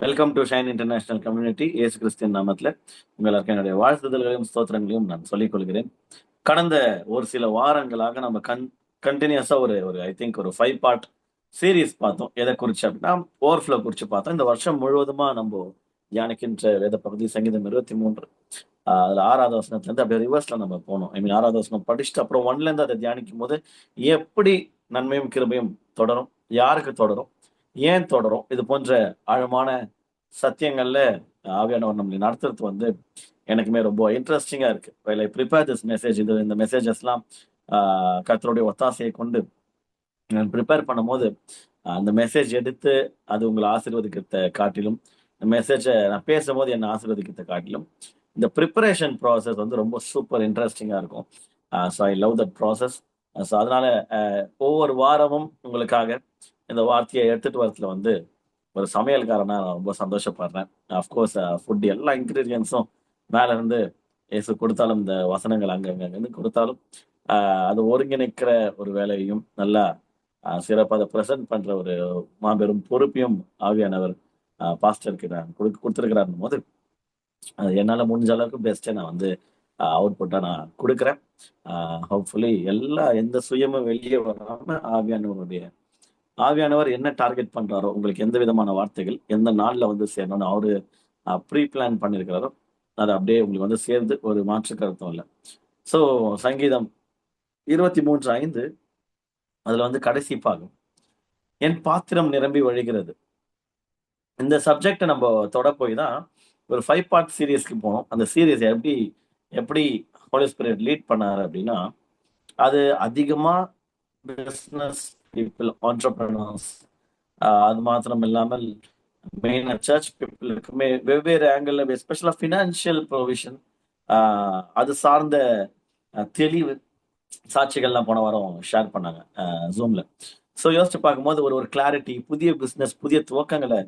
Welcome to shine international community. இயேசு கிறிஸ்தின் நாமத்தில் உங்களுக்கு என்னுடைய வாழ்த்துதல்களையும் ஸ்தோத்திரங்களையும் நான் சொல்லிக் கொள்கிறேன். கடந்த ஒரு சில வாரங்களாக நம்ம கண்டினியூஸா ஒரு ஒரு ஐ திங்க் ஒரு 5 பார்ட் சீரீஸ் பார்த்தோம். எதை குறிச்சு அப்படின்னா ஓவர்ஃப்ளோ குறிச்சு பார்த்தோம். இந்த வருஷம் முழுவதுமா நம்ம தியானிக்கின்ற வேத பகுதி சங்கீதம் 23. அதுல 6வது வசனத்துல இருந்து அப்படியே ரிவர்ஸ்ல நம்ம போனோம். ஐ மீன் 6வது வசனம் படிச்சுட்டு அப்புறம் 1ல இருந்து அதை தியானிக்கும் போது எப்படி நன்மையும் கிருபையும் தொடரும், யாருக்கு தொடரும், ஏன் தொடரும், இது போன்ற ஆழமான சத்தியங்கள்ல ஆவியானவர் நம்மளை நடத்துறது வந்து எனக்குமே ரொம்ப இன்ட்ரெஸ்டிங்கா இருக்கு. while I prepare this message, இந்த மெசேஜஸ்லாம் கர்த்தருடைய ஒத்தாசையை கொண்டு நான் ப்ரிப்பேர் பண்ணும்போது அந்த மெசேஜ் எடுத்து அது உங்களை ஆசீர்வதிக்கிறத காட்டிலும், இந்த மெசேஜை நான் பேசும்போது என்ன ஆசீர்வதிக்கிறத காட்டிலும், இந்த ப்ரிப்பரேஷன் ப்ராசஸ் வந்து ரொம்ப சூப்பர் இன்ட்ரெஸ்டிங்கா இருக்கும். So I love that process. So அதனால ஒவ்வொரு வாரமும் உங்களுக்காக இந்த வார்த்தையை எடுத்துட்டு வரதுல வந்து ஒரு சமையல்காரனா நான் ரொம்ப சந்தோஷப்படுறேன். அஃப்கோர்ஸ் ஃபுட் எல்லா இன்கிரீடியன்ஸும் மேல இருந்து இயேசு கொடுத்தாலும், இந்த வசனங்கள் அங்கங்க கொடுத்தாலும் அது ஒருங்கிணைக்கிற ஒரு வேலையையும் நல்லா சிறப்பாக அதை ப்ரெசென்ட் பண்ற ஒரு மாபெரும் பொறுப்பையும் ஆவியானவர் பாஸ்டருக்கு நான் கொடுத்துருக்கிறார் போது அது என்னால முடிஞ்ச அளவுக்கு பெஸ்ட்டை நான் வந்து அவுட்புட்டா நான் கொடுக்குறேன். ஹோப்ஃபுல்லி எந்த சுயமும் வெளியே வராம ஆவியானவர் என்ன டார்கெட் பண்றாரோ, உங்களுக்கு எந்த விதமான வார்த்தைகள் எந்த நாள்ல வந்து சேரணும்னு அவரு ப்ரீ பிளான் பண்ணியிருக்கிறாரோ அது அப்படியே உங்களுக்கு வந்து சேர்ந்து ஒரு மாற்று கருத்தும் இல்லை. ஸோ சங்கீதம் 23:5 அதுல வந்து கடைசி பாகம், என் பாத்திரம் நிரம்பி வழிகிறது. இந்த சப்ஜெக்டை நம்ம தொட போய் தான் ஒரு 5 பார்ட் சீரியஸ்க்கு போனோம். அந்த சீரியஸ் எப்படி எப்படி ஹோலி ஸ்பிரிட் லீட் பண்ணாரு அப்படின்னா, அது அதிகமா பிசினஸ் பீப்புள், ஆண்டர்பிரனர்ஸ், அது மாத்திரம் இல்லாமல் மெயினா சர்ச் பீப்புளுக்குமே வெவ்வேறு ஆங்கிள், எஸ்பெஷலா ஃபினான்ஷியல் ப்ரொவிஷன், அது சார்ந்த தெளிவு சாட்சிகள்லாம் போன வாரம் ஷேர் பண்ணாங்க ஜூம்ல. ஸோ யோசிச்சு பார்க்கும்போது ஒரு ஒரு கிளாரிட்டி, புதிய பிசினஸ், புதிய துவக்கங்களை,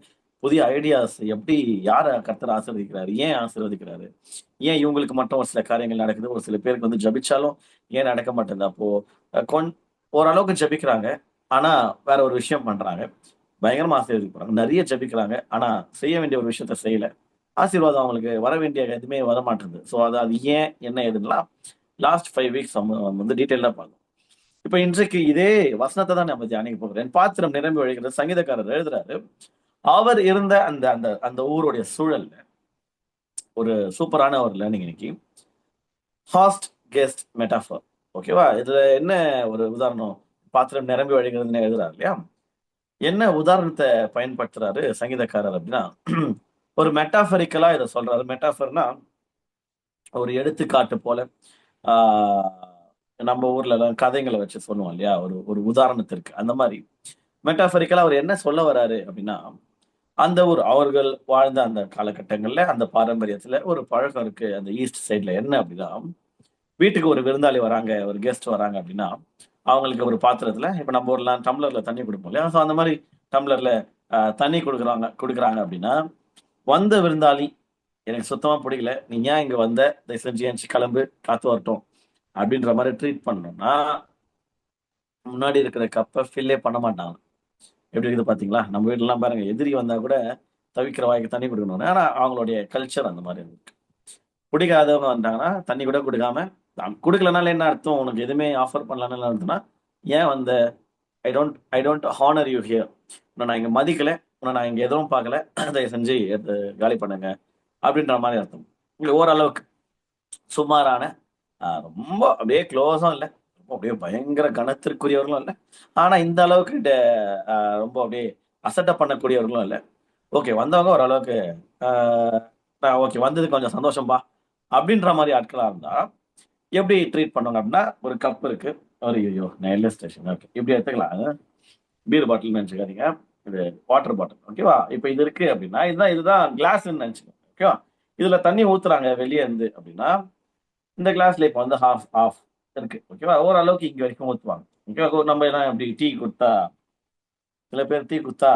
புதிய ஐடியாஸ், எப்படி யார கர்த்தர் ஆசீர்வதிக்கிறாரு, ஏன் ஆசீர்வதிக்கிறாரு, ஏன் இவங்களுக்கு மட்டும் ஒரு சில காரியங்கள் நடக்குது, ஒரு சில பேருக்கு வந்து ஜபிச்சாலும் ஏன் நடக்க மாட்டேங்குது. அப்போ ஓரளவுக்கு ஜபிக்கிறாங்க, ஆனா வேற ஒரு விஷயம் பண்றாங்க, பயங்கரமா ஆசீர்வதிக்கிறாங்க. நிறைய ஜபிக்கிறாங்க, ஆனா செய்ய வேண்டிய ஒரு விஷயத்த செய்யல, ஆசீர்வாதம் அவங்களுக்கு வர வேண்டிய எதுவுமே வர மாட்டேங்குது. ஸோ அது ஏன் என்ன ஏதுன்னா லாஸ்ட் 5 வீக்ஸ் வந்து டீட்டெயிலாக பார்க்கணும். இப்ப இன்றைக்கு இதே வசனத்தை தான் நம்ம தியானிக்க போகிறேன். பாத்திரம் நிரம்பி வழிகிறது. சங்கீதக்காரர் எழுதுறாரு, அவர் இருந்த அந்த அந்த அந்த ஊருடைய சூழல்ல ஒரு சூப்பரான ஒரு லேர்னிங் இன்னைக்கு. ஹாஸ்ட் கெஸ்ட் மெட்டாஃபர். ஓகேவா? இதுல என்ன ஒரு உதாரணம், பாத்திரம் நிரம்பி வழிகிறதுன்னு எழுதுறாரு இல்லையா? என்ன உதாரணத்தை பயன்படுத்துறாரு சங்கீதக்காரர் அப்படின்னா, ஒரு மெட்டாஃபரிக்கலா இதை சொல்றாரு. மெட்டாஃபர்னா ஒரு எடுத்துக்காட்டு போல, நம்ம ஊர்ல எல்லாம் கதைகளை வச்சு சொல்லுவோம் இல்லையா, ஒரு ஒரு உதாரணத்திற்கு அந்த மாதிரி மெட்டாஃபரிக்கலா அவர் என்ன சொல்ல வராரு அப்படின்னா, அந்த ஊர் அவர்கள் வாழ்ந்த அந்த காலகட்டங்கள்ல அந்த பாரம்பரியத்துல ஒரு பழக்கம் இருக்கு அந்த ஈஸ்ட் சைட்ல. என்ன அப்படின்னா, வீட்டுக்கு ஒரு விருந்தாளி வராங்க, ஒரு கெஸ்ட் வராங்க அப்படின்னா, அவங்களுக்கு ஒரு பாத்திரத்துல, இப்ப நம்ம ஊர்ல டம்ளர்ல தண்ணி கொடுப்போம் இல்லையா, ஸோ அந்த மாதிரி டம்ளர்ல தண்ணி கொடுக்குறாங்க அப்படின்னா, வந்த விருந்தாளி, எனக்கு சுத்தமா பிடிக்கல, நீ ஏன் இங்க வந்த, தயவு செஞ்சு ஏன்ச்சு கிளம்பு, காத்து வரட்டும் அப்படின்ற மாதிரி ட்ரீட் பண்ணணும்னா, முன்னாடி இருக்கிற கப்பை ஃபில்லே பண்ண மாட்டாங்க. எப்படி இருக்குது பாத்தீங்களா? நம்ம வீட்டுலாம் பாருங்க, எதிரி வந்தா கூட தவிக்கிற வாய்க்கு தண்ணி கொடுக்கணும். ஆனா அவங்களுடைய கல்ச்சர் அந்த மாதிரி இருக்கு. பிடிக்காதவங்க வந்தாங்கன்னா தண்ணி கூட கொடுக்காம, கொடுக்கலனால என்ன அர்த்தம், உனக்கு எதுவுமே ஆஃபர் பண்ணலன்னு அர்த்தம்னா, ஏன் வந்த, I don't honour you here, உன்னை நான் இங்க மதிக்கல, உன்னை நான் இங்க எதுவும் பார்க்கல, தயவு செஞ்சு காலி பண்ணுங்க அப்படின்ற மாதிரி அர்த்தம். இங்க ஓரளவுக்கு சுமாரான, ரொம்ப அப்படியே க்ளோஸும் இல்லை, ரொம்ப அப்படியே பயங்கர கனத்திற்குரியவர்களும் இல்லை, ஆனா இந்த அளவுக்கு ரொம்ப அப்படியே அசட்டை பண்ணக்கூடியவர்களும் இல்லை. ஓகே, வந்தவங்க ஓரளவுக்கு ஓகே வந்தது கொஞ்சம் சந்தோஷம்பா அப்படின்ற மாதிரி ஆட்களா இருந்தா எப்படி ட்ரீட் பண்ணுவாங்க அப்படின்னா, ஒரு கப் இருக்கு, ஒரு ஐயோ ரயில்வே ஸ்டேஷன், ஓகே இப்படி எடுத்துக்கலாம், பீர் பாட்டில் நினைச்சுக்காதீங்க, இது வாட்டர் பாட்டில், ஓகேவா? இப்ப இது இருக்கு அப்படின்னா, இதுதான் கிளாஸ்ன்னு நினைச்சுக்கோங்க, ஓகேவா? இதுல தண்ணி ஊத்துறாங்க வெளியே இருந்து அப்படின்னா, இந்த கிளாஸ்ல இப்ப வந்து ஹாஃப் ஆஃப் இருக்கு, ஓகேவா? ஓரளவுக்கு இங்க வரைக்கும் ஊத்துவாங்க, ஓகேவா? நம்ம எல்லாம் எப்படி டீ கொடுத்தா, சில பேர் டீ கொடுத்தா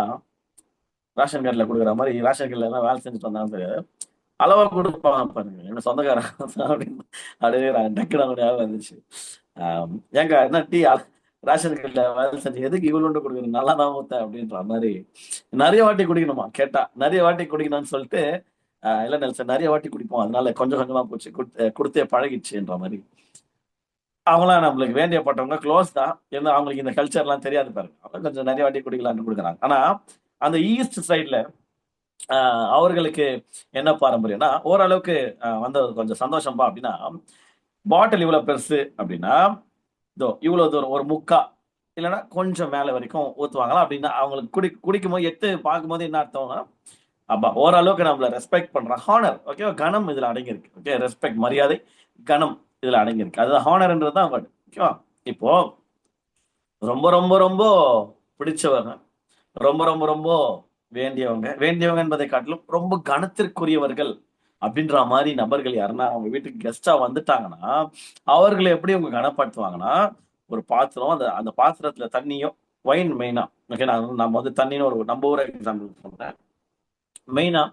ரேஷன் கார்டுல கொடுக்குற மாதிரி, ரேஷன் கார்டுல எல்லாம் வேலை செஞ்சுட்டு வந்தாலும் தெரியாது, அளவா கொடுப்பாங்க பாருங்க, என்ன சொந்தக்காரன் அப்படின்னு அப்படியே டக்குனு ஞாபகம் வந்துச்சு. ஏங்க என்ன டீ ரேஷன் கடையில வேலை செஞ்சு எதுக்கு இவ்வளோண்டு கொடுக்குறது, நல்லா தான் ஊத்த அப்படின்ற மாதிரி. நிறைய வாட்டி குடிக்கணுமா கேட்டா, நிறைய வாட்டி குடிக்கணும்னு சொல்லிட்டு இல்ல நெல்சன் நிறைய வாட்டி குடிப்போம், அதனால கொஞ்சம் கொஞ்சமா போச்சு, கொடுத்தே பழகிடுச்சுன்ற மாதிரி. அவங்களாம் நம்மளுக்கு வேண்டியப்பட்டவங்க க்ளோஸ் தான், ஏன்னா அவங்களுக்கு இந்த கல்ச்சர்லாம் தெரியாது பாருங்க, அவங்க கொஞ்சம் நிறைய வாட்டி குடிக்கலாம்னு கொடுக்குறாங்க. ஆனா அந்த ஈஸ்ட் சைட்ல அவர்களுக்கு என்ன பாரம்பரியம்னா, ஓரளவுக்கு வந்து கொஞ்சம் சந்தோஷம்பா அப்படின்னா, பாட்டில் இவ்வளவு பெருசு அப்படின்னா, இதோ இவ்வளவு தூரம் ஒரு முக்கா இல்லைன்னா கொஞ்சம் மேல வரைக்கும் ஊத்துவாங்களா அப்படின்னா, அவங்களுக்கு குடிக்கும் போது எட்டு பார்க்கும்போது என்ன அர்த்தம்னா, அப்பா ஓரளவுக்கு நம்மள ரெஸ்பெக்ட் பண்றான், ஹானர். ஓகேவா, கணம் இதுல அடங்கியிருக்கு. ஓகே, ரெஸ்பெக்ட், மரியாதை, கணம் இதுல அடங்கியிருக்கு. அது ஹானர்ன்றது தான் வேர்டு. ஓகேவா. இப்போ ரொம்ப ரொம்ப ரொம்ப பிடிச்சவங்க, ரொம்ப ரொம்ப ரொம்ப வேண்டியவங்க, வேண்டியவங்க என்பதை காட்டிலும் ரொம்ப கனத்திற்குரியவர்கள் அப்படின்ற மாதிரி நபர்கள் யாருன்னா அவங்க வீட்டுக்கு கெஸ்டா வந்துட்டாங்கன்னா, அவர்களை எப்படி அவங்க கனப்படுத்துவாங்கன்னா, ஒரு பாத்திரம், அந்த அந்த பாத்திரத்துல தண்ணியோ, ஒயின் மெயினா. ஓகே, நம்ம வந்து தண்ணின்னு ஒரு நம்ம ஊர் எக்ஸாம்பிள் சொல்றேன். மெயினா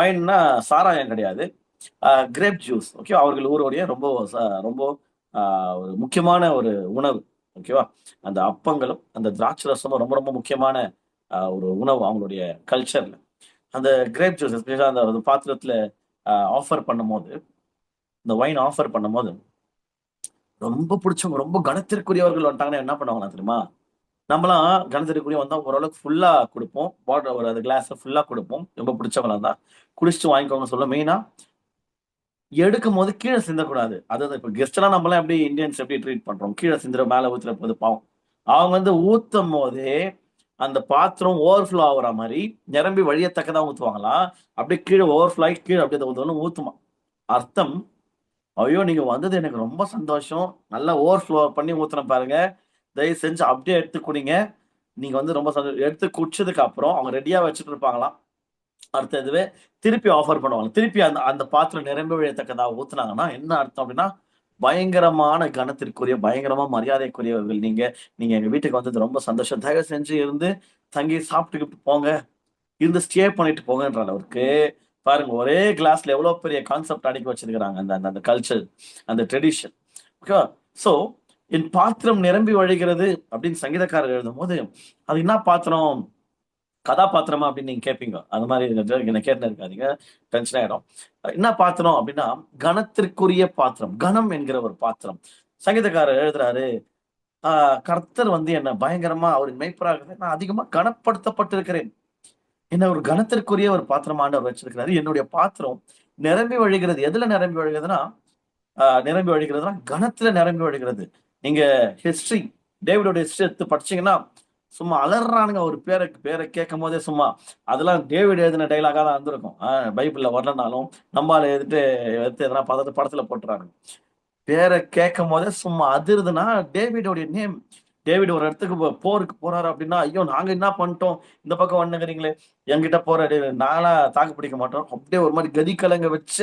ஒயின்னா சாராயம் கிடையாது, கிரேப் ஜூஸ். ஓகே, அவர்கள் ஊருடைய ரொம்ப ரொம்ப ஒரு முக்கியமான ஒரு உணவு. ஓகேவா, அந்த அப்பங்களும் அந்த திராட்சை ரசமும் ரொம்ப ரொம்ப முக்கியமான ஒரு உணவு அவங்களுடைய கல்ச்சர்ல. அந்த கிரேப் ஜூஸ் எஸ்பெஷலா அந்த ஒரு பாத்திரத்துல ஆஃபர் பண்ணும்போது, இந்த ஒயின் ஆஃபர் பண்ணும்போது, ரொம்ப பிடிச்சவங்க, ரொம்ப கனத்திற்குரியவர்கள் வந்துட்டாங்கன்னா என்ன பண்ணுவாங்களா தெரியுமா? நம்மலாம் கனத்திற்குரிய வந்தா ஓரளவுக்கு ஃபுல்லா கொடுப்போம், பாட்டில் ஒரு அது கிளாஸ் ஃபுல்லா கொடுப்போம், ரொம்ப பிடிச்சவங்களா இருந்தா குடிச்சிட்டு வாங்கிக்கோங்க சொல்ல. மெயினா எடுக்கும் போது கீழே சிந்தக்கூடாது. அதாவது இப்ப கெஸ்ட் எல்லாம் நம்மளாம் எப்படி இந்தியன்ஸ் எப்படி ட்ரீட் பண்றோம், கீழே சிந்துற மேல ஊத்துற போது பாவம். அவங்க வந்து ஊத்தும் போதே அந்த பாத்திரம் ஓவர்ஃப்ளோ ஆகுற மாதிரி நிரம்பி வழியத்தக்கதான் ஊத்துவாங்களா, அப்படியே கீழே ஓவர்ஃப்ளோ ஆகி கீழே அப்படியே ஊத்தணும் ஊத்துமா. அர்த்தம், ஐயோ நீங்க வந்தது எனக்கு ரொம்ப சந்தோஷம், நல்லா ஓவர்ஃப்ளோ பண்ணி ஊத்துன பாருங்க, தயவு செஞ்சு அப்படியே எடுத்து குடிங்க. நீங்க வந்து ரொம்ப சந்தோஷம். எடுத்து குடிச்சதுக்கு அப்புறம் அவங்க ரெடியா வச்சுட்டு இருப்பாங்களாம். அடுத்ததுவே திருப்பி ஆஃபர் பண்ணுவாங்க. திருப்பி அந்த அந்த பாத்திரம் நிரம்பி வழியத்தக்கதா ஊத்துனாங்கன்னா என்ன அர்த்தம் அப்படின்னா, பயங்கரமான கனத்திற்குரிய, பயங்கரமா மரியாதைக்குரியவர்கள் நீங்க. நீங்க எங்க வீட்டுக்கு வந்தது ரொம்ப சந்தோஷம். தயவு செஞ்சு இருந்து தங்கி சாப்பிட்டுக்கிட்டு போங்க, இருந்து ஸ்டே பண்ணிட்டு போங்கன்ற அளவுக்கு பாருங்க, ஒரே கிளாஸ்ல எவ்வளவு பெரிய கான்செப்ட் அடக்கி வச்சிருக்கிறாங்க. அந்த அந்த அந்த கல்ச்சர், அந்த ட்ரெடிஷன். ஓகேவா. சோ என் பாத்திரம் நிரம்பி வழிகிறது அப்படின்னு சங்கீதக்காரர் எழுதும்போது, அது என்ன பாத்திரம், கதாபாத்திரமா அப்படின்னு நீங்க கேட்பீங்க. அந்த மாதிரி என்ன கேட்டு இருக்காதீங்க, டென்ஷன் ஆயிடும். என்ன பாத்திரம் அப்படின்னா, கனத்திற்குரிய பாத்திரம், கனம் என்கிற ஒரு பாத்திரம். சங்கீதக்காரர் எழுதுறாரு, கர்த்தர் வந்து என்ன பயங்கரமா, அவரின் மெய்ப்பராக நான் அதிகமா கனப்படுத்தப்பட்டிருக்கிறேன். என்ன ஒரு கனத்திற்குரிய ஒரு பாத்திரம் ஆண்டவர் வச்சிருக்கிறாரு. என்னுடைய பாத்திரம் நிரம்பி வழிகிறது. எதுல நிரம்பி வழிகிறதுனா, நிரம்பி வழிகிறதுனா கனத்துல நிரம்பி வழிகிறது. நீங்க ஹிஸ்டரி, டேவிடோட ஹிஸ்டரி எடுத்து படிச்சீங்கன்னா, சும்மா அலறானுங்க ஒரு பேரை பேரை கேட்கும் போதே. சும்மா அதெல்லாம் டேவிட் எழுதின டைலாகா தான் இருந்திருக்கும். பைபிள்ல வரலனாலும் நம்மால எடுத்து எடுத்து எதனா படத்துல போட்டுறாங்க. பேரை கேட்கும் போதே சும்மா அதிருதுன்னா டேவிடோடைய நேம். டேவிட் ஒரு இடத்துக்கு போருக்கு போறாரு அப்படின்னா, ஐயோ நாங்க என்ன பண்ணிட்டோம், இந்த பக்கம் வந்துக்கிறீங்களே, என்கிட்ட போராடி நானா தாக்கு பிடிக்க மாட்டோம், அப்படியே ஒரு மாதிரி கதி கலங்க வச்ச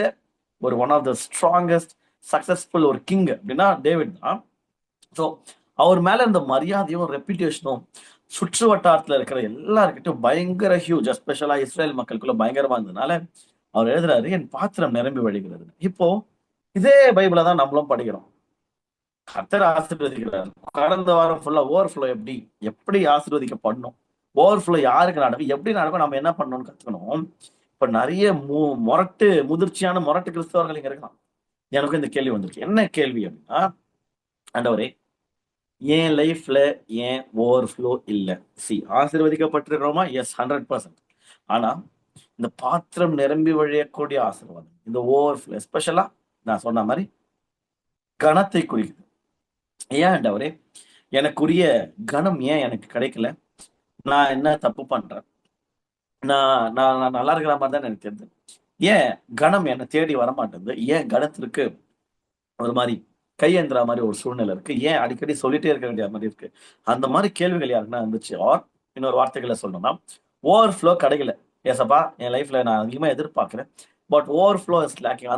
ஒரு one of the strongest successful ஒரு கிங் அப்படின்னா டேவிட் தான். ஸோ அவர் மேல இருந்த மரியாதையும் ரெப்யூட்டேஷனும் சுற்று வட்டாரத்துல இருக்கிற எல்லாருக்கிட்டும் பயங்கர ஹியூஜ், எஸ்பெஷலா இஸ்ரேல் மக்களுக்குள்ள பயங்கரமா இருந்ததுனால அவர் எழுதுறாரு, என் பாத்திரம் நிரம்பி வழிகிறது. இப்போ இதே பைபிளை தான் நம்மளும் படிக்கிறோம். கர்த்தர் ஆசீர்வதிக்கிறார். கடந்த வாரம் ஃபுல்லா ஓவர்ஃப்ளோ எப்படி எப்படி ஆசீர்வதிக்கப்படணும், ஓவர்ஃப்ளோ யாருக்கு நடக்கும், எப்படி நடக்கும், நம்ம என்ன பண்ணணும்னு கத்துக்கணும். இப்ப நிறைய முதிர்ச்சியான முரட்டு கிறிஸ்தவர்கள் இங்க இருக்கலாம். எனக்கும் இந்த கேள்வி வந்திருக்கு. என்ன கேள்வி அப்படின்னா, ஆண்டவரே என் லைஃப்ல ஏன் ஓவர்ஃப்ளோ இல்ல? ஆசீர்வதிக்கப்பட்டிருக்கிறோமா? எஸ், 100%. ஆனா இந்த பாத்திரம் நிரம்பி வழியக்கூடிய ஆசீர்வாதம், இந்த ஓவர்ஃப்ளோ எஸ்பெஷலா நான் சொன்ன மாதிரி கனத்தை குறிக்குது. ஏன் ஆண்டவரே, எனக்குரிய கனம் ஏன் எனக்கு கிடைக்கல? நான் என்ன தப்பு பண்றேன்? நான் நான் நான் நல்லா இருக்கிற மாதிரி தான் எனக்கு தெரியுது. ஏன் கனம் என்னை தேடி வர மாட்டேங்குது? ஏன் கனத்திற்கு ஒரு மாதிரி கையேந்திர மாதிரி ஒரு சூழ்நிலை இருக்கு? ஏன் அடிக்கடி சொல்லிட்டே இருக்க வேண்டிய மாதிரி இருக்கு? அந்த மாதிரி கேள்விகள் யாருக்குன்னா இருந்துச்சு. ஆர் இன்னொரு வார்த்தைகளை சொல்லணும்னா, ஓவர்ஃப்ளோ கிடைக்கல. ஏசப்பா என் லைஃப்ல நான் அதிகமா எதிர்பார்க்கிறேன், பட் ஓவர்ஃப்ளோ இஸ் லேக்கிங்.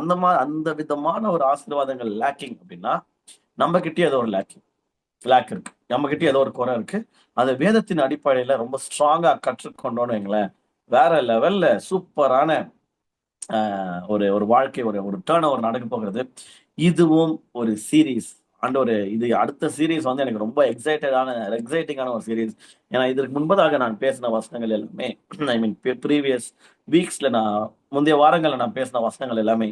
அந்த விதமான ஒரு ஆசீர்வாதங்கள் லேக்கிங் அப்படின்னா, நம்ம கிட்டே ஏதோ ஒரு லேக் இருக்கு, நம்ம கிட்ட ஏதோ ஒரு குறை இருக்கு. அது வேதத்தின் அடிப்படையில ரொம்ப ஸ்ட்ராங்கா கற்றுக்கொண்டோன்னு வைங்களேன், வேற லெவல்ல சூப்பரான ஒரு ஒரு வாழ்க்கை, ஒரு ஒரு டர்ன் ஓவர் நடக்க போகிறது. இதுவும் ஒரு சீரீஸ். ஆண்டவரே, இது அடுத்த சீரிஸ் வந்து எனக்கு ரொம்ப எக்ஸைட்டிங்கான ஒரு சீரிஸ். ஏன்னா இதற்கு முன்பதாக நான் பேசின வசனங்கள் எல்லாமே, ஐ மீன் ப்ரீவியஸ் வீக்ஸ்ல நான் முந்தைய வாரங்கள்ல நான் பேசின வசனங்கள் எல்லாமே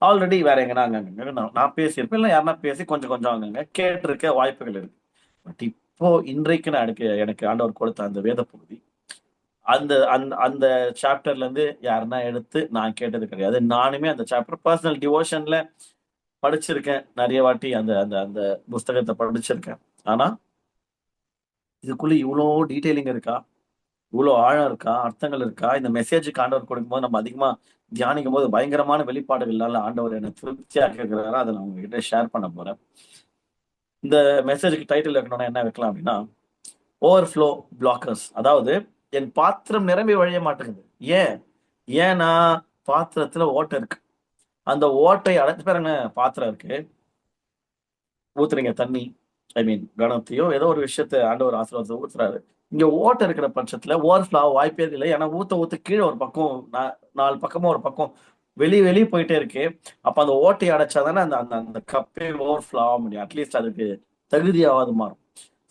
ஆல்ரெடி வேற எங்கன்னா அங்கங்க நான் பேசியிருப்பேன். இல்லை யாருன்னா பேசி கொஞ்சம் கொஞ்சம் அங்கங்க கேட்டிருக்க வாய்ப்புகள் இருக்கு. பட் இப்போ இன்றைக்கு நான் எனக்கு ஆண்டவர் கொடுத்த அந்த வேத பகுதி, அந்த அந்த அந்த சாப்டர்ல இருந்து யாருன்னா எடுத்து நான் கேட்டது கிடையாது. நானுமே அந்த சாப்டர் பர்சனல் டிவோஷன்ல படிச்சிருக்கேன். நிறைய வாட்டி அந்த அந்த அந்த புஸ்தகத்தை படிச்சிருக்கேன். ஆனா இதுக்குள்ள இவ்வளோ டீட்டெயிலிங் இருக்கா? இவ்வளோ ஆழம் இருக்கா? அர்த்தங்கள் இருக்கா? இந்த மெசேஜுக்கு ஆண்டவர் கொடுக்கும்போது நம்ம அதிகமா தியானிக்கும் போது பயங்கரமான வெளிப்பாடுகள்னால ஆண்டவர் என்ன திருப்தியாக்கி இருக்கிறாரா, அதை நான் உங்ககிட்ட ஷேர் பண்ண போறேன். இந்த மெசேஜுக்கு டைட்டில் வைக்கணும்னா என்ன வைக்கலாம் அப்படின்னா, ஓவர்ஃப்ளோ பிளாக்கர்ஸ். அதாவது என் பாத்திரம் நிரம்பி வழிய மாட்டேங்குது. ஏன்? ஏன்னா பாத்திரத்துல ஓட்டை இருக்கு. அந்த ஓட்டை அடைச்சு பாருங்க, பாத்திரம் இருக்கு, ஊத்துறீங்க தண்ணி, ஐ மீன் கணத்தையோ ஏதோ ஒரு விஷயத்த ஆண்டவர் ஆசீர்வாதத்தை ஊத்துறாரு. இங்க ஓட்டை இருக்கிற பட்சத்துல ஓவர்ஃப்ளோ வாய்ப்பே இல்லை. ஏன்னா ஊத்த ஊத்த கீழே ஒரு பக்கம் நாலு பக்கமும் ஒரு பக்கம் வெளியே வெளியே போயிட்டே இருக்கு. அப்ப அந்த ஓட்டையை அடைச்சாதானே அந்த அந்த அந்த கப்பே ஓவர்ஃப்ளோ ஆக முடியும். அட்லீஸ்ட் அதுக்கு தகுதியாவது மாறும்.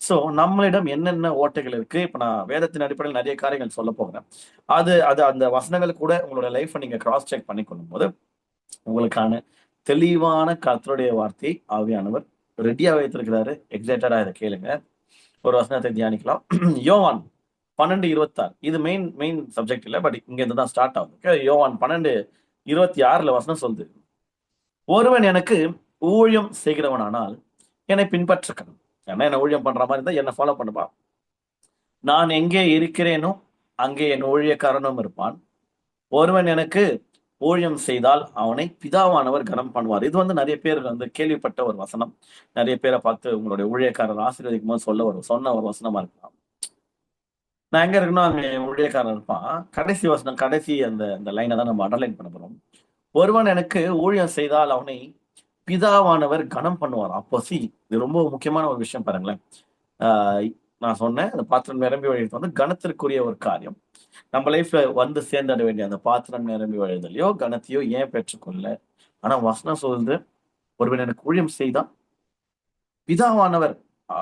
சோ நம்மளிடம் என்னென்ன ஓட்டைகள் இருக்கு, இப்ப நான் வேதத்தின் அடிப்படையில் நிறைய காரியங்கள் சொல்ல போகிறேன். அது அது அந்த வசனங்கள் கூட உங்களோட லைஃப்பை நீங்க கிராஸ் செக் பண்ணி கொள்ளும் போது உங்களுக்கான தெளிவான கர்த்தருடைய வார்த்தை ஆவியானவர் ரெடியா வைத்திருக்கிறாரு. எக்ஸைட்டடா இதை கேளுங்க. ஒரு வசனத்தை தியானிக்கலாம். யோவான் 12:26. இது மெயின் மெயின் சப்ஜெக்ட் இல்லை, பட் இங்க இருந்து தான் ஸ்டார்ட் ஆகுது. Okay? யோவான் 12:26 வசனம் சொல்லுது, ஒருவன் எனக்கு ஊழியம் செய்கிறவனானால் என்னை பின்பற்றக்கணும். ஏன்னா என்ன ஊழியம் பண்ற மாதிரி இருந்தா என்ன ஃபாலோ பண்ணுப்பா. நான் எங்கே இருக்கிறேனோ அங்கே என் ஊழியக்காரனும் இருப்பான். ஒருவன் எனக்கு ஊழியம் செய்தால் அவனை பிதாவானவர் கனம் பண்ணுவார். இது வந்து நிறைய பேர் வந்து கேள்விப்பட்ட ஒரு வசனம். நிறைய பேரை பார்த்து உங்களுடைய ஊழியக்காரர் ஆசீர்வதிக்கும் போது சொன்ன ஒரு வசனமா இருக்கலாம். நான் எங்க இருக்கணும் அங்க என் ஊழியக்காரன் இருப்பான். கடைசி வசனம், கடைசி அந்த அந்த லைனை தான் நம்ம அண்டர்லைன் பண்ண போறோம். ஒருவன் எனக்கு ஊழியம் செய்தால் அவனை பிதாவானவர் கனம் பண்ணுவார். அப்போ இது ரொம்ப முக்கியமான ஒரு விஷயம் பாருங்களேன். ஆஹ் நான் சொன்னேன், அந்த பாத்திரம் நிரம்பி வழிகிறது வந்து கனத்திற்குரிய ஒரு காரியம். நம்ம லைஃப்ல வந்து சேர்ந்துட வேண்டிய அந்த பாத்திரம் நிரம்பி வழிதலையோ கனத்தையோ ஏன் பெற்றுக்கொள்ள. ஆனா வசனம் சொல்லுது, ஒருவன் எனக்கு ஊழியம் செய்தான் பிதாவானவர்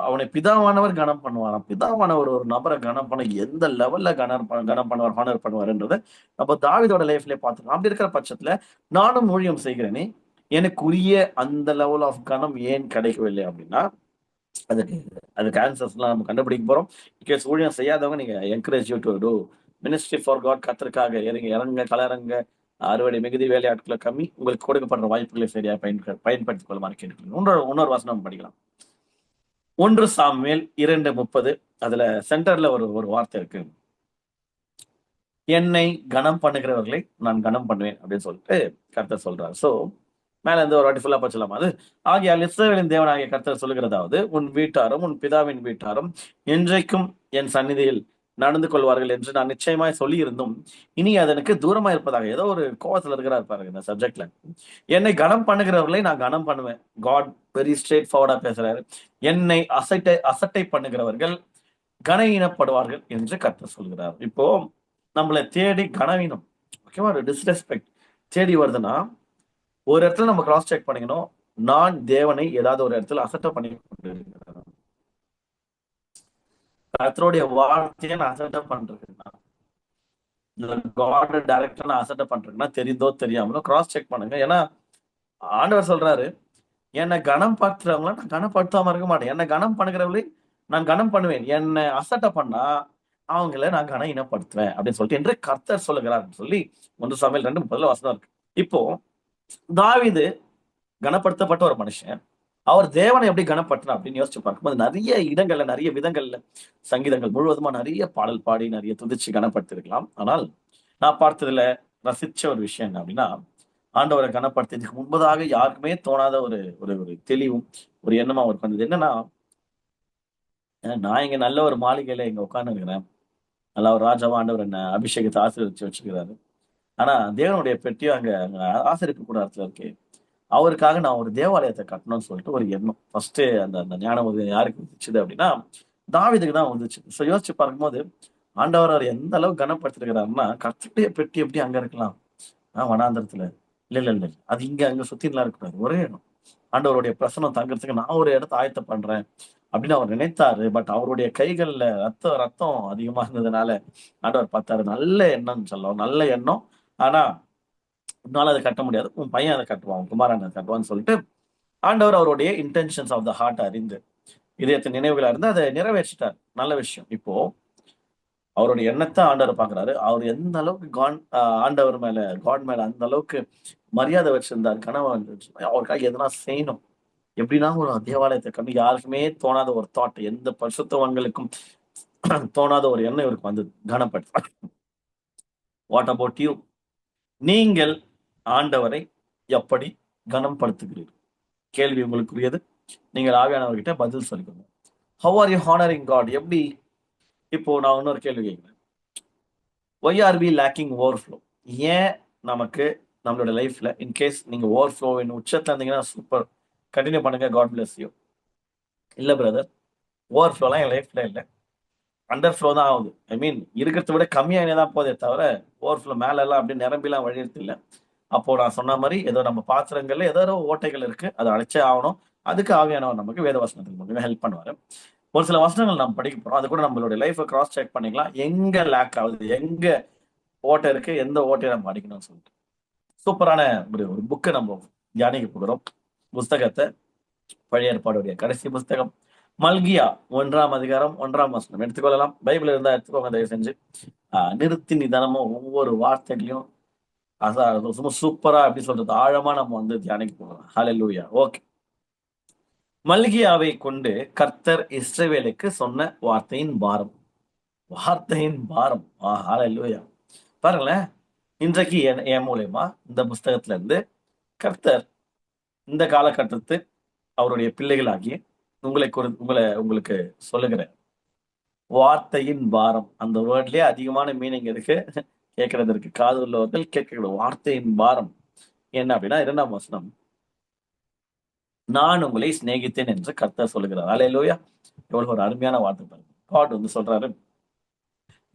அவனை பிதாவானவர் கனம் பண்ணுவாராம். பிதாவானவர் ஒரு நபரை கனம் பண்ண எந்த லெவல்ல கனம் பண்ணுவார், ஹானர் பண்ணுவார்ன்றதை நம்ம தாவீதோட லைஃப்லயே பார்த்துக்கலாம். அப்படி இருக்கிற பட்சத்துல நானும் ஊழியம் செய்கிறேனே, எனக்குரிய அந்த லெவல் ஆஃப் கனம் ஏன் கிடைக்கவில்லை அப்படின்னா, அதுக்கு அதுக்கு ஆன்சர்ஸ் எல்லாம் நம்ம கண்டுபிடிக்க போறோம். இன்கேஸ் ஊழியம் செய்யாதவங்க நீங்க encourage you to do ministry for God. கத்திற்காக இறங்க கலரங்க அறுவடை மிகுதி வேலையாட்களை கம்மி, உங்களுக்கு கொடுக்கப்படுற வாய்ப்புகளை சரியா பயன்படுத்திக் கொள்ளுமாறு கேட்டுக்கொள்ளுங்க. இன்னொரு வசனம் படிக்கலாம். 1 சாமுவேல் 2:30. அதுல சென்டர்ல ஒரு ஒரு வார்த்தை இருக்கு, என்னை கனம் பண்ணுகிறவர்களை நான் கனம் பண்ணுவேன் அப்படின்னு சொல்லிட்டு கர்த்தர் சொல்றாரு. சோ மேல இருந்து ஒரு வாட்டி ஃபுல்லா படிச்சலாமா? அது ஆகியால் இஸ்ரவேலின் தேவனாகிய கர்த்தர் சொல்லுகிறதாவது, உன் வீட்டாரும் உன் பிதாவின் வீட்டாரும் என்றைக்கும் என் சந்நிதியில் நடந்து கொள்வார்கள் என்று நான் நிச்சயமாய் சொல்லி இருந்தும் இனி அது எனக்கு தூரமா இருப்பதாக. ஏதோ ஒரு கோவத்துல இருக்கிறாரு பாருங்க இந்த சப்ஜெக்ட்ல. என்னை கனம் பண்ணுகிறவர்களை நான் கனம் பண்ணுவேன். காட் வெரி ஸ்ட்ரெயிட் ஃபார்வர்டா பேசுறாரு. என்னை அசட்டை பண்ணுகிறவர்கள் கனவீனப்படுவார்கள் என்று கர்த்தர் சொல்கிறார். இப்போ நம்மளை தேடி கனவீனம், ஓகேவா, ஒரு டிஸ்ரெஸ்பெக்ட் தேடி வருதுன்னா ஒரு இடத்துல நம்ம கிராஸ் செக் பண்ணிக்கணும். நான் தேவனை ஏதாவது ஒரு இடத்துல அசட்டை பண்ணி கொண்டு இருக்கிறேன், கர்த்தருடைய வார்த்தையை நான் அசட்டை பண்றேன்னா, காட் டைரக்டா நான் அசட்டை பண்றேன்னா தெரிந்தோ தெரியாமலோ கிராஸ் செக் பண்ணுங்க. ஏன்னா ஆண்டவர் சொல்றாரு, என்னை கனம் பார்க்கிறவங்கள நான் கனப்படுத்தாம இருக்க மாட்டேன். என்னை கனம் பண்ணுகிறவங்களே நான் கனம் பண்ணுவேன். என்னை அசட்டை பண்ணா அவங்கள நான் கன இனப்படுத்துவேன் அப்படின்னு சொல்லிட்டு என்று கர்த்தர் சொல்லுகிறார் சொல்லி 1 சாமுவேல் 2:30 வசனம் இருக்கு. இப்போ தாவீது கனப்படுத்தப்பட்ட ஒரு மனுஷன். அவர் தேவனை எப்படி கனப்படுத்தினா அப்படின்னு யோசிச்சு பார்க்கும்போது நிறைய இடங்கள்ல நிறைய விதங்கள்ல சங்கீதங்கள் முழுவதுமா நிறைய பாடல் பாடி நிறைய துதிச்சு கனப்படுத்திருக்கலாம். ஆனால் நான் பார்த்ததுல ரசிச்ச ஒரு விஷயம் என்ன அப்படின்னா, ஆண்டவரை கனப்படுத்தியதுக்கு முன்பதாக யாருக்குமே தோணாத ஒரு ஒரு ஒரு தெளிவும் ஒரு எண்ணமா அவருக்கு வந்தது. என்னன்னா, நான் இங்க நல்ல ஒரு மாளிகையில இங்க உட்கார்ந்து இருக்கிறேன், நல்லா ஒரு ராஜாவா ஆண்டவர் என்ன அபிஷேகத்தை ஆசீர்வதிச்சு வச்சுக்கிறாரு. ஆனா தேவனுடைய பெட்டியும் அங்க அங்க ஆசரிப்பு கூடாரத்துல இருக்கு. அவருக்காக நான் ஒரு தேவாலயத்தை கட்டணும்னு சொல்லிட்டு ஒரு எண்ணம் ஃபர்ஸ்ட் அந்த அந்த ஞானம் யாருக்கு வந்துச்சுது அப்படின்னா தாவீதுக்கு தான் வந்துச்சு. ஸோ யோசிச்சு பார்க்கும்போது ஆண்டவர் அவர் எந்த அளவுக்கு கனப்படுத்திருக்கிறாருன்னா, கர்த்தருடைய பெட்டி எப்படி அங்க இருக்கலாம் வனாந்தரத்துல? இல்ல இல்ல இல்ல, அது இங்க அங்க சுத்திலாம் இருக்கக்கூடாது, ஒரே இடம். ஆண்டவருடைய பிரசனம் தங்குறதுக்கு நான் ஒரு இடத்த ஆயத்தம் பண்றேன் அப்படின்னு அவர் நினைத்தாரு. பட் அவருடைய கைகள்ல ரத்தம் ரத்தம் அதிகமா இருந்ததுனால ஆண்டவர் பார்த்தாரு. நல்ல எண்ணம்னு சொல்லுவோம், நல்ல எண்ணம். ஆனா உன்னால அதை கட்ட முடியாது, உன் பையன் அதை கட்டுவான், உன் குமாரன் அதை கட்டுவான்னு சொல்லிட்டு ஆண்டவர் அவருடைய இன்டென்ஷன்ஸ் ஆஃப் த ஹார்ட் அறிந்து, இதயத்தின் நினைவுகளா இருந்து அதை நிறைவேற்றிட்டார். நல்ல விஷயம். இப்போ அவருடைய எண்ணத்தை ஆண்டவர் பாக்குறாரு. அவர் எந்த அளவுக்கு ஆண்டவர் மேல, காட் மேல அந்த அளவுக்கு மரியாதை வச்சிருந்தார். கனவு அவருக்காக எதனா செய்யணும். எப்படின்னா ஒரு தேவாலயத்தை கண்டு யாருக்குமே தோணாத ஒரு தாட், எந்த பரிசுத்தவான்களுக்கும் தோணாத ஒரு எண்ணம் இவருக்கு வந்தது. கனப்படுத்த. What about you? நீங்கள் ஆண்டவரை எப்படி கனப்படுத்துகிறீர்கள்? கேள்வி உங்களுக்குரியது. நீங்கள் ஆவியானவர்கிட்ட பதில் சொல்லிக்கோங்க. How are you honouring God? எப்படி? இப்போ நான் இன்னொரு கேள்வி கேட்கிறேன். Why are we lacking overflow? ஏன் நமக்கு நம்மளோட லைஃப்ல இன்கேஸ் நீங்க ஓவர்ஃப்ளோவின் உச்சத்துல இருந்தீங்கன்னா சூப்பர், கண்டினியூ பண்ணுங்க, காட் பிளஸ் யூ. இல்ல பிரதர், ஓவர்ஃப்ளோலாம் என் லைஃப்ல இல்லை, அண்டர் ஃப்ளோ தான் ஆகுது. ஐ மீன் இருக்கிறத விட கம்மியாக தான் போதே தவிர ஓவர்ஃப்ளோ மேல எல்லாம் அப்படியே நிரம்பிலாம் வழியிறது இல்லை. அப்போ நான் சொன்ன மாதிரி ஏதோ நம்ம பாத்திரங்கள்ல ஏதோ ஓட்டைகள் இருக்கு, அதை அழைச்சே ஆகணும். அதுக்கு ஆவியானவர் நமக்கு வேத வசனத்துக்கு மூலமா ஹெல்ப் பண்ணுவாரு. ஒரு சில வசனங்கள் நம்ம படிக்க போறோம், அது கூட நம்மளுடைய லைஃபை கிராஸ் செக் பண்ணிக்கலாம். எங்க லேக் ஆகுது, எங்க ஓட்டை இருக்கு, எந்த ஓட்டையை நம்ம அடிக்கணும்னு சொல்லிட்டு சூப்பரான ஒரு புக்கை நம்ம தியானிக்க போகிறோம். புஸ்தகத்தை, பழைய ஏற்பாடுடைய கடைசி புஸ்தகம் மல்கியா 1ஆம் அதிகாரம் 1ஆம் வசனம் எடுத்துக்கொள்ளலாம். பைபிள் இருந்தா எடுத்துக்கோங்க தயவு செஞ்சு. நிறுத்தி நிதானமும் ஒவ்வொரு வார்த்தைகளையும் சும்மா சூப்பரா எப்படி சொல்றது, ஆழமா நம்ம வந்து தியானிக்க போகிறோம். ஹல்லேலூயா. ஓகே. மல்கியாவை கொண்டு கர்த்தர் இஸ்ரவேலுக்கு சொன்ன வார்த்தையின் பாரம். வார்த்தையின் பாரம். ஹல்லேலூயா. பாருங்களேன், இன்றைக்கு என் மூலயமா இந்த புஸ்தகத்துல இருந்து கர்த்தர் இந்த காலகட்டத்து அவருடைய பிள்ளைகளாகி உங்களுக்கு சொல்லுகிற வார்த்தையின் பாரம். அந்த வேர்ட்லயே அதிகமான மீனிங் இருக்கு. கேட்கறதற்கு காது உள்ளவர்கள் கேட்கிற வார்த்தையின் பாரம் என்ன அப்படின்னா 2ஆம் வசனம், நான் உங்களை சிநேகித்தேன் என்று கர்த்தர் சொல்லுகிறார். அல்லேலூயா. எவ்வளவு ஒரு அருமையான வார்த்தை பாருங்க. காட் வந்து சொல்றாரு,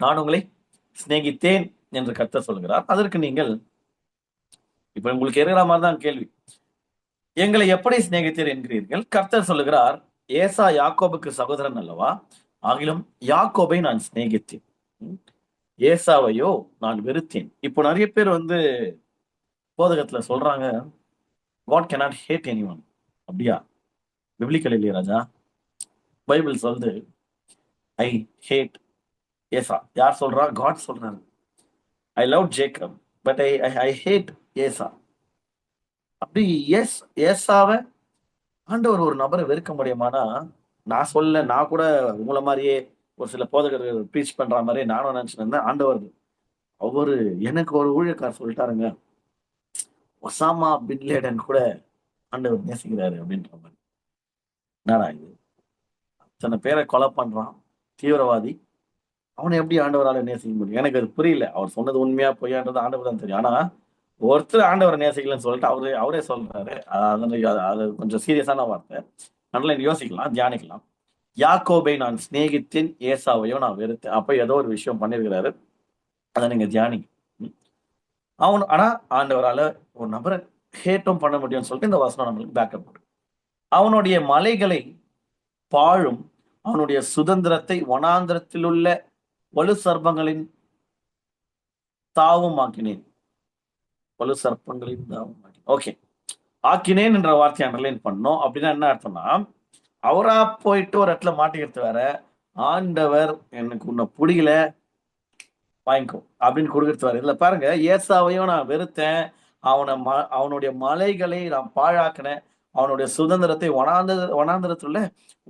நான் உங்களை சிநேகித்தேன் என்று கர்த்தர் சொல்லுகிறார். அதற்கு நீங்கள் இப்ப உங்களுக்கு இருக்கிற மாதிரி தான் கேள்வி, எங்களை எப்படி சிநேகித்தீர் என்கிறீர்கள். கர்த்தர் சொல்லுகிறார், ஏசா யாக்கோபுக்கு சகோதரன் அல்லவா, ஆகிலும் யாக்கோபை நான் சிநேகித்தேன், ஏசாவையோ நான் வெறுத்தேன். இப்போ நிறைய பேர் வந்து போதகத்துல சொல்றாங்க, God cannot hate anyone. அப்படியா? பிப்ளிக்கல் இல்லையா ராஜா? பைபிள் சொல்லுது ஐ ஹேட் ஏசா. யார் சொல்றா? காட் சொல்றாரு. I love Jacob but I hate Esau. அப்படி ஏசாவை ஆண்டவர் ஒரு நபரை வெறுக்க முடியுமானா? நான் கூட உங்களை மாதிரியே ஒரு சில போதகர்கள் ப்ரீச் பண்ற மாதிரி நானும் நினைச்சுட்டு இருந்தேன். ஆண்டவர் அவரு எனக்கு ஒரு ஊழியக்காரர் சொல்லிட்டாருங்க, ஒசாமா பின் லேடன் கூட ஆண்டவர் நேசிக்கிறாரு அப்படின்ற மாதிரி. என்னடா இது, அத்தனை பேரை கொலை பண்றான் தீவிரவாதி, அவனை எப்படி ஆண்டவரால நேசிக்க முடியும்? எனக்கு அது புரியல. அவர் சொன்னது உண்மையா பொய்யான்றது ஆண்டவர் தான் தெரியும். ஆனா ஒருத்தர் ஆண்டவரை நேசிக்கலன்னு சொல்லிட்டு அவரே சொல்றாரு. அது கொஞ்சம் சீரியஸான வார்த்தை. அதனால யோசிக்கலாம், தியானிக்கலாம். யாக்கோபை நான் சிநேகித்தேன், ஏசாவையோ நான் வெறுத்தேன். அப்ப ஏதோ ஒரு விஷயம் பண்ணிருக்கிறாரு, அதை நீங்க தியானிங்க. ஆனா ஆண்டவரால ஒரு நபரை ஹேட்டும் பண்ண முடியும்னு சொல்லிட்டு இந்த வசனம் நம்மளுக்கு பேக்கப் பண்ணும். அவனுடைய மலைகளை பாழும், அவனுடைய சுதந்திரத்தை வனாந்திரத்தில் உள்ள வலு சர்ப்பங்களின் தாவும் ஆக்கினேன். வலு சர்ப்பங்களின் தாவும் ஆக்கினேன். ஓகே, ஆக்கினேன் என்ற வார்த்தையை அண்டர்லைன் பண்ணோம். அப்படின்னா என்ன அர்த்தம்னா, அவரா போயிட்டு ஒரு இடத்துல மாட்டிக்கிறது வேற, ஆண்டவர் எனக்கு உன்னை பிடிக்கல வாங்கிக்கோ அப்படின்னு கொடுக்கறது வேற. இதுல பாருங்க, ஏசாவையும் நான் வெறுத்தேன், அவனுடைய மலைகளை நான் பாழாக்கினேன், அவனுடைய சுதந்திரத்தை வனாந்திரத்துல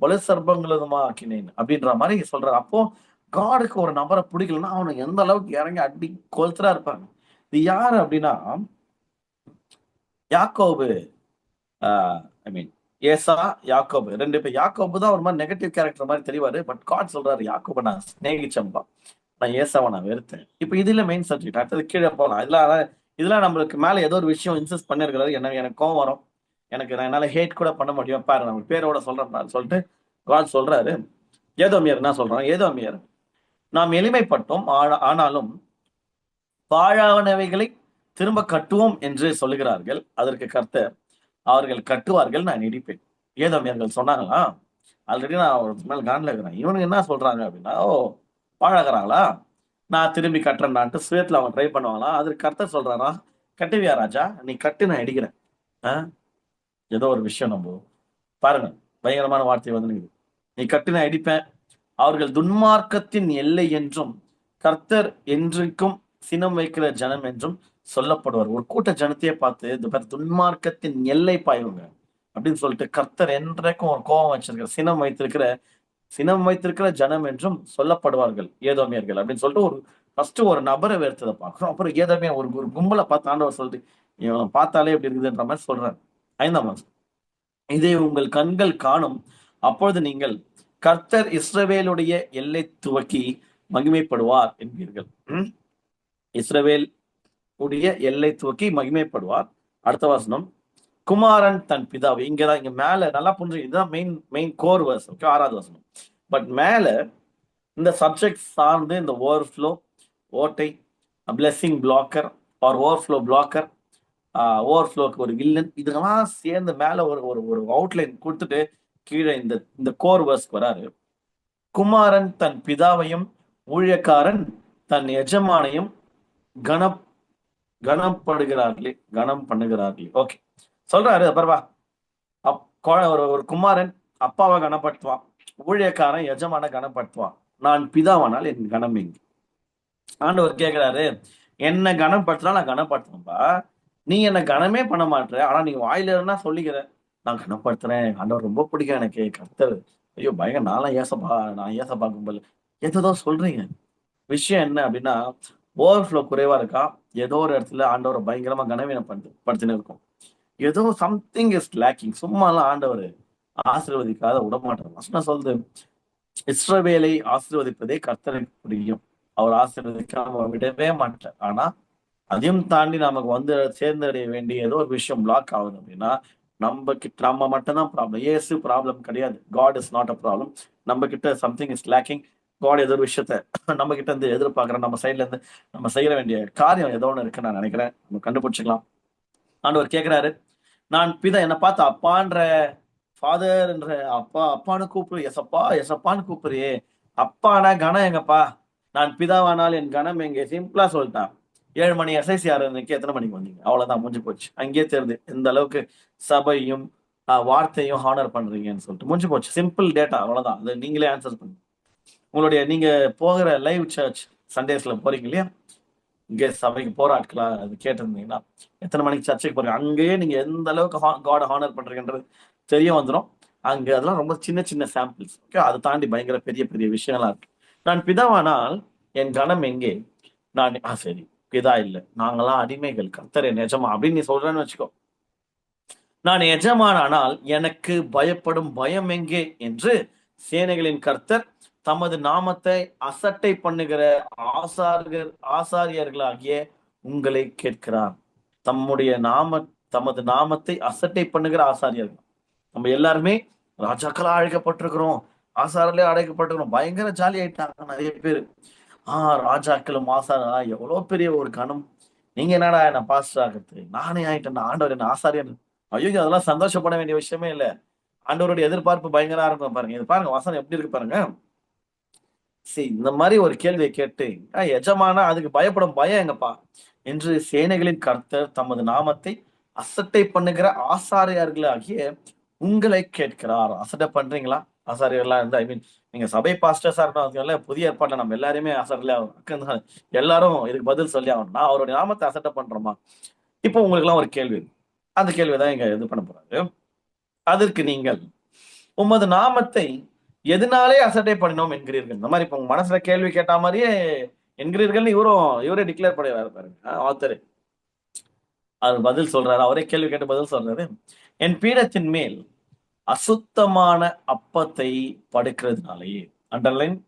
வலு சர்ப்பங்களுமா ஆக்கினேன் அப்படின்ற மாதிரி சொல்றாரு. அப்போ காடுக்கு ஒரு நபரை பிடிக்கலன்னா அவனை எந்த அளவுக்கு இறங்கி அடி கொளுத்துறா இருப்பாங்க. இது யாரு அப்படின்னா யாக்கோபு. ஐ மீன் ஏசா, யாக்கோபு, ரெண்டு பேர். யாக்கோபு தான் ஒரு மாதிரி நெகட்டிவ் கேரக்டர் மாதிரி தெரிவாரு. பட் காட் சொல்றாரு, யாக்கோபை நான் சிநேகிச்சம்பா, நான் ஏசாவை நான் வெறுத்தேன். இப்ப இதுல மெயின் சப்ஜெக்ட். அடுத்தது கீழே போகலாம். இதெல்லாம் நம்மளுக்கு மேல ஏதோ ஒரு விஷயம் இன்சிஸ்ட் பண்ணிருக்கிறாரு. எனக்கு கோவம் வரும், என்னால ஹேட் கூட பண்ண முடியும். பாரு, நம்ம பேரோட சொல்றேன் சொல்லிட்டு காட் சொல்றாரு. ஏதோமியர் என்ன சொல்றான்? ஏதோமியர், நாம் எளிமைப்பட்டோம், ஆனாலும் பாழானவைகளை திரும்ப கட்டுவோம் என்று சொல்லுகிறார்கள். அதற்கு கர்த்தர், அவர்கள் கட்டுவார்கள், நான் இடிப்பேன். ஏதோமியர்கள் சொன்னாங்களா? ஆல்ரெடி நான் ஒரு மேல காண்டில் இருக்கிறேன். இவனுங்க என்ன சொல்றாங்க அப்படின்னா, ஓ பாழாகிறாங்களா, நான் திரும்பி கட்டுறேன்டான்ட்டு சுயத்துல அவங்க ட்ரை பண்ணுவாங்களா? அதற்கு கர்த்தர் சொல்றாரா, கட்டுவியா ராஜா, நீ கட்டு, நான் இடிக்கிறேன். ஏதோ ஒரு விஷயம் நம்ம பாருங்க, பயங்கரமான வார்த்தை வந்து நீ கட்டு, நான் இடிப்பேன். அவர்கள் துன்மார்க்கத்தின் எல்லை என்றும் கர்த்தர் என்றைக்கும் சினம் வைக்கிற ஜனம் என்றும் சொல்லப்படுவார். ஒரு கூட்ட ஜனத்தையே பார்த்து இந்த பேர் துன்மார்க்கத்தின் எல்லை பாய்வுங்க அப்படின்னு சொல்லிட்டு கர்த்தர் என்றைக்கும் ஒரு கோபம் வச்சிருக்கிற சினம் வைத்திருக்கிற ஜனம் என்றும் சொல்லப்படுவார்கள் ஏதோமியர்கள் அப்படின்னு சொல்லிட்டு ஒரு ஃபர்ஸ்ட் ஒரு நபரை வேர்த்ததை பார்க்கிறோம். அப்புறம் ஏதோமே ஒரு கும்பலை பார்த்து ஆண்டவர் சொல்லிட்டு இவன் பார்த்தாலே எப்படி இருக்குதுன்ற மாதிரி சொல்றாரு. 5ஆம் வசனம், இதை உங்கள் கண்கள் காணும், அப்பொழுது நீங்கள் கர்த்தர் இஸ்ரவேலுடைய எல்லை துவக்கி மகிமைப்படுவார் என்பீர்கள். இஸ்ரவேல் உடைய எல்லை துவக்கி மகிமைப்படுவார். அடுத்த வசனம், குமாரன் தன் பிதாவை, இங்கதான் இங்க மேல நல்லா புரிஞ்சு, இதுதான் main main core verse. Okay, 6வது வசனம். பட் மேல இந்த சப்ஜெக்ட் சார்ந்து இந்த ஓவர்ஃப்ளோ, ஓட்டை, blessing blocker or overflow blocker, ஓவர்ஃப்ளோக்கு ஒரு வில்லன், இதெல்லாம் சேர்ந்து மேல ஒரு ஒரு ஒரு அவுட்லைன் கொடுத்துட்டு கீழே இந்த இந்த கோர் வர்ஸ்க்கு வராரு. குமாரன் தன் பிதாவையும் ஊழியக்காரன் தன் எஜமானையும் கன கனம் பண்ணுகிறார்களே. ஓகே, சொல்றாரு பரவா. ஒரு குமாரன் அப்பாவை கனப்படுத்துவான், ஊழியக்காரன் எஜமான கனப்படுத்துவான், நான் பிதாவானால் என் கனம் எங்க? ஆண்டவர் கேட்கிறாரு, என்ன கனப்படுத்தினா நான் கனப்படுத்துவேன்பா, நீ என்ன கனமே பண்ண மாட்டேற, ஆனா நீ வாயில இருந்தா சொல்லிக்கிற நான் கனப்படுத்துறேன், ஆண்டவர் ரொம்ப பிடிக்கும் எனக்கு, கர்த்தர் ஐயோ பயங்கர, நான் ஏசப்பா கும்பல் ஏதோ சொல்றீங்க. விஷயம் என்ன அப்படின்னா, ஓவர்ஃப்ளோ குறைவா இருக்கா, ஏதோ ஒரு இடத்துல ஆண்டவரை பயங்கரமா கனவீனப்படுத்தினு இருக்கும், ஏதோ சம்திங் இஸ் லேக்கிங். சும்மாலாம் ஆண்டவர் ஆசீர்வதிக்காத விடமாட்டார். வசனம் சொல்லுது, இஸ்ரவேலை ஆசீர்வதிப்பதே கர்த்தருக்கு பிடிக்கும், அவர் ஆசீர்வதிக்காம விடவே மாட்டார். ஆனா அதையும் தாண்டி நமக்கு வந்து சேர்ந்தடைய வேண்டிய ஏதோ ஒரு விஷயம் பிளாக் ஆகுது அப்படின்னா, நம்ம மட்டும்தான் ப்ராப்ளம். ஏசு ப்ராப்ளம் கிடையாது. God is not a problem. நம்ம கிட்ட சம்திங் இஸ் லேக்கிங். காட் ஏதோ ஒரு விஷயத்த நம்ம கிட்ட இருந்து எதிர்பார்க்கிறோம். நம்ம சைட்ல இருந்து நம்ம செய்ய வேண்டிய காரியம் ஏதோ ஒன்று இருக்குன்னு நான் நினைக்கிறேன். நம்ம கண்டுபிடிச்சிக்கலாம். ஆண்டவர் கேட்கிறாரு, நான் பிதா, என்னை பார்த்து அப்பான்ற, ஃபாதர் என்ற, அப்பா அப்பான்னு கூப்பிடு, எசப்பா எசப்பான்னு கூப்பிடுறியே, அப்பானா கணம் எங்கப்பா, நான் பிதாவானால் என் கணம் எங்க? சிம்பிளா சொல்லிட்டான். 7 மணி எஸ்ஐசி ஆறுக்கு எத்தனை மணிக்கு வந்தீங்க? அவ்வளவுதான், முடிஞ்சு போச்சு. அங்கேயே தெரியுது எந்த அளவுக்கு சபையும் வார்த்தையும் ஹானர் பண்றீங்கன்னு சொல்லிட்டு முடிஞ்சு போச்சு. சிம்பிள் டேட்டா, அவ்வளவுதான். அது நீங்களே ஆன்சர் பண்ணுங்க. நீங்க போகிற லைவ் சர்ச் சண்டேஸ்ல போறீங்க இல்லையா, இங்கே சபைக்கு போற ஆட்களா அது கேட்டிருந்தீங்கன்னா, எத்தனை மணிக்கு சர்ச்சைக்கு போறீங்க, அங்கேயே நீங்க எந்த அளவுக்கு காட் ஹானர் பண்றீங்கன்றது தெரிய வந்துடும். அங்க அதெல்லாம் ரொம்ப சின்ன சின்ன சாம்பிள்ஸ். ஓகே, அதை தாண்டி பயங்கர பெரிய பெரிய விஷயங்களா இருக்கு. நான் பிதாவானால் என் கணம் எங்கே? நான் சரி, பிதா இல்லை, நாங்களாம் அடிமைகள், கர்த்தர் என் எஜமா அப்படின்னு நீ சொல்றேன்னு வச்சுக்கோ. நான் எஜமானால் எனக்கு பயப்படும் பயம் எங்கே என்று சேனைகளின் கர்த்தர் தமது நாமத்தை அசட்டை பண்ணுகிற ஆசாரியர்களாகிய உங்களை கேட்கிறார். தமது நாமத்தை அசட்டை பண்ணுகிற ஆசாரியர்கள். நம்ம எல்லாருமே ராஜாக்களா அழைக்கப்பட்டிருக்கிறோம், ஆசாரிலே அழைக்கப்பட்டிருக்கிறோம். பயங்கர ஜாலி ஆயிட்டாங்க நிறைய பேர். ராஜாக்களும் ஆசாரா, எவ்வளவு பெரிய ஒரு கணம். நீங்க என்னடா என்ன பாஸ்டர் ஆகிறது, நானே ஆயிட்டேன், ஆண்டவர் என்ன ஆசாரியன். ஐயோ, அதெல்லாம் சந்தோஷப்பட வேண்டிய விஷயமே இல்லை. ஆண்டவருடைய எதிர்பார்ப்பு பயங்கரமா இருக்கும். பாருங்க, இது பாருங்க, வசனம் எப்படி இருக்கு பாருங்க. சரி, இந்த மாதிரி ஒரு கேள்வியை கேட்டு எஜமானா அதுக்கு பயப்படும் பயம் எங்கப்பா என்று சேனைகளின் கர்த்தர் தமது நாமத்தை அசட்டை பண்ணுகிற ஆசாரியர்களாகிய உங்களை கேட்கிறார். அசட்டை பண்றீங்களா? ஆசாரியர்களா இருந்தா, ஐ மீன் நீங்க சபை பாஸ்டர்ஸா இருக்கணும். புதிய ஏற்பாட்டுல நம்ம எல்லாருமே ஆசாரியர்களா, எல்லாரும் இதுக்கு பதில் சொல்லி ஆகணும். நான் அவருடைய நாமத்தை அசட்டை பண்றோமா? இப்போ உங்களுக்கு எல்லாம் ஒரு கேள்வி, அந்த கேள்விதான் இங்க இது பண்ண போறாரு. அதற்கு நீங்கள் உமது நாமத்தை எதனாலே அசட்டை பண்ணினோம் என்கிறீர்கள். இந்த மாதிரி இப்ப உங்க மனசுல கேள்வி கேட்ட மாதிரியே என்கிறீர்கள், இவரே டிக்ளேர் பண்ணுவாரு பாருங்க ஆத்தர். அவர் பதில் சொல்றாரு, அவரே கேள்வி கேட்டு பதில் சொல்றாரு. என் பீடத்தின் மேல் அசுத்தமான அப்பத்தை படுக்கிறதுனாலேயே, அண்டர்லைன்,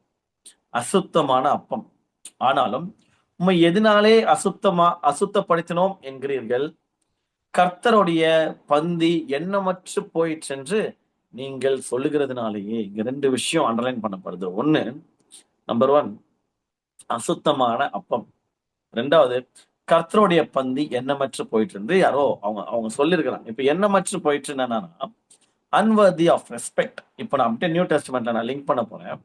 அசுத்தமான அப்பம். ஆனாலும் உண்மை எதனாலே அசுத்தப்படுத்தினோம் என்கிறீர்கள். கர்த்தருடைய பந்தி எண்ணமற்று போயிற்றென்று நீங்கள் சொல்லுகிறதுனாலேயே. இங்க 2 விஷயம் அண்டர்லைன் பண்ணப்படுது. ஒண்ணு, நம்பர் 1 அசுத்தமான அப்பம். 2வது கர்த்தருடைய பந்தி எண்ணமற்று போயிட்டு இருந்து யாரோ அவங்க அவங்க சொல்லியிருக்கிறாங்க. இப்ப எண்ணமற்று போயிட்டு என்னன்னா அன்வர்தி ஆஃப் ரெஸ்பெக்ட். இப்ப நான் அப்படியே நியூ டெஸ்ட்மெண்ட்ல நான் லிங்க் பண்ண போறேன்.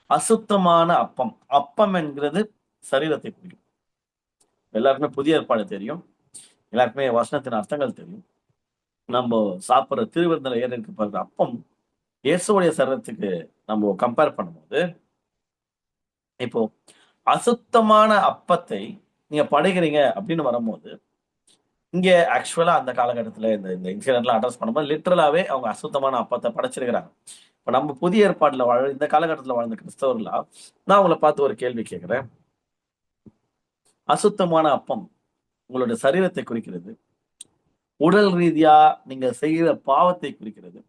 அசுத்தமான அப்பம். அப்பம் என்கிறது சரீரத்தை குறிக்கும். எல்லாருக்குமே புதிய ஏற்பாடு தெரியும். எல்லாருக்குமே வசனத்தின் அர்த்தங்கள் தெரியும். நம்ம சாப்பிடுற திருவிருந்தில ஏற இருக்கு பாருங்க அப்பம், இயேசுடைய சரீரத்துக்கு நம்ம கம்பேர் பண்ணும்போது, இப்போ அசுத்தமான அப்பத்தை நீங்க படைக்கிறீங்க அப்படின்னு வரும்போது, இங்க ஆக்சுவலா அந்த காலகட்டத்துல இந்த இந்த இன்சிடென்ட்லாம் அட்ரஸ் பண்ணும்போது லிட்டரலாவே அவங்க அசுத்தமான அப்பத்தை படைச்சிருக்கிறாங்க. இப்ப நம்ம புதிய ஏற்பாடுல இந்த காலகட்டத்துல வாழ்ந்த கிறிஸ்தவர்களா, நான் உங்களை பார்த்து ஒரு கேள்வி கேட்கிறேன். அசுத்தமான அப்பம் உங்களுடைய சரீரத்தை குறிக்கிறது. உடல் ரீதியா நீங்க செய்கிற பாவத்தை குறிக்கிறது.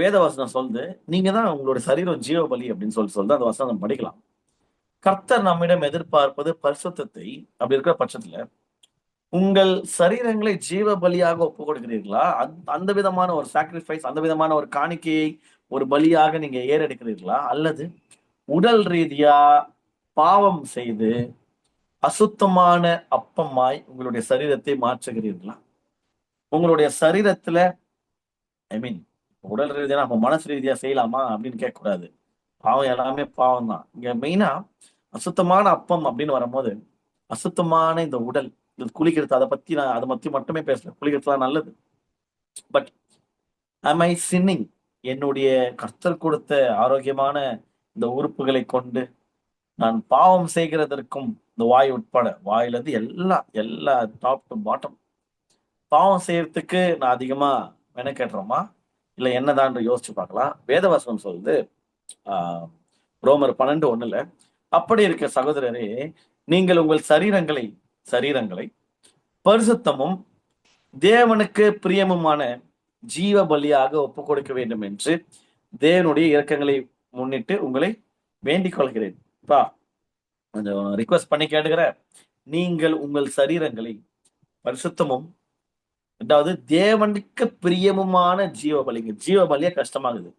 வேத வசனம் சொல்லுது, நீங்க தான் உங்களுடைய சரீரம் ஜீவ பலி அப்படின்னு சொல்லுது. அந்த வசனம் நம்ம படிக்கலாம். கர்த்தர் நம்மிடம் எதிர்பார்ப்பது பரிசுத்தத்தை. அப்படி இருக்கிற பட்சத்துல உங்கள் சரீரங்களை ஜீவ பலியாக ஒப்பு கொடுக்கிறீர்களா? அந்த விதமான ஒரு சாக்ரிஃபைஸ், அந்த விதமான ஒரு காணிக்கையை ஒரு பலியாக நீங்க ஏறெடுக்கிறீர்களா? அல்லது உடல் ரீதியா பாவம் செய்து அசுத்தமான அப்பமாய் உங்களுடைய சரீரத்தை மாற்றுகிறீர்களா? உங்களுடைய சரீரத்துல ஐ மீன் உடல் ரீதியா நம்ம மனசு ரீதியா செய்யலாமா அப்படின்னு கேட்க கூடாது. பாவம் எல்லாமே பாவம் தான். இங்க மெயினா அசுத்தமான அப்பம் அப்படின்னு வரும்போது, அசுத்தமான இந்த உடல் இது குளிக்கிறது, அதை பத்தி மட்டுமே பேசுறேன். குளிக்கிறதுலாம் நல்லது. But am I sinning? என்னுடைய கர்த்தர் கொடுத்த ஆரோக்கியமான இந்த உறுப்புகளை கொண்டு நான் பாவம் செய்கிறதற்கும், இந்த வாய் உட்பட வாயில இருந்து எல்லா டாப் டு பாட்டம் பாவம் செய்யறதுக்கு நான் அதிகமா மெனக்கெடுறோமா இல்ல என்னதான் யோசிச்சு பார்க்கலாம். வேதவசனம் சொல்லுது, ஆஹ் ரோமர் 12:1, அப்படி இருக்க சகோதரரே, நீங்கள் உங்கள் சரீரங்களை பரிசுத்தமும் தேவனுக்கு பிரியமுமான ஜீவ பலியாக ஒப்புக் கொடுக்க வேண்டும் என்று தேவனுடைய இரக்கங்களை முன்னிட்டு உங்களை வேண்டிக் கொள்கிறேன். கொஞ்சம் ரிக்வெஸ்ட் பண்ணி கேட்டுக்கிற, நீங்கள் உங்கள் சரீரங்களை பரிசுத்தமும், அதாவது தேவனுக்கு பிரியமுமான ஜீவ பலிங்க. ஜீவ பலியா கஷ்டமாகுது,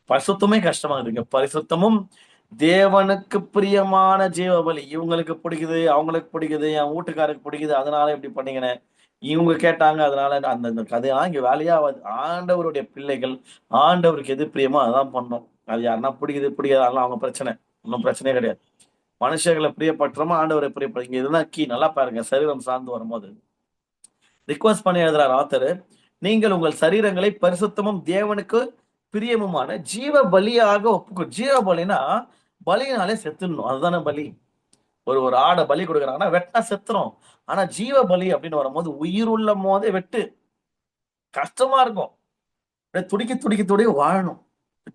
பரிசுத்தமே கஷ்டமாகுதுங்க. பரிசுத்தமும் தேவனுக்கு பிரியமான ஜீவ பலி. இவங்களுக்கு பிடிக்குது, அவங்களுக்கு பிடிக்குது, என் வீட்டுக்காருக்கு பிடிக்குது, அதனால இப்படி பண்ணீங்கன்னு இவங்க கேட்டாங்க, அதனால அந்த கதையெல்லாம் இங்க வேலையாவது. ஆண்டவருடைய பிள்ளைகள் ஆண்டவருக்கு எது பிரியமோ அதான் பண்ணோம். அது யாருன்னா பிடிக்குது பிடிக்காது அதெல்லாம் அவங்க பிரச்சனை, ஒன்றும் பிரச்சனையே கிடையாது. மனுஷர்களை பிரியப்படுறோமோ ஆண்டவரை பிரியப்படும். இங்க இதுதான் கீ. நல்லா பாருங்க, சரீரம் சார்ந்து வரும்போது ரிக்வஸ்ட் பண்ணி எழுதுறார் ஆத்தர், நீங்கள் உங்கள் சரீரங்களை பரிசுத்தமும் தேவனுக்கு பிரியமுமான ஜீவ பலியாக ஒப்புக்கொ. ஜீவ பலினா பலினாலே செத்துடணும், அதுதானே பலி. ஒரு ஆடை பலி கொடுக்குறாங்கன்னா வெட்டா செத்துரும். ஆனா ஜீவ பலி அப்படின்னு வரும்போது உயிர் உள்ள போதே வெட்டு. கஷ்டமா இருக்கும், துடிக்க வாழணும்.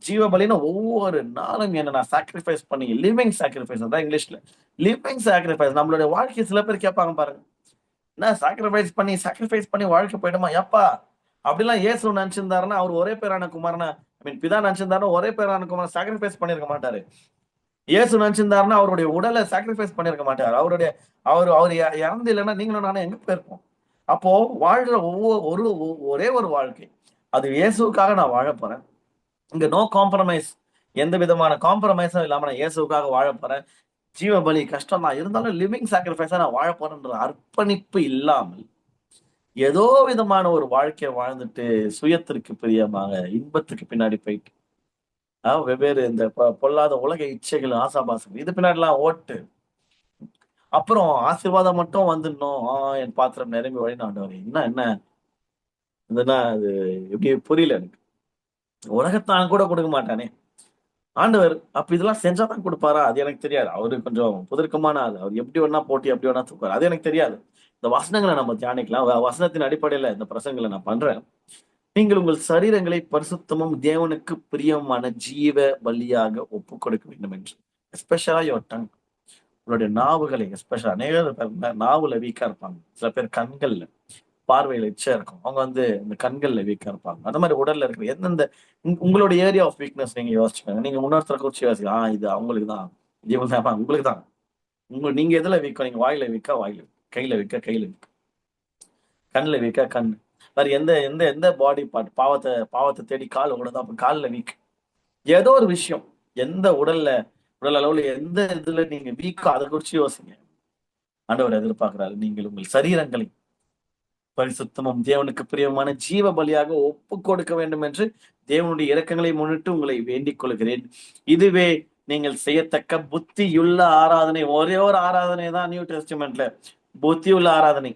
ஜீவ பலினா ஒவ்வொரு நாளும் என்ன நான் சாக்ரிஃபைஸ் பண்ணி, லிவிங் சாக்ரிஃபைஸ் தான் இங்கிலீஷ்ல லிவிங் சாக்ரிஃபைஸ். நம்மளுடைய வாழ்க்கையை சில பேர் கேட்பாங்க பாருங்க, என்ன சாக்ரிஃபைஸ் பண்ணி வாழ்க்கை போயிடுமா எப்பா அப்படிலாம் இயேசு நினைச்சிருந்தாருன்னா அவர் ஒரே பேரான குமாரனா பிதா நினைச்சிருந்தாருன்னா ஒரே பேரான குமாரன் சாக்ரிஃபைஸ் பண்ணிருக்க மாட்டாரு. இயேசு நினைச்சிருந்தாருன்னா அவருடைய உடலை சாக்ரிஃபைஸ் பண்ணிருக்க மாட்டாரு. அவர் இறந்து இல்லைன்னா நீங்களும் நானும் எங்க போயிருப்போம். அப்போ வாழ்ற ஒரே ஒரு வாழ்க்கை, அது இயேசுக்காக நான் வாழ போறேன். இங்க நோ காம்ப்ரமைஸ், எந்த விதமான காம்ப்ரமைஸும் இல்லாம நான் இயேசுக்காக வாழ போறேன். ஜீவ பலி கஷ்டம் தான் இருந்தாலும் லிவிங் சாக்ரிஃபைஸா நான் வாழ போறேன்ற அர்ப்பணிப்பு இல்லாமல் ஏதோ விதமான ஒரு வாழ்க்கையை வாழ்ந்துட்டு சுயத்திற்கு பிரியமாக இன்பத்துக்கு பின்னாடி போயிட்டு வெவ்வேறு இந்த பொல்லாத உலக இச்சைகள் ஆசாபாசம் இது பின்னாடி எல்லாம் ஓட்டு, அப்புறம் ஆசீர்வாதம் மட்டும் வந்துடணும், என் பாத்திரம் நிரம்பி வழி ஆண்டவர். என்ன இதுனா அது எப்படி புரியல எனக்கு. உலகத்தான் கூட கொடுக்க மாட்டானே ஆண்டவர், அப்ப இதெல்லாம் செஞ்சாதான் கொடுப்பாரா அது எனக்கு தெரியாது. அவரு கொஞ்சம் புதிர்க்கமான ஆள், அவர் எப்படி வேணா போட்டி எப்படி வேணா தூக்குவார், அது எனக்கு தெரியாது. இந்த வசனங்களை நம்ம தியானிக்கலாம். வசனத்தின் அடிப்படையில இந்த பிரசங்களை நான் பண்றேன். நீங்கள் உங்கள் சரீரங்களை பரிசுத்தமும் தேவனுக்கு பிரியமான ஜீவ பலியாக ஒப்பு கொடுக்க வேண்டும் என்று. எஸ்பெஷலா யுவர் டங், உங்களுடைய நாவுகளை எஸ்பெஷலா. அநேக நாவுல வீக்கா இருப்பாங்க, சில பேர் கண்கள்ல பார்வையில இச்சா இருக்கும், அவங்க இந்த கண்கள்ல வீக்கா இருப்பாங்க. அந்த மாதிரி உடல்ல இருக்கிற எந்தெந்த உங்களுடைய ஏரியா ஆஃப் வீக்னஸ் நீங்க யோசிச்சுக்கோங்க. நீங்க முன்னொருத்தரை குறிச்சு யோசிக்கலாம், இது அவங்களுக்கு தான், ஜீவன் உங்களுக்கு தான். நீங்க எதுல வீக்கம்? நீங்க வாயில வீக்கா வாயில, கையில வீக்கா கையில வீக்கா, கண்ணுல வீக்கா கண், வேற எந்த எந்த எந்த பாடி பார்ட் பாவத்தை தேடி கால் ஓடுதோ அப்ப காலில் வீக். ஏதோ ஒரு விஷயம், எந்த உடல் அளவுல எந்த இதுல நீங்க வீக்கோ அதை குறிச்சு யோசிங்க. ஆண்டவர் எதிர்பார்க்கிறாரு, நீங்கள் உங்கள் சரீரங்களை பரிசுத்தமும் தேவனுக்கு பிரியமான ஜீவ பலியாக ஒப்பு கொடுக்க வேண்டும் என்று தேவனுடைய இரக்கங்களை முன்னிட்டு உங்களை வேண்டிக் கொள்கிறேன். இதுவே நீங்கள் செய்யத்தக்க புத்தியுள்ள ஆராதனை. ஒரே ஒரு ஆராதனை தான் நியூ டெஸ்டிமெண்ட்ல புத்தியுள்ள ஆராதனை.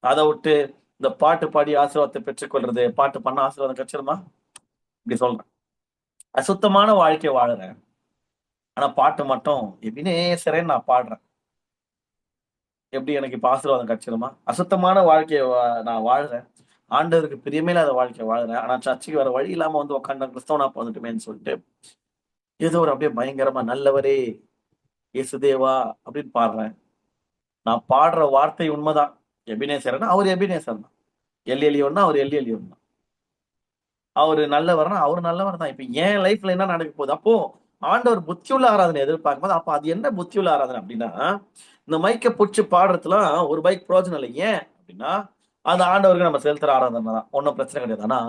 அதை விட்டு இந்த பாட்டு பாடி ஆசீர்வாதத்தை பெற்றுக்கொள்றது, பாட்டு பண்ண ஆசீர்வாதம் கிடைச்சிருமா? இப்படி சொல்றேன். அசுத்தமான வாழ்க்கை வாழுறேன், ஆனா பாட்டு மட்டும் எபினேசரேன்னு நான் பாடுறேன். எப்படி எனக்கு இப்ப ஆசீர்வாதம் கிடைச்சிருமா? அசுத்தமான வாழ்க்கையை நான் வாழ்றேன், ஆண்டவருக்கு பிரியமில்லாத வாழ்க்கையை வாழ்றேன், ஆனா சர்ச்சுக்கு வர வழி இல்லாம வந்து உட்காந்து கிறிஸ்தவனா வந்துட்டுமேன்னு சொல்லிட்டு ஏதோ ஒரு அப்படியே பயங்கரமா நல்லவரே இயேசுதேவா அப்படின்னு பாடுறேன். நான் பாடுற வார்த்தை உண்மைதான். எபினேசர்னா அவர் எபினேசர் தான், எல்லியலியோன்னா அவர் எல்லியலியோன் தான், அவரு நல்லவர்னா அவரு நல்லவர் தான். இப்ப என் லைஃப்ல என்ன நடக்க போகுது? அப்போ ஆண்டவர் புத்தியுள்ள ஆராதனை எதிர்பார்க்கும் போது, அப்ப அது என்ன புத்தியுள்ள ஆராதனை அப்படின்னா, இந்த மைக்க புடிச்சு பாடுறதுலாம் ஒரு பைக் பிரோஜனம் இல்லை. ஏன் அப்படின்னா, அது ஆண்டவருக்கு நம்ம செலுத்துற ஆராதனை தான், ஒன்றும் பிரச்சனை கிடையாது. ஆனா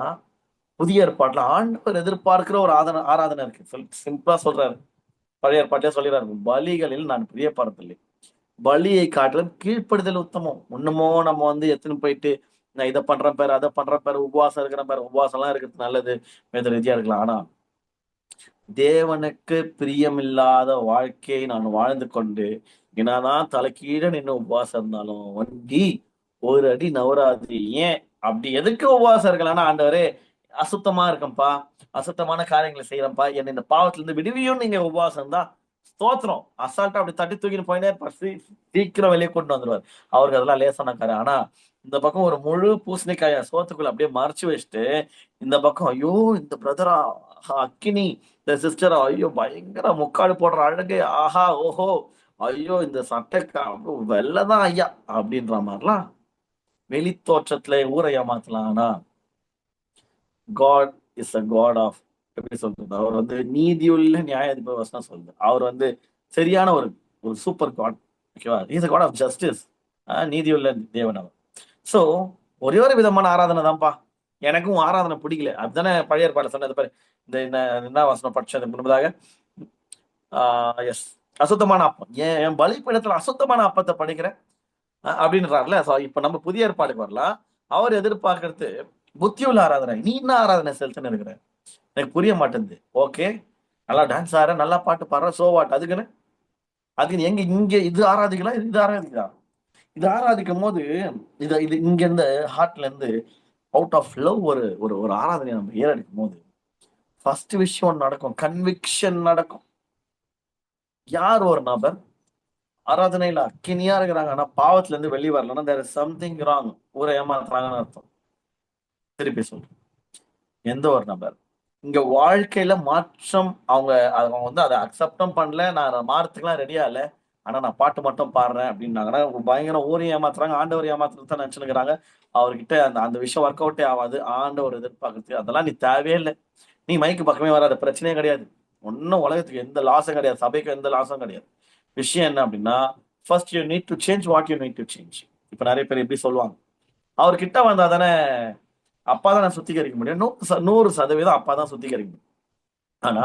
புதிய ஏற்பாட்டுல ஆண்டவர் எதிர்பார்க்கிற ஒரு ஆராதனை இருக்கு. சிம்பிளா சொல்றாரு, பழைய ஏற்பாட்டிலே சொல்லிடுறாரு, பலிகளில் நான் பிரியப்படுறதில்லை, பலியை காட்டிலும் கீழ்ப்படுதல் உத்தமம். இன்னமும் நம்ம வந்து எத்தனை போயிட்டு நான் இதை பண்றேன் பேர், அதை பண்றேன் பேர், உபவாசம் இருக்கிறேன் பேர். உபவாசம் எல்லாம் இருக்கிறது நல்லது, வேத ரீதியா இருக்கலாம். ஆனா தேவனுக்கு பிரியமில்லாத வாழ்க்கையை நான் வாழ்ந்து கொண்டு என்னதான் தலைக்கீழ நின்று உபவாசம் இருந்தாலும் வண்டி ஒரு அடி நவராது. ஏன் அப்படி எதுக்கு உபவாசம் இருக்கலாம்னா, ஆண்டவரே அசுத்தமா இருக்கேன்ப்பா, அசுத்தமான காரியங்களை செய்யறேன்ப்பா, என்னை இந்த பாவத்துல இருந்து விடுவியும் நீங்க உபவாசம் தான் ஸ்தோத்திரம். அசால்ட்டா அப்படி தட்டி தூக்கின்னு போயினே இருப்பார். சீக்கிரம் வெளியே கொண்டு வந்துருவார். அவருக்கு அதெல்லாம் லேசான காரியம். ஆனா இந்த பக்கம் ஒரு முழு பூசணிக்காய சோத்துக்குள்ள அப்படியே மறைச்சு வச்சுட்டு, இந்த பக்கம் ஐயோ இந்த பிரதரா அக்கினி, இந்த சிஸ்டரா ஐயோ பயங்கர முக்காடு போடுற அழகு, ஆஹா ஓஹோ, ஐயோ இந்த சட்டை வெள்ளதான் ஐயா அப்படின்ற மாதிரிலாம் வெளி தோற்றத்துல ஊரை ஏமாத்தலாம். ஆனா God is a God of, எப்படி சொல்றது, அவர் வந்து நீதியுள்ள நியாயாதிபதி வசனம் சொல்லுது. அவர் வந்து சரியான ஒரு ஒரு சூப்பர் காட். ஓகேவா? Is a God of justice. நீதியுள்ள தேவன் அவர். சோ ஒரே ஒரு விதமான ஆராதனை தான்ப்பா. எனக்கும் ஆராதனை பிடிக்கல. அதுதானே பழைய ஏற்பாடு சொன்னது பாரு. இந்த என்ன வசனம் படிச்சது முன்பதாக? எஸ், அசுத்தமான அப்பம். என் பலிப்பீடத்துல அசுத்தமான அப்பத்தை படிக்கிறேன் அப்படின்றாருல. சோ இப்ப நம்ம புதிய ஏற்பாடுக்கு வரலாம். அவர் எதிர்பார்க்கறது புத்தியுள்ள ஆராதனை. நீ என்ன ஆராதனை செலுத்துன்னு இருக்கிற? எனக்கு புரிய மாட்டேங்குது. ஓகே, நல்லா டான்ஸ் ஆடுற, நல்லா பாட்டு பாடுற, சோ வாட்? அதுக்குன்னு அதுக்கு எங்க இங்க இது ஆராதிக்கலாம், இது ஆராதிக்கலாம். இது ஆராதிக்கும் போது இது இது இங்க இருந்து ஹார்ட்ல இருந்து அவுட் ஆஃப் லவ் ஒரு ஒரு ஒரு ஆராதனை நம்ம ஏறடிக்கும் போது ஃபர்ஸ்ட் விஷயம் நடக்கும், கன்விக்ஷன் நடக்கும். யார் ஒரு நபர் ஆராதனையில அக்கினியா இருக்கிறாங்க, ஆனா பாவத்துல இருந்து வெளியே வரலன்னா தேர் இஸ் சம்திங் ராங். ஊரை ஏமாத்துறாங்கன்னு அர்த்தம். திருப்பி சொல்றேன், எந்த ஒரு நபர் இங்க வாழ்க்கையில மாற்றம் அவங்க வந்து அதை அக்செப்டும் பண்ணல, நான் மாறத்துக்குலாம் ரெடியா இல்ல, ஆனா நான் பாட்டு மட்டும் பாடுறேன் அப்படின்னாங்கன்னா பயங்கர ஊரையும் ஏமாத்துறாங்க, ஆண்டவர் ஏமாத்துறது தான் நினைச்சுக்கிறாங்க. அவர்கிட்ட அந்த அந்த விஷயம் ஒர்க் அவுட்டே ஆகாது. ஆண்டவர் எதிர்பார்க்கறது அதெல்லாம் நீ தேவையே இல்லை. நீ மைக்கு பக்கமே வராத, பிரச்சனையே கிடையாது. ஒன்னும் உலகத்துக்கு எந்த லாஸும் கிடையாது, சபைக்கு எந்த லாஸும் கிடையாது. விஷயம் என்ன அப்படின்னா, first you need to change what you need to change. இப்ப நிறைய பேர் எப்படி சொல்லுவாங்க, அவர்கிட்ட வந்தா தானே அப்பா தான் நான் சுத்திகரிக்க முடியும். 100% அப்பா தான் சுத்திகரிக்க முடியும். ஆனா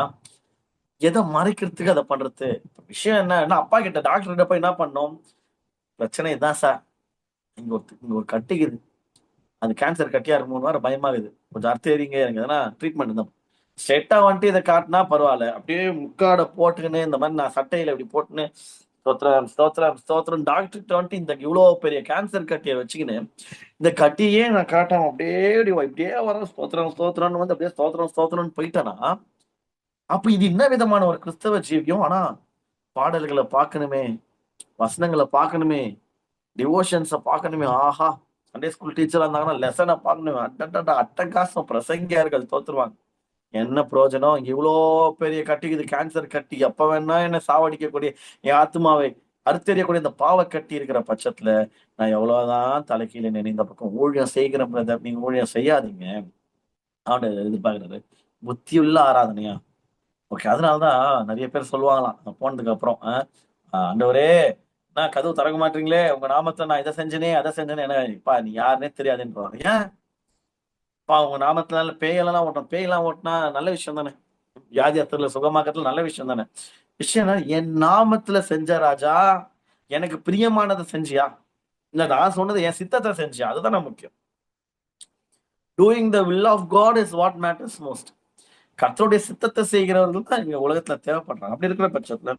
எதை மறைக்கிறதுக்கு அதை பண்றது. விஷயம் என்ன, அப்பா கிட்ட டாக்டர் கிட்ட போய் என்ன பண்ணோம், பிரச்சனை இதான் சார், இங்க ஒரு கட்டிக்குது, அது கேன்சர் கட்டியா இருக்கு, 3 வாரம் பயமாகுது, கொஞ்சம் அர்த்தம் எறிங்க, எனக்கு எதனா ட்ரீட்மெண்ட் தான். ஸ்ட்ரெயிட்டா வந்துட்டு இதை காட்டினா பரவாயில்ல, அப்படியே முக்காட போட்டுக்கின்னு இந்த மாதிரி நான் சட்டையில இப்படி போட்டுன்னு ஸ்தோத்திரம் ஸ்தோத்திரம் ஸ்தோத்திரம் டாக்டர் வந்துட்டு இந்த இவ்வளவு பெரிய கேன்சர் கட்டியை வச்சுக்கின்னு இந்த கட்டியே நான் காட்டாம அப்படியே இப்படியே வர ஸ்தோத்திரம் ஸ்தோத்திரம்னு வந்து அப்படியே ஸ்தோத்திரம் ஸ்தோத்திரம்னு போயிட்டேன்னா, அப்ப இது என்ன விதமான ஒரு கிறிஸ்தவ ஜீவியம்? ஆனா பாடல்களை பார்க்கணுமே, வசனங்களை பார்க்கணுமே, டிவோஷன்ஸை பார்க்கணுமே, ஆஹா, சண்டே ஸ்கூல் டீச்சரா இருந்தாங்கன்னா லெசனை பார்க்கணுமே, அட்டகாசம் பிரசங்கியார்கள் தோத்துருவாங்க. என்ன பிரயோஜனம்? இவ்வளோ பெரிய கட்டிக்குது, கேன்சர் கட்டி, எப்ப வேணா என்ன சாவடிக்கக்கூடிய என் ஆத்மாவை அறுத்தெறியக்கூடிய இந்த பாவ கட்டி இருக்கிற பட்சத்துல நான் எவ்வளவுதான் தலைக்கீழ நின்று இந்த பக்கம் ஊழியம் செய்கிற பிரதர், நீங்க ஊழியம் செய்யாதீங்க. அவனு எதிர்பார்க்கிறாரு புத்தியுள்ள ஆராதனையா. ஓகே, அதனாலதான் நிறைய பேர் சொல்லுவாங்களாம் நான் போனதுக்கு அப்புறம், ஆண்டவரே நான் கதவு திறக்க மாட்டீங்களே, உங்க நாமத்துல நான் இதை செஞ்சனே அதை செஞ்சேனே, என்ன இப்பா நீ யாருன்னே தெரியாதுன்னு. ஏன் உங்க நாமத்தினால பேயெல்லாம் ஓட்டணும், பேயெல்லாம் ஓட்டினா நல்ல விஷயம் தானே, வியாதி அத்தல சுகமாக்கத்துல நல்ல விஷயம் தானே. விஷயம் என்ன, என் நாமத்துல செஞ்ச ராஜா எனக்கு பிரியமானதை செஞ்சியா, இல்ல நான் சொன்னது என் சித்தத்தை செஞ்சியா, அதுதான் முக்கியம். Doing the will of God is what matters most. கர்த்தருடைய சித்தத்தை செய்கிறவர்கள் தான் இங்க உலகத்துல தேவைப்படுறாங்க. அப்படி இருக்கிற பட்சத்துல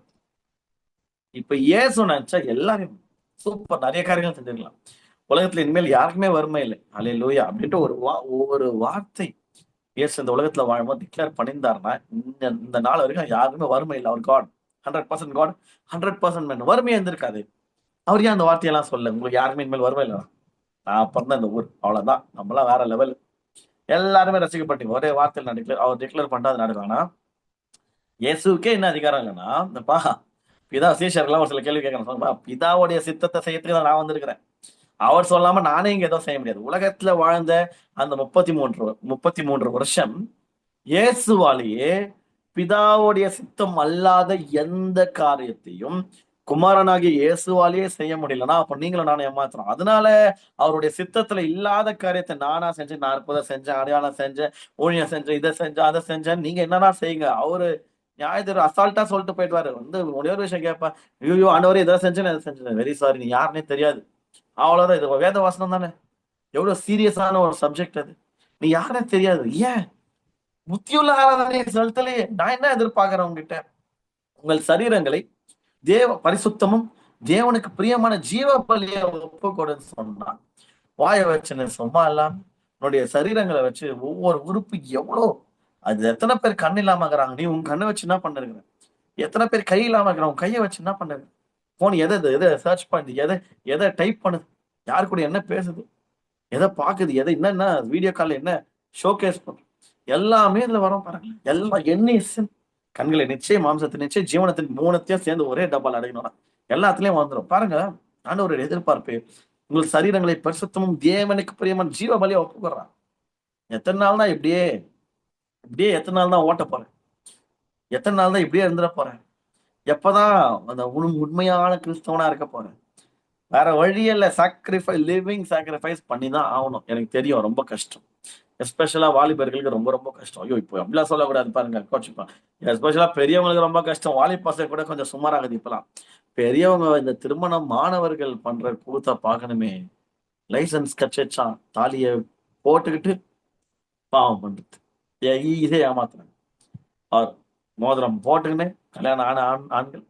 இப்ப ஏசு நினைச்சா எல்லாரையும் சூப்பர் நிறைய காரியங்கள் செஞ்சிருக்கலாம். உலகத்துல இனிமேல் யாருக்குமே வறுமை இல்லை, அல்லேலூயா அப்படின்ட்டு ஒரு வார்த்தை இயேசு இந்த உலகத்துல வாழும்போது டிக்ளேர் பண்ணியிருந்தாருன்னா, இந்த நாள் வரைக்கும் யாருக்குமே வறுமை இல்லை. அவர் காட், 100% காட், 100% மேன். வறுமையே இருந்திருக்காது. அவர் ஏன் அந்த வார்த்தையெல்லாம் சொல்ல, உங்களுக்கு யாருமே இனிமேல் வறுமை இல்லை, நான் பிறந்த இந்த ஊர் அவ்வளவுதான், நம்மளாம் வேற லெவல், எல்லாருமே ரசிக்கப்பட்டீங்க ஒரே வார்த்தையில் நான் அவர் டிக்ளேர் பண்ணிட்டு அது நடக்கும். இயேசுக்கே என்ன அதிகாரம் இல்லைன்னா, இந்தப்பா பிதா சீஷர்கள்லாம் ஒரு சில கேள்வி கேட்கணும், பிதாவுடைய சித்தத்தை செய்யறதுக்கு தான் நான் வந்திருக்கிறேன், அவர் சொல்லாம நானே இங்க எதுவும் செய்ய முடியாது. உலகத்துல வாழ்ந்த அந்த 33 வருஷம் இயேசுவாலேயே பிதாவுடைய சித்தம் அல்லாத எந்த காரியத்தையும் குமாரனாகிய இயேசுவாலேயே செய்ய முடியலன்னா, அப்ப நீங்களும் நானும் ஏமாத்துறோம். அதனால அவருடைய சித்தத்துல இல்லாத காரியத்தை நானா செஞ்சேன், நான் அற்புதம் செஞ்சேன், அடையாளம் செஞ்சேன், ஊழியம் செஞ்சேன், இதை செஞ்சேன், அதை செஞ்சேன், நீங்க என்னன்னா செய்யுங்க. அவரு நியாயத்தர் அசால்ட்டா சொல்லிட்டு போயிட்டு வந்து ஒரே ஒரு விஷயம் கேட்பா, ஐயோ ஆண்டவரே இதை செஞ்சேன், இதை செஞ்சேன், வெரி சாரி, நீ யாருன்னே தெரியாது, அவ்வளவுதான். இது வேத வாசனம் தானே, எவ்வளவு சீரியஸான ஒரு சப்ஜெக்ட் அது. நீ யாருன்னே தெரியாது, ஏன் புத்தியுள்ள ஆராதனையை செலுத்தலையே. நான் என்ன எதிர்பார்க்கிறேன் உங்ககிட்ட, உங்கள் சரீரங்களை பரிசுத்தமும் தேவனுக்கு பிரியமான ஜீவ பலியை ஒப்பு கொடுன்னு சொன்னான். வாயை வச்சுன்னு சும்மா இல்லாம உன்னுடைய சரீரங்களை வச்சு ஒவ்வொரு உறுப்பு எவ்வளோ, அது எத்தனை பேர் கண் இல்லாம இருக்கிறாங்க, நீ உன் கண்ணை வச்சு என்ன பண்ணுற, எத்தனை பேர் கை இல்லாம இருக்கிற உன் கையை வச்சு என்ன பண்ணுறது, போன் எதை எதை சர்ச் பண்ணுது, எதை டைப் பண்ணுது, யாரு கூட என்ன பேசுது, எதை பாக்குது, எதை என்னன்னா வீடியோ கால் என்ன ஷோகேஸ் பண்ணும், எல்லாமே இதுல வரும் பாருங்க. எல்லாம் என்ன கண்களை நிச்சயம், மாம்சத்தை நிச்சயம், ஜீவனத்தின் மூணத்தையும் சேர்ந்து ஒரே டப்பால் அடையணும், எல்லாத்துலயும் வந்துடும் பாருங்க. ஆண்டவர் ஒரு எதிர்பார்ப்பு, உங்கள் சரீரங்களை பரிசுத்தமும் தேவனுக்கு பிரியமான ஜீவ பலியா ஒப்புக்கிறான். எத்தனை நாள் தான் இப்படியே இப்படியே எத்தனை நாள் தான் ஓட்ட போறேன், எத்தனை நாள் தான் இப்படியே இருந்துட போறேன், எப்பதான் அந்த உண்மையான கிறிஸ்தவனா இருக்க போறேன், வேற வழியில லிவிங் சாக்ரிஃபைஸ் பண்ணி தான் ஆகணும். எனக்கு தெரியும் ரொம்ப கஷ்டம், எஸ்பெஷலா வாலிபர்களுக்கு ரொம்ப ரொம்ப கஷ்டம். ஐயோ இப்போ அப்படிலாம் சொல்லக்கூடாது பாருங்க, கோச்சுப்பான். எஸ்பெஷலா பெரியவங்களுக்கு ரொம்ப கஷ்டம், வாலிபாசை கூட கொஞ்சம் சுமாராகுது இப்பெல்லாம். பெரியவங்க இந்த திருமணம் மாணவர்கள் பண்ற கூத்த பார்க்கணுமே, லைசன்ஸ் கட்சான் தாலிய போட்டுக்கிட்டு பாவம் பண்றது, இதே ஏமாத்துறாங்க. மோதிரம் போட்டுக்கின்னு கல்யாணம் ஆன ஆண்கள்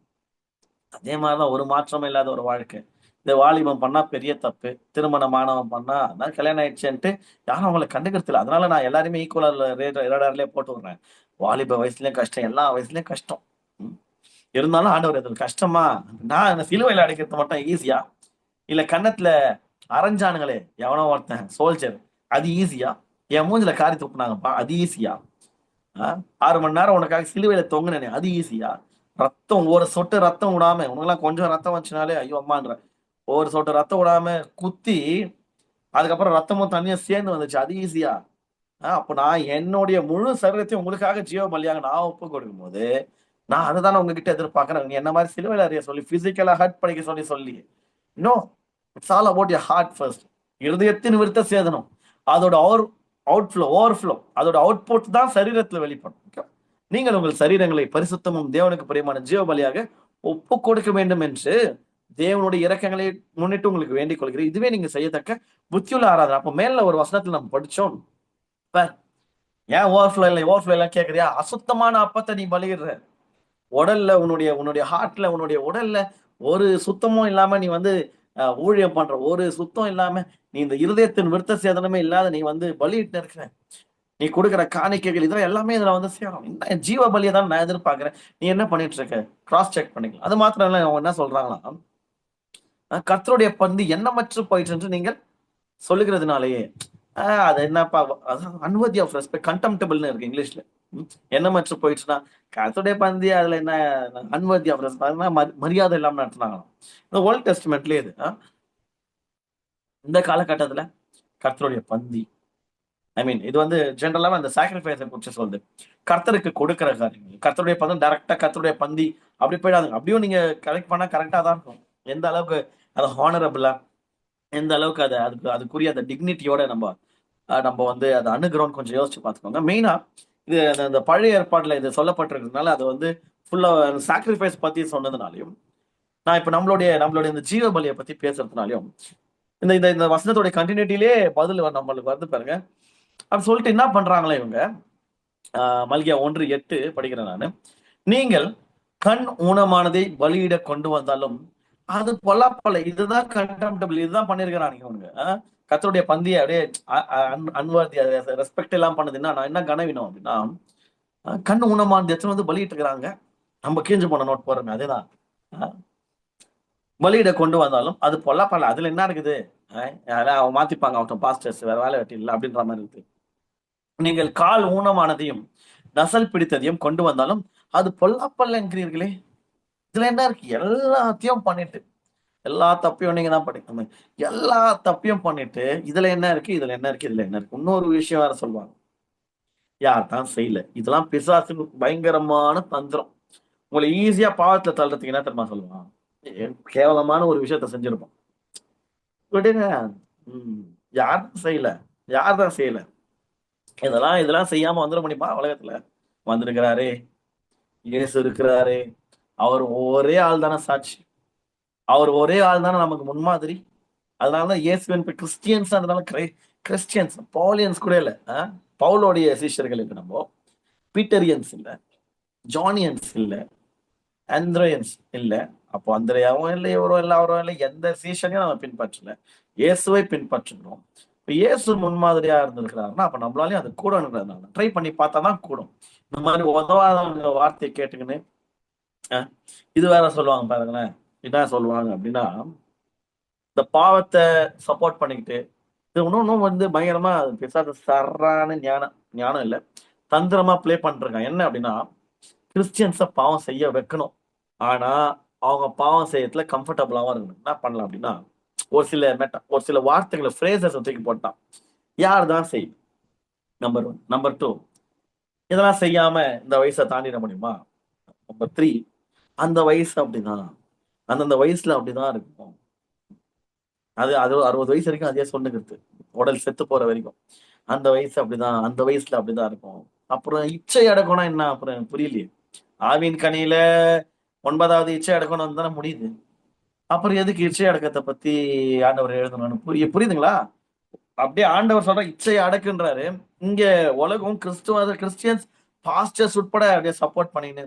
அதே மாதிரிதான், ஒரு மாற்றமும் இல்லாத ஒரு வாழ்க்கை. இந்த வாலிபம் பண்ணா பெரிய தப்பு, திருமணமானவன் பண்ணா அதான் கல்யாணம் ஆயிடுச்சுன்ட்டு யாரும் அவங்களை கண்டுக்கிறது இல்லை. அதனால நான் எல்லாருமே ஈக்குவலா ரேடார்லயே போட்டு விடுறேன். வாலிப வயசுலயும் கஷ்டம், எல்லா வயசுலயும் கஷ்டம். இருந்தாலும் ஆண்டவர் எது கஷ்டமா, நான் சிலுவையில அடைக்கிறது மட்டும் ஈஸியா, இல்ல கன்னத்துல அரைஞ்சானுங்களே எவனோ ஒருத்தன் சோல்ஜர், அது ஈஸியா, என் மூஞ்சில காரி துப்புனாங்கப்பா அது ஈஸியா, 6 மணி நேரம் உனக்காக சிலுவையில தொங்குனே அது ஈஸியா, ரத்தம் ஒரு சொட்டு ரத்தம் விடாம, உனக்கெல்லாம் கொஞ்சம் ரத்தம் வச்சுனாலே ஐயோ அம்மான்ற, ஒரு சொட்டு ரத்தம் விடாம குத்தி அதுக்கப்புறம் ரத்தமும் தண்ணியும் சேர்ந்து வந்துச்சு அது ஈஸியா. அப்போ நான் என்னுடைய முழு சரீரத்தையும் உங்களுக்காக ஜீவ பலியாக நான் ஒப்பு கொடுக்கும் போது நான் அதை தானே உங்ககிட்ட எதிர்பார்க்கறேன். நீ என்ன மாதிரி சிலுவையில் அறிய சொல்லி பிசிக்கலா ஹர்ட் பண்ணிக்க சொல்லி no, it's all about your heart first. இருதயத்தின் விருத்த சேதனம், அதோட ஓவர்ஃப்ளோ, அதோட அவுட்புட் தான் சரீரத்துல வெளிப்படும். நீங்கள் உங்கள் சரீரங்களை பரிசுத்தமும் தேவனுக்கு பிரியமான ஜீவ பலியாக ஒப்பு கொடுக்க வேண்டும் என்று தேவனுடைய இரக்கங்களை முன்னிட்டு உங்களுக்கு வேண்டிக் கொள்கிறேன், இதுவே நீங்க செய்யத்தக்க புத்தியுள்ள ஆராதனை. அப்போ மேல ஒரு வசனத்துல நம்ம படிச்சோம், ஏன் ஓவர்ஃப்ளோ எல்லாம் கேக்குறியா, அசுத்தமான அப்பத்தை நீ பலியிடுற, உடல்ல உன்னுடைய ஹார்ட்ல உன்னுடைய உடல்ல ஒரு சுத்தமும் இல்லாம நீ ஊழியம் பண்ற, ஒரு சுத்தம் இல்லாம நீ இந்த இருதயத்தின் விருத்த சேதனமே இல்லாத நீ பலியிட்டு இருக்கிற, நீ கொடுக்குற காணிக்கைகள் இதெல்லாம் எல்லாமே இதுல சேரும். ஜீவ பலியை தான் நான் எதிர்பார்க்கிறேன். நீ என்ன பண்ணிட்டு இருக்க, கிராஸ் செக் பண்ணிக்கலாம். அது மாத்திரம் இல்ல, அவங்க என்ன சொல்றாங்களா, கர்த்தருடைய பந்தி எண்ணமற்று போயிட்டு நீங்கள் சொல்லுகிறதுனாலயே அது என்னப்பா, அன்வர்தி ஆஃப் ரெஸ்பெக்ட், கண்டெம்டபிள்னு இருக்கு இங்கிலீஷ்ல, எண்ணமற்று போயிடுச்சுன்னா கர்த்தருடைய பந்தி அதுல என்ன அன்வர்தி ஆஃப் ரெஸ்பெக்ட், மரியாதை இல்லாம நடத்துனாங்களாம். இந்த ஓல்ட் டெஸ்ட்மெண்ட்லயே இது. இந்த காலகட்டத்துல கர்த்தருடைய பந்தி, ஐ மீன் இது ஜென்ரலாவே அந்த சாக்ரிஃபைஸை குறிச்சு சொல்லுது, கர்த்தருக்கு கொடுக்கிற காரியங்கள். கர்த்தருடைய பந்தம் டைரக்டா கர்த்தருடைய பந்தி அப்படி போயிடாதுங்க. அப்படியும் நீங்க கரெக்ட் பண்ணா கரெக்டா தான் இருக்கும். எந்த அளவுக்கு அது ஹானரபிளா, எந்த அளவுக்கு அதுக்குரிய அந்த டிக்னிட்டியோட நம்ம அதை அணுகிறோம்னு கொஞ்சம் யோசிச்சு பார்த்துக்கோங்க. மெயினா இது அந்த பழைய ஏற்பாடுல இது சொல்லப்பட்டிருக்கிறதுனால அது ஃபுல்லா சாக்ரிஃபைஸ் பத்தி சொன்னதுனாலையும் நான் இப்ப நம்மளுடைய இந்த ஜீவ பலியை பத்தி பேசுறதுனாலையும் இந்த இந்த இந்த வசனத்துடைய கண்டினியூட்டிலே பதில் நம்மளுக்கு வருது பாருங்க. அப்படி சொல்லிட்டு என்ன பண்றாங்களே இவங்க, மல்கியா 1:8 படிக்கிறேன் நானு. நீங்கள் கண் ஊனமானதை பலியிட கொண்டு வந்தாலும் அது பொல்லாப்பல்ல. இதுதான் கண்டெம்டபிள். இதுதான் பண்ணிருக்கிறான் இவனுங்க. கர்த்தருடைய பந்தியை அப்படியே அன்வர்த்தி ரெஸ்பெக்ட் எல்லாம் பண்ணதுன்னா நான் என்ன கனவினோம் அப்படின்னா, கண் ஊனமானது எத்தனை வந்து பலியிட்டு இருக்கிறாங்க. நம்ம கீஞ்சு போன நோட் போறோமே அதேதான். பலியிட கொண்டு வந்தாலும் அது பொல்லாப்பல்ல. அதுல என்ன இருக்குது? யாராவது அவன் மாத்திப்பாங்க, அவன் பாஸ்டர்ஸ் வேற வேலை வெட்டி இல்லை அப்படின்ற மாதிரி இருக்கு. நீங்கள் கால் ஊனமானதையும் நசல் பிடித்ததையும் கொண்டு வந்தாலும் அது பொல்லாப்பல்ல என்கிறீர்களே. இதுல என்ன இருக்கு? எல்லாத்தையும் பண்ணிட்டு எல்லா தப்பையும் நீங்க தான் படிக்கணும். எல்லா தப்பையும் பண்ணிட்டு இதுல என்ன இருக்கு, இதுல என்ன இருக்கு, இதுல என்ன இருக்கு. இன்னொரு விஷயம் வேற சொல்லுவாங்க, யார் தான் செய்யல. இதெல்லாம் பிசாசுக்கு பயங்கரமான தந்திரம். உங்களை ஈஸியா பாவத்துல தள்ளுறதுக்கு என்ன தெரியுமா சொல்லுவான்? கேவலமான ஒரு விஷயத்த செஞ்சிருப்போம், விடுங்க. யார் தான் செய்யல, யார் தான் செய்யல. இதெல்லாம் இதெல்லாம் செய்யாம வந்துட முடியுமா? உலகத்துல வந்திருக்கிறாரே, இயேசு இருக்கிறாரே. அவர் ஒரே ஆள் தானே சாட்சி. அவர் ஒரே ஆள் தானே நமக்கு முன்மாதிரி. அதனாலதான் இயேசுவின் கிறிஸ்டியன்ஸ், அதனால கிறிஸ்டியன்ஸ் பவுலியன்ஸ் கூட இல்ல. பவுலோடைய சீஷர்கள் இருக்கு, நம்ம பீட்டரியன்ஸ் இல்ல, ஜானியன்ஸ் இல்ல, ஆந்திரேயன்ஸ் இல்ல. அப்போ அந்திரையாவும் இல்லை, இவரும் இல்லை, அவரும் இல்லை. எந்த சீஷனையும் நம்ம பின்பற்றல, இயேசுவை பின்பற்றுகிறோம். இப்ப இயேசு முன்மாதிரியா இருந்திருக்கிறாருன்னா அப்ப நம்மளாலையும் அது கூடணுங்கிறதுனால ட்ரை பண்ணி பார்த்தா தான் கூடும். இந்த மாதிரி உதவாதவங்க வார்த்தையை கேட்டுக்கின்னு இது வேற சொல்லுவாங்க பாருங்களேன். என்ன சொல்லுவாங்க அப்படின்னா, இந்த பாவத்தை சப்போர்ட் பண்ணிக்கிட்டு இது இன்னும் வந்து பயங்கரமா பிசாசு சர்றான ஞானம் ஞானம் இல்லை, தந்திரமா பிளே பண்ணிருக்காங்க. என்ன அப்படின்னா, கிறிஸ்டியன்ஸை பாவம் செய்ய வைக்கணும். ஆனா அவங்க பாவம் செய்யறதுல கம்ஃபர்டபுளாவும் இருக்கணும். என்ன பண்ணலாம் அப்படின்னா, ஒரு சில வார்த்தைகளை ஃப்ரேசஸ் தூக்கி போட்டான். யார் தான் செய்யும்? நம்பர் 1. நம்பர் 2, இதெல்லாம் செய்யாம இந்த வயசை தாண்டிட முடியுமா? நம்பர் 3, அந்த வயசு அப்படிதான், அந்தந்த வயசுல அப்படிதான் இருக்கும். அது அது 60 வயசு வரைக்கும் அதே சொன்னுக்கிறது, உடல் செத்து போற வரைக்கும். அந்த வயசு அப்படிதான், அந்த வயசுல அப்படிதான் இருக்கும். அப்புறம் இச்சை அடக்கணும் என்ன? அப்புறம் எனக்கு புரியலையே. ஆவின் கனியில 9வது இச்சை அடக்கணும் தானே முடியுது. அப்புறம் எதுக்கு இச்சை அடக்கத்தை பத்தி ஆண்டவர் எழுதணும்னு புரியுதுங்களா? அப்படியே ஆண்டவர் சொல்ற இச்சையை அடக்குன்றாரு. இங்க உலகம் கிறிஸ்டியன்ஸ் பாஸ்டர்ஸ் உட்பட அப்படியே சப்போர்ட் பண்ணின்னு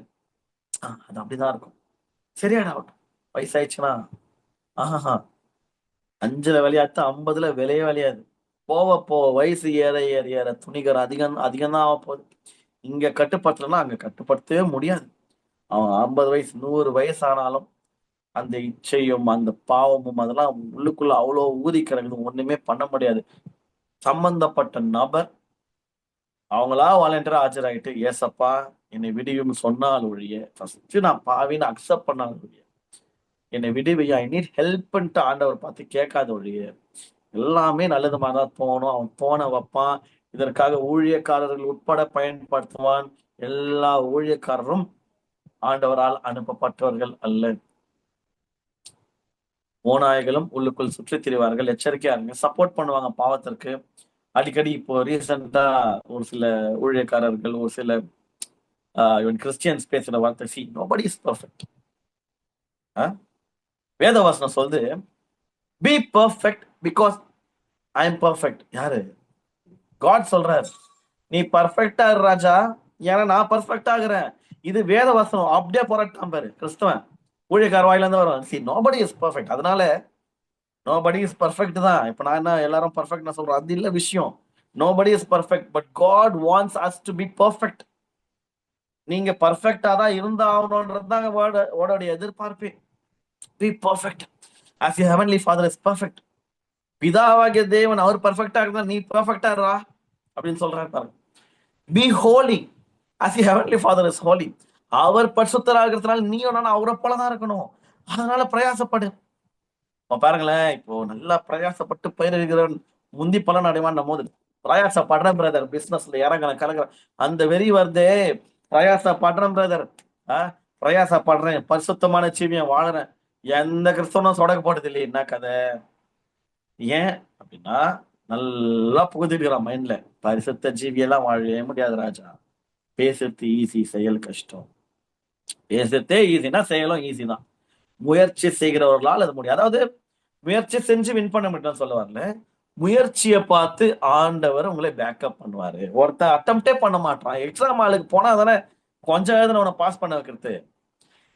அது அப்படிதான் இருக்கும். சரியாடாகட்டும். வயசாயிடுச்சுன்னா ஆஹா 5ல விளையாட்டு 50ல விலையே விளையாது. போக வயசு ஏற ஏற ஏற துணிகர் அதிகம் அதிகம் தான் ஆக போகுது. இங்க கட்டுப்படுத்தலன்னா அங்க கட்டுப்படுத்தவே முடியாது. அவன் 50 வயசு 100 வயசு ஆனாலும் அந்த இச்சையும் அந்த பாவமும் அதெல்லாம் உள்ளுக்குள்ள அவ்வளவு ஊதி கிடக்குது, ஒண்ணுமே பண்ண முடியாது. சம்பந்தப்பட்ட நபர் அவங்களா வாலண்டியரா ஆஜராகிட்டு, ஏசப்பா என்னை விடியும் சொன்னால் ஒழிய, ஃபர்ஸ்ட் நான் பாவின்னு அக்செப்ட் பண்ணால் ஒழிய, என்னை விடுவியா, ஐ நீட் ஹெல்ப்ன்ட்டு ஆண்டவர் பார்த்து கேட்காத ஒழிய, எல்லாமே நல்லது மாதிரி தான் தோணும். அவன் தோண வைப்பான். இதற்காக ஊழியக்காரர்கள் உட்பட பயன்படுத்துவான். எல்லா ஊழியக்காரரும் ஆண்டவரால் அனுப்பப்பட்டவர்கள் அல்ல. ஓநாய்களும் உள்ளுக்குள் சுற்றி திரிவார்கள். எச்சரிக்கையா இருங்க. சப்போர்ட் பண்ணுவாங்க பாவத்திற்கு அடிக்கடி. இப்போ ரீசெண்டா ஒரு சில ஊழியக்காரர்கள், ஒரு சில இவன் கிறிஸ்டியன்ஸ் பேசுற வார்த்தை, சி நோபடி இஸ் பர்ஃபெக்ட். வேதவாசனம் சொல்லுது, B perfect because I am perfect. யாரு? காட் சொல்றாரு, நீ பர்ஃபெக்டா இரு ராஜா, ஏன்னா நான் பர்ஃபெக்ட் ஆகுறேன். இது வேதவாசனம். அப்படியே போராட்டம் பாரு கிறிஸ்தவன் ஊழியக்கார வாயில இருந்து வரும். C nobody is perfect. அதனால நோபடி இஸ் பர்ஃபெக்ட் தான். இப்ப நான் என்ன எல்லாரும் பர்ஃபெக்ட் நான் சொல்றேன், அது இல்ல விஷயம். Nobody is perfect, but God wants us to be perfect. நீங்க பர்ஃபெக்டா தான் இருந்தாகணும்ன்றது தான் வேர்டோட எதிர்பார்ப்பே. Be perfect as your heavenly father is perfect. பிதாவாகிய தேவன் அவர் பர்ஃபெக்டா இருந்தா நீ பர்ஃபெக்டா இருடா அப்படின்னு சொல்றாரு பாருங்க. B Holi as your heavenly father is holy. அவர் பரிசுத்தரா இருக்கிறதுனால நீயும் நானும் அவரை போலதான் இருக்கணும். அதனால பிரயாசப்படு. பாருங்களேன், இப்போ நல்லா பிரயாசப்பட்டு பயிரிடுகிறவன் முந்தி பலன் அடைவான் போது பிரயாசப்படுறேன் பிரதர், பிசினஸ்ல இறங்குறேன் கலங்குறேன், அந்த வெறி வருதே. பிரயாசப்படுறேன் பிரதர், பிரயாசப்படுறேன், பரிசுத்தமான ஜீவியம் வாழறேன், எந்த கிறிஸ்தவனும் சொடக்கு போட்டது இல்லையே. என்ன கதை? ஏன் அப்படின்னா, நல்லா புகுத்திருக்கிறான் மைண்ட்ல, பரிசுத்த ஜீவியெல்லாம் வாழவே முடியாது ராஜா. பேசுறது ஈஸி, செயல் கஷ்டம். பேசுறதே ஈஸினா செயலும் ஈஸி தான். முயற்சி செய்கிறவர்களால் அது முடியும். அதாவது முயற்சி செஞ்சு வின் பண்ண மட்டும் சொல்ல வரல. முயற்சியை பார்த்து ஆண்டவர் உங்களை பேக்கப் பண்ணுவாரு. ஒருத்தன் அட்டம்ப்டே பண்ண மாட்டான். எக்ஸாம் ஹாலுக்கு போனா தானே கொஞ்சம் எழுதுனவனை பாஸ் பண்ண வைக்கிறது.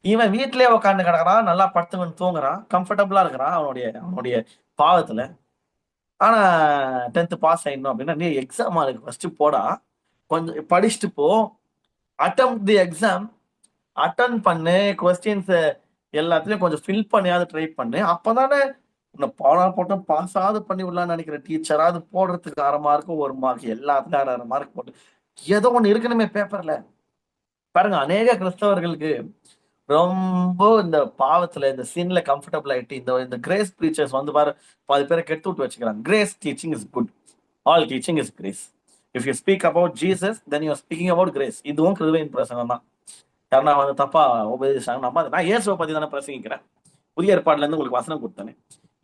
இவன் வீட்டிலேயே உட்காந்து கிடக்குறான், நல்லா படுத்துவன் தூங்குறான், கம்ஃபர்டபுளா இருக்கிறான் அவனுடைய அவனுடைய பாவத்துல. ஆனா 10th பாஸ் ஆயிடணும் அப்படின்னா, நீ எக்ஸாம் ஹாலுக்கு ஃபர்ஸ்ட் போடா, கொஞ்சம் படிச்சுட்டு போ, அட்டம் தி எக்ஸாம், அட்டன் பண்ணு, கொஸ்டின்ஸ் எல்லாத்துலயும் கொஞ்சம் ஃபில் பண்ணியாவது ட்ரை பண்ணு. அப்பதானே உன்னை பாடா போட்டும் பாஸ் ஆகுது பண்ணி விடலாம்னு நினைக்கிற டீச்சராவது போடுறதுக்கு 1/2 மார்க் 1 மார்க் எல்லாத்துலயும் 1/2 மார்க் போட்டு ஏதோ ஒண்ணு இருக்கணுமே பேப்பர்ல. பாருங்க, அநேக கிறிஸ்தவர்களுக்கு ரொம்ப இந்த பாவத்துல இந்த சீன்ல கம்ஃபர்டபுள் ஆயிட்டு இந்த இந்த கிரேஸ் ப்ரீச்சர்ஸ் வந்து பாரு பாதி பேரை கெடுத்து விட்டு வச்சுக்கிறாங்க. Grace teaching is good, all teaching is grace. If you speak about Jesus then you speaking about grace. இதுவும் கிருபையின் பிரசங்கம் தான். யாருன்னா வந்து தப்பா உபதேசிச்சாங்க, நான் இயேசுவை பத்தி தானே பிரசங்கிக்கிறேன். புதிய ஏற்பாடுல இருந்து உங்களுக்கு வசனம் கொடுத்தானே.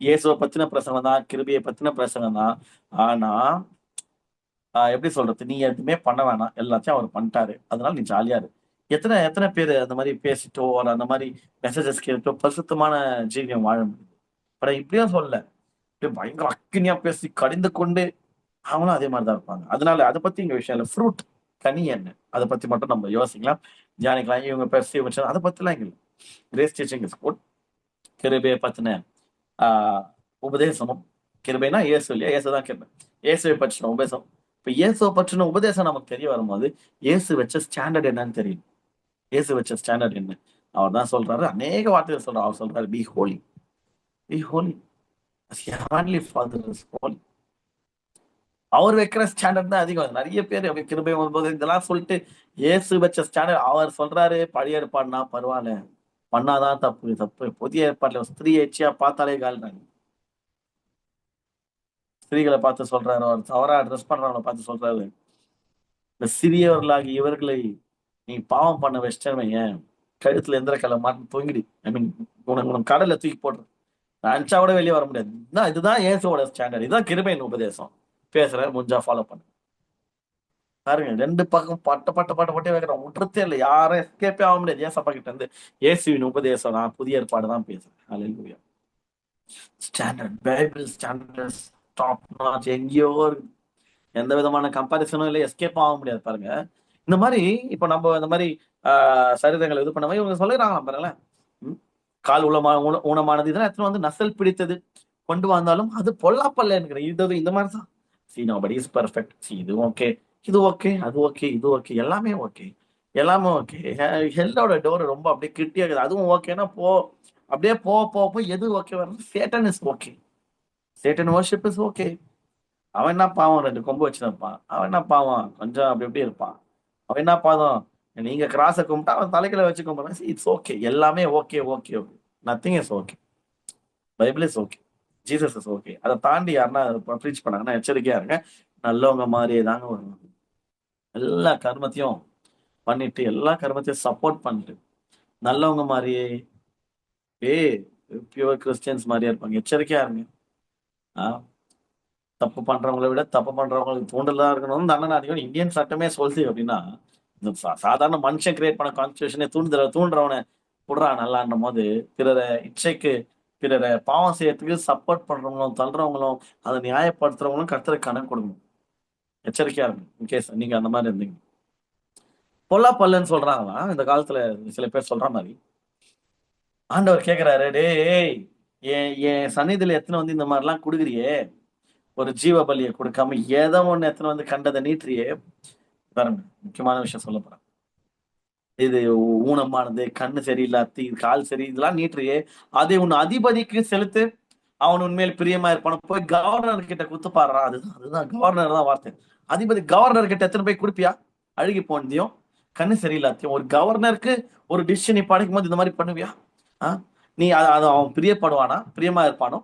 இயேசுவை பத்தின பிரசங்கம் தான், கிருபையை பத்தின பிரசங்கம் தான். ஆனா எப்படி சொல்றது, நீ எதுவுமே பண்ண வேணாம், எல்லாத்தையும் அவர் பண்ணிட்டாரு, அதனால நீ ஜாலியா இரு. எத்தனை எத்தனை பேர் அந்த மாதிரி பேசிட்டோ அந்த மாதிரி மெசேஜஸ் கேட்டோ பரிசுத்தமான ஜீவியம் வாழ முடியுது. பட் இப்படியும் சொல்லல, இப்படி பயங்கர அக்கினியா பேசி கடிந்து கொண்டு அவங்களும் அதே மாதிரிதான் இருப்பாங்க. அதனால அதை பத்தி இங்க விஷயம் இல்லை. ஃப்ரூட், கனி என்ன, அதை பத்தி மட்டும் நம்ம யோசிக்கலாம், தியானிக்கலாம். இவங்க பெருசி வச்சு அதை பத்திலாம் இங்க இல்லை. Grace teaching is good. கிருபையை பத்தின உபதேசமும், கிருபைனா இயேசு இல்லையா, இயேசுதான் கிருபை. இயேசுவை பற்றின உபதேசம். இப்ப இயேசுவை பற்றின உபதேசம் நமக்கு தெரிய வரும்போது இயேசு வச்ச ஸ்டாண்டர்ட் என்னன்னு தெரியும். இயேசு வச்ச ஸ்டாண்டர்ட் என்ன, அவர் தான் சொல்றாரு. அநேக வார்த்தைகள் சொல்றாரு. அவர் சொல்றாரு, be holy, be holy, heavenly father is holy. அவர் வைக்கிற ஸ்டாண்டர்ட் தான் அதிகம். நிறைய பேர் கிருபை வரும்போது இதெல்லாம் சொல்லிட்டு இயேசு வச்ச ஸ்டாண்டர்ட் அவர் சொல்றாரு. பழைய ஏற்பாடுனா பரவாயில்ல, பண்ணாதான் தப்பு தப்பு. புதிய ஏற்பாடுல ஸ்திரீ எச்சியா பார்த்தாலே கால்றாங்க. ஸ்திரீகளை பார்த்து சொல்றாரு, அவர் தவறா ட்ரெஸ் பண்றவங்களை பார்த்து சொல்றாரு, இந்த சிறியவர்களாகி இவர்களை நீ பாவம் பண்ண வச்சிட்டவங்க கழுத்துல எந்திர கலை மாட்டி தொங்கிடு. ஐ மீன் உனக்கு கடல்ல தூக்கி போடுற, நினைச்சா கூட வெளியே வர முடியாது. இதுதான் இயேசுவோட ஸ்டாண்டர்ட். இதுதான் கிருபையின் உபதேசம். பேசுற முடிஞ்சா ஃபாலோ பண்ணு. பாருங்க, 2 பக்கம் பட்ட பட்ட பட்ட பட்டே வைக்கிறோம், விட்டுறதே இல்லை. யாரும் எஸ்கேப்பே ஆக முடியாது ஏசப்பா கிட்ட இருந்து. இயேசுவின் உபதேசம், நான் புதிய ஏற்பாடு தான் பேசுறேன். Hallelujah. Standard, Bible standard top notch. எங்கேயோ எந்த விதமான கம்பாரிசனும் இல்லை, எஸ்கேப் ஆக முடியாது. பாருங்க, இந்த மாதிரி இப்ப நம்ம இந்த மாதிரி சரிதங்களை இது பண்ண இவங்க சொல்லிடுறாங்க பாருங்களேன். கால் ஊனமானது இதெல்லாம் எத்தனை வந்து நசல் பிடித்தது கொண்டு வந்தாலும் அது பொல்லாப்பல்ல என்கிற இது இந்த மாதிரி தான். C nobody is perfect. C இது ஓகே, இது ஓகே, அது ஓகே, இது ஓகே, எல்லாமே ஓகே, எல்லாமே ஓகே. ஹெல்லோட டோர் ரொம்ப அப்படியே கிட்டியா இருக்குது. அதுவும் ஓகேன்னா போ, அப்படியே போ எது ஓகே வருது. Satan is okay, Satan worship is okay. அவன் என்ன பாவம், 2 கொம்பு வச்சிருப்பான். அவன் என்ன பாவம், கொஞ்சம் அப்படி எப்படி இருப்பான். அவன் என்ன பாதம், நீங்க கிராஸை கும்பிட்டா அவன் தலைகளை வச்சு கும்பிடுறான். இட்ஸ் ஓகே, எல்லாமே okay okay okay. Nothing is okay. Bible is okay, Jesus is okay. அதை தாண்டி யாருன்னா ப்ரீச் பண்ணாங்கன்னா எச்சரிக்கையா இருங்க. நல்லவங்க மாதிரியே தாங்க வருவாங்க. எல்லா கர்மத்தையும் பண்ணிட்டு, எல்லா கர்மத்தையும் சப்போர்ட் பண்ணிட்டு, நல்லவங்க மாதிரியே பியூர் கிறிஸ்டியன்ஸ் மாதிரியே இருப்பாங்க. எச்சரிக்கையா இருங்க. ஆஹ் தப்பு பண்றவங்களை விட தப்பு பண்றவங்களுக்கு தூண்டலா இருக்கணும் தண்டனை அதிகம் இந்தியன் சட்டமே சொல்லுது. அப்படின்னா இந்த சாதாரண மனுஷன் கிரியேட் பண்ண கான்ஸ்டியூஷனே தூண்டுறவனை விடுறான் நல்லான்னும் போது, பிறரை இச்சைக்கு பிறரை பாவம் செய்யறதுக்கு சப்போர்ட் பண்றவங்களும் தள்ளுறவங்களும் அதை நியாயப்படுத்துறவங்களும் கர்த்தருக்கு கணக்கு கொடுக்கணும். எச்சரிக்கையா இருக்கும். இன்கேஸ் நீங்க அந்த மாதிரி இருந்தீங்க. பொல்லா பல்லுன்னு சொல்றாங்களா இந்த காலத்துல, சில பேர் சொல்ற மாதிரி. ஆண்டவர் கேக்குறாரு, டேய் என் சந்நிதியில எத்தனை வந்து இந்த மாதிரி எல்லாம் கொடுக்குறியே, ஒரு ஜீவ பலியை கொடுக்காம ஏதோ ஒண்ணு எத்தனை வந்து கண்டதை நீட்டுறியே. பாருங்க, முக்கியமான விஷயம் சொல்ல போறேன். இது ஊனமானது, கண்ணு சரியில்லாது, கால் சரி, இதெல்லாம் நீட்டுறியே, அதை உன் அதிபதிக்கு செலுத்து, அவன் உண்மையில் பிரியமா இருப்பான. போய் கவர்னர் கிட்ட குத்து பாடுறான். அதுதான் கவர்னர் தான் வார்த்தை. அதிபதி கவர்னர் கிட்ட எத்தனை போய் கொடுப்பியா, அழுகி போனதையும் கண்ணு சரியில்லாத்தையும். ஒரு கவர்னருக்கு ஒரு டிசிஷன் நீ படிக்கும் போது இந்த மாதிரி பண்ணுவியா? நீ அதை அவன் பிரியப்படுவானா, பிரியமா இருப்பானோ?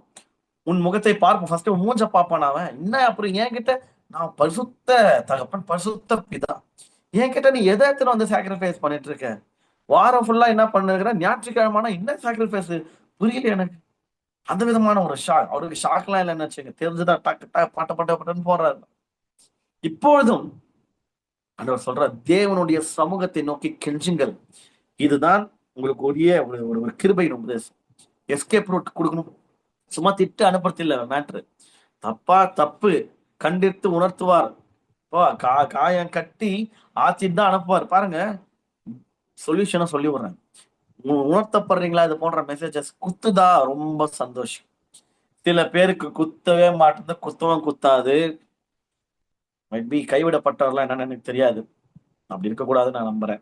உன் முகத்தை பார்ப்போம், ஃபர்ஸ்ட் மூஞ்ச பார்ப்பான் அவன். என்ன அப்புறம் என்கிட்ட, நான் பரிசுத்த தகப்பன், பரிசுத்த பிதா, என்கிட்ட நீ எதை எடுத்துன்னு வந்து சாக்ரிஃபைஸ் பண்ணிட்டு இருக்க? வாரம் ஃபுல்லா என்ன பண்ணுகிற, ஞாயிற்றுக்கிழமான என்ன சாக்ரிஃபைஸ் புரியல எனக்கு. அந்த விதமான ஒரு ஷாக். அவருக்கு ஷாக்லாம் இல்லைன்னு வச்சுங்க, தெரிஞ்சுதான் டக்கு பட்ட பட்டன்னு போடுறாரு. இப்பொழுதும் ஆண்டவர் சொல்ற, தேவனுடைய சமூகத்தை நோக்கி கெஞ்சுங்கள், இதுதான் உங்களுக்கு ஒரு கிருபையின் உபதேசம். எஸ்கேப் ரூட் கொடுக்கணும். சும்மா திட்டு அனுப்புறது இல்ல மேட்ரு. தப்பா தப்பு, கண்டித்து உணர்த்துவார். இப்போ காயம் கட்டி ஆத்திட்டு தான் அனுப்புவார் பாருங்க. சொல்யூஷனை சொல்லி விடுறேன். உணர்த்தப்படுறீங்களா? இது போன்ற மெசேஜஸ் குத்துதா, ரொம்ப சந்தோஷம். சில பேருக்கு குத்தவே மாட்டேங்குது, குத்தவும் குத்தாது. மேபி கைவிடப்பட்டவர்லாம் என்னன்னு எனக்கு தெரியாது. அப்படி இருக்கக்கூடாதுன்னு நான் நம்புறேன்.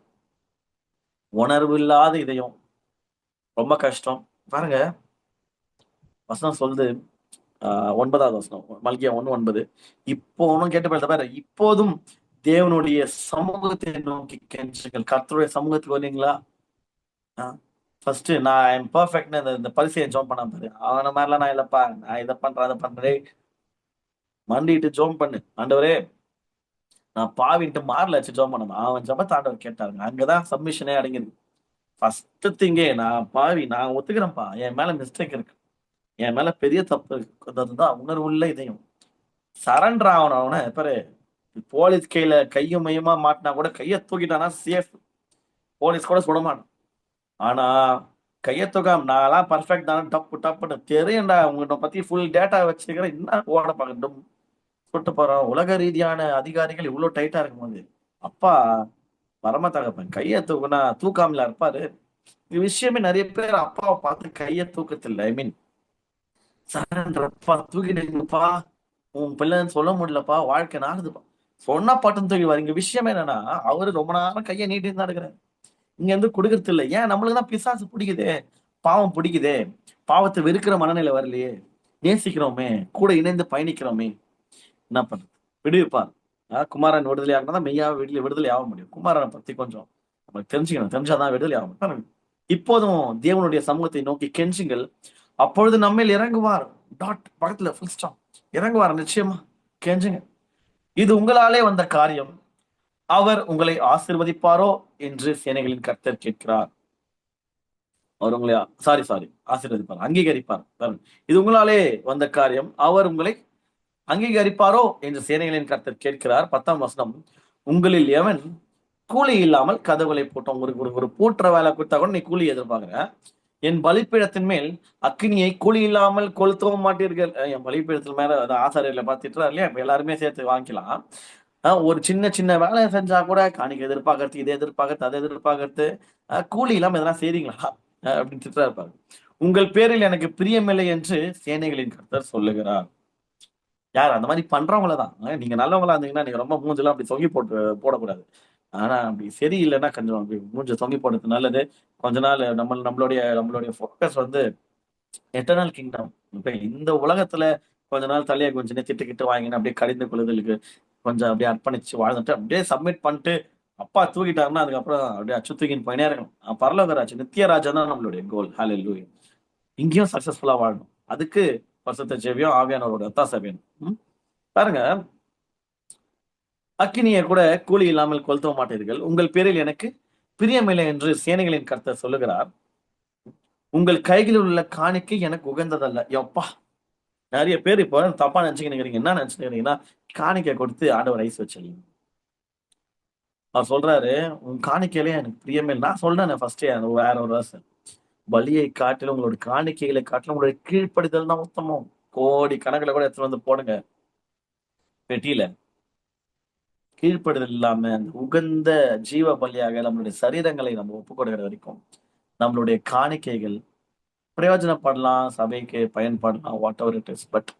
உணர்வு இல்லாத இதயம் ரொம்ப கஷ்டம். பாருங்க, வசனம் சொல்லுது, 9வது வசனம், மல்கியா 1:9. இப்போ ஒன்னும் கேட்டு பாரு, இப்போதும் தேவனுடைய சமூகத்தை நோக்கி கெஞ்சுங்கள். கர்த்தருடைய சமூகத்துக்கு வரீங்களா? ஃபர்ஸ்ட் நான் ஐம் பர்ஃபெக்ட்னு இந்த பரிசையை ஜோம் பண்ண பாரு. அவன மாதிரிலாம் நான் இல்லப்பா, நான் இதை பண்றேன் அதை பண்றேன். மண்டிட்டு ஜோம் பண்ணு. ஆண்டவரே நான் பாவின்ட்டு மாறல வச்சு ஜோம் பண்ண, அவன் ஜபத்தை ஆண்டவர் கேட்டாருங்க. அங்கதான் சப்மிஷனே அடங்கிருக்கு. ஃபர்ஸ்ட் திங்கே, நான் பாவி, நான் ஒத்துக்கிறேன்ப்பா, என் மேல மிஸ்டேக் இருக்கு, என் மேல பெரிய தப்பு இருக்கு. அதுதான் உணர்வுள்ள இதயம். சரண்டர் ஆகணும். பாரு, போலீஸ் கையில கையும் மையமா மாட்டினா கூட கையை தூக்கிட்டானா சேஃப், போலீஸ் கூட சுடமாட்டான். ஆனா கையை தூக்காம நான்லாம் பர்ஃபெக்ட் தானே, டப்பு டப்புன்னு தெரியும்டா, உங்கள்கிட்ட பத்தி ஃபுல் டேட்டா வச்சுக்கிறேன், என்ன ஓட பார்க்கட்டும் சொல்லிட்டு போறோம். உலக ரீதியான அதிகாரிகள் இவ்வளவு டைட்டா இருக்கும்போது அப்பா பரம தகப்பன் கையை தூக்குனா தூக்காமல இருப்பாரு? இது விஷயமே நிறைய பேர் அப்பாவை பார்த்து கையை தூக்கத்தில்லை. ஐ மீன் சரண்டர்ப்பா, தூக்கிடுங்கப்பா, உன் பிள்ளைன்னு சொல்ல முடியலப்பா, வாழ்க்கை நாளுதுப்பா, சொன்னா பாட்டுன்னு தூக்கி வர. இங்க விஷயம் என்னன்னா, அவரு ரொம்ப நேரம் கையை நீட்டி தான் எடுக்கிறாரு. இங்க இருந்து கொடுக்கறது இல்லை. ஏன்? நம்மளுக்கு தான் பிசாசு பிடிக்குதே, பாவம் பிடிக்குதே, பாவத்தை வெறுக்கிற மனநிலை வரலையே, நேசிக்கிறோமே, கூட இணைந்து பயணிக்கிறோமே, என்ன பண்றது? விடுவிப்பார். குமாரன் விடுதலை ஆகினா மெய்யா விடுதலை ஆக முடியும். குமாரனை பத்தி கொஞ்சம் நம்ம தெரிஞ்சுக்கணும், தெரிஞ்சாதான் விடுதலை ஆகும். இப்போதும் தேவனுடைய சமூகத்தை நோக்கி கெஞ்சுங்கள், அப்பொழுது நம்மேல் இறங்குவார். டாட் பக்கத்துல ஃபுல் ஸ்டாப். இறங்குவார் நிச்சயமா. கெஞ்சுங்க. இது உங்களாலே வந்த காரியம், அவர் உங்களை ஆசிர்வதிப்பாரோ என்று சேனைகளின் கர்த்தர் கேட்கிறார். அவர் உங்களை சாரி ஆசீர்வதிப்பார், அங்கீகரிப்பார். இது உங்களாலே வந்த காரியம், அவர் உங்களை அங்கீகரிப்பாரோ என்று சேனைகளின் கர்த்தர் கேட்கிறார். 10ஆம் வசனம், உங்களில் எவன் கூலி இல்லாமல் கதவுகளை போட்டோம். ஒரு பூட்டுற வேலை கொடுத்தா கூட நீ கூலி எதிர்பார்க்கிற. என் பலிப்பீடத்தின் மேல் அக்னியை கூலி இல்லாமல் கொளுத்தவும் மாட்டீர்கள். என் பலிப்பீடத்தின் மேல ஆசாரியர்களை பார்த்துட்டு இல்லையா, இப்ப எல்லாருமே சேர்த்து வாங்கிக்கலாம். ஒரு சின்ன சின்ன வேலையை செஞ்சா கூட காணிக்கை எதிர்பார்க்கறது, இதை எதிர்பார்க்கறது, அதை எதிர்பார்க்கறது, கூலி இல்லாம எதனா செய்றீங்களா அப்படின்னு திட்டா இருப்பாரு. உங்கள் பேரில் எனக்கு பிரியமில்லை என்று சேனைகளின் கர்த்தர் சொல்லுகிறார். யார் அந்த மாதிரி பண்றவங்களதான். நீங்க நல்லவங்களா இருந்தீங்கன்னா நீங்க ரொம்ப மூஞ்செல்லாம் அப்படி தொங்கி போடக்கூடாது. ஆனா அப்படி சரியில்லைன்னா கொஞ்சம் அப்படி மூஞ்ச தொங்கி போடுறது நல்லது. கொஞ்ச நாள் நம்மளுடைய ஃபோக்கஸ் வந்து எட்டர்னல் கிங்டம். இப்ப இந்த உலகத்துல கொஞ்ச நாள் தலையை கொஞ்சம் திட்டுக்கிட்டு வாங்கினா அப்படியே கடிந்து கொள்ளுதலுக்கு கொஞ்சம் அப்படியே அர்ப்பணிச்சு வாழ்ந்துட்டு அப்படியே சப்மிட் பண்ணிட்டு அப்பா தூக்கிட்டாருன்னா அதுக்கப்புறம் அப்படியே அச்சு தூக்கின்னு போயினே இருக்கணும். பரலோகராஜ் நித்தியராஜா தான் நம்மளுடைய கோல். ஹல்லேலூயா. இங்கேயும் சக்சஸ்ஃபுல்லா வாழணும். அதுக்கு பரிசுத்த ஜெபியம், ஆவியானவரோட ஒத்தாசை வேணும். பாருங்க, அக்கினியை கூட கூலி இல்லாமல் கொளுத்த மாட்டீர்கள், உங்கள் பேரில் எனக்கு பிரியமில்லை என்று சேனைகளின் கர்த்தர் சொல்லுகிறார். உங்கள் கைகளில் உள்ள காணிக்கை எனக்கு உகந்ததல்ல. எப்பா, நிறைய பேர் இப்போ தப்பா நினைச்சுக்கிறீங்க. என்ன நினைச்சுக்கிறீங்கன்னா, காணிக்கை கொடுத்து ஆண்டவர் ஐஸ் வச்சிருக்கீங்க. அவர் சொல்றாரு, உன் காணிக்கையிலே எனக்கு பிரியமே. நான் சொல்றேன் ஃபர்ஸ்டே வேற ஒரு வருஷம், பலியை காட்டிலும் உங்களோட காணிக்கைகளை காட்டிலும் உங்களுடைய கீழ்ப்படிதல் தான் உத்தமம். கோடி கணக்குல கூட எடுத்துட்டு வந்து போடுங்க பெட்டியில. கீழ்ப்படுதல் இல்லாம அந்த உகந்த ஜீவ பலியாக நம்மளுடைய சரீரங்களை நம்ம ஒப்புக் கொடுக்கிற வரைக்கும் நம்மளுடைய காணிக்கைகள் பிரயோஜனப்படலாம், சபைக்கு பயன்படலாம், whatever it is. But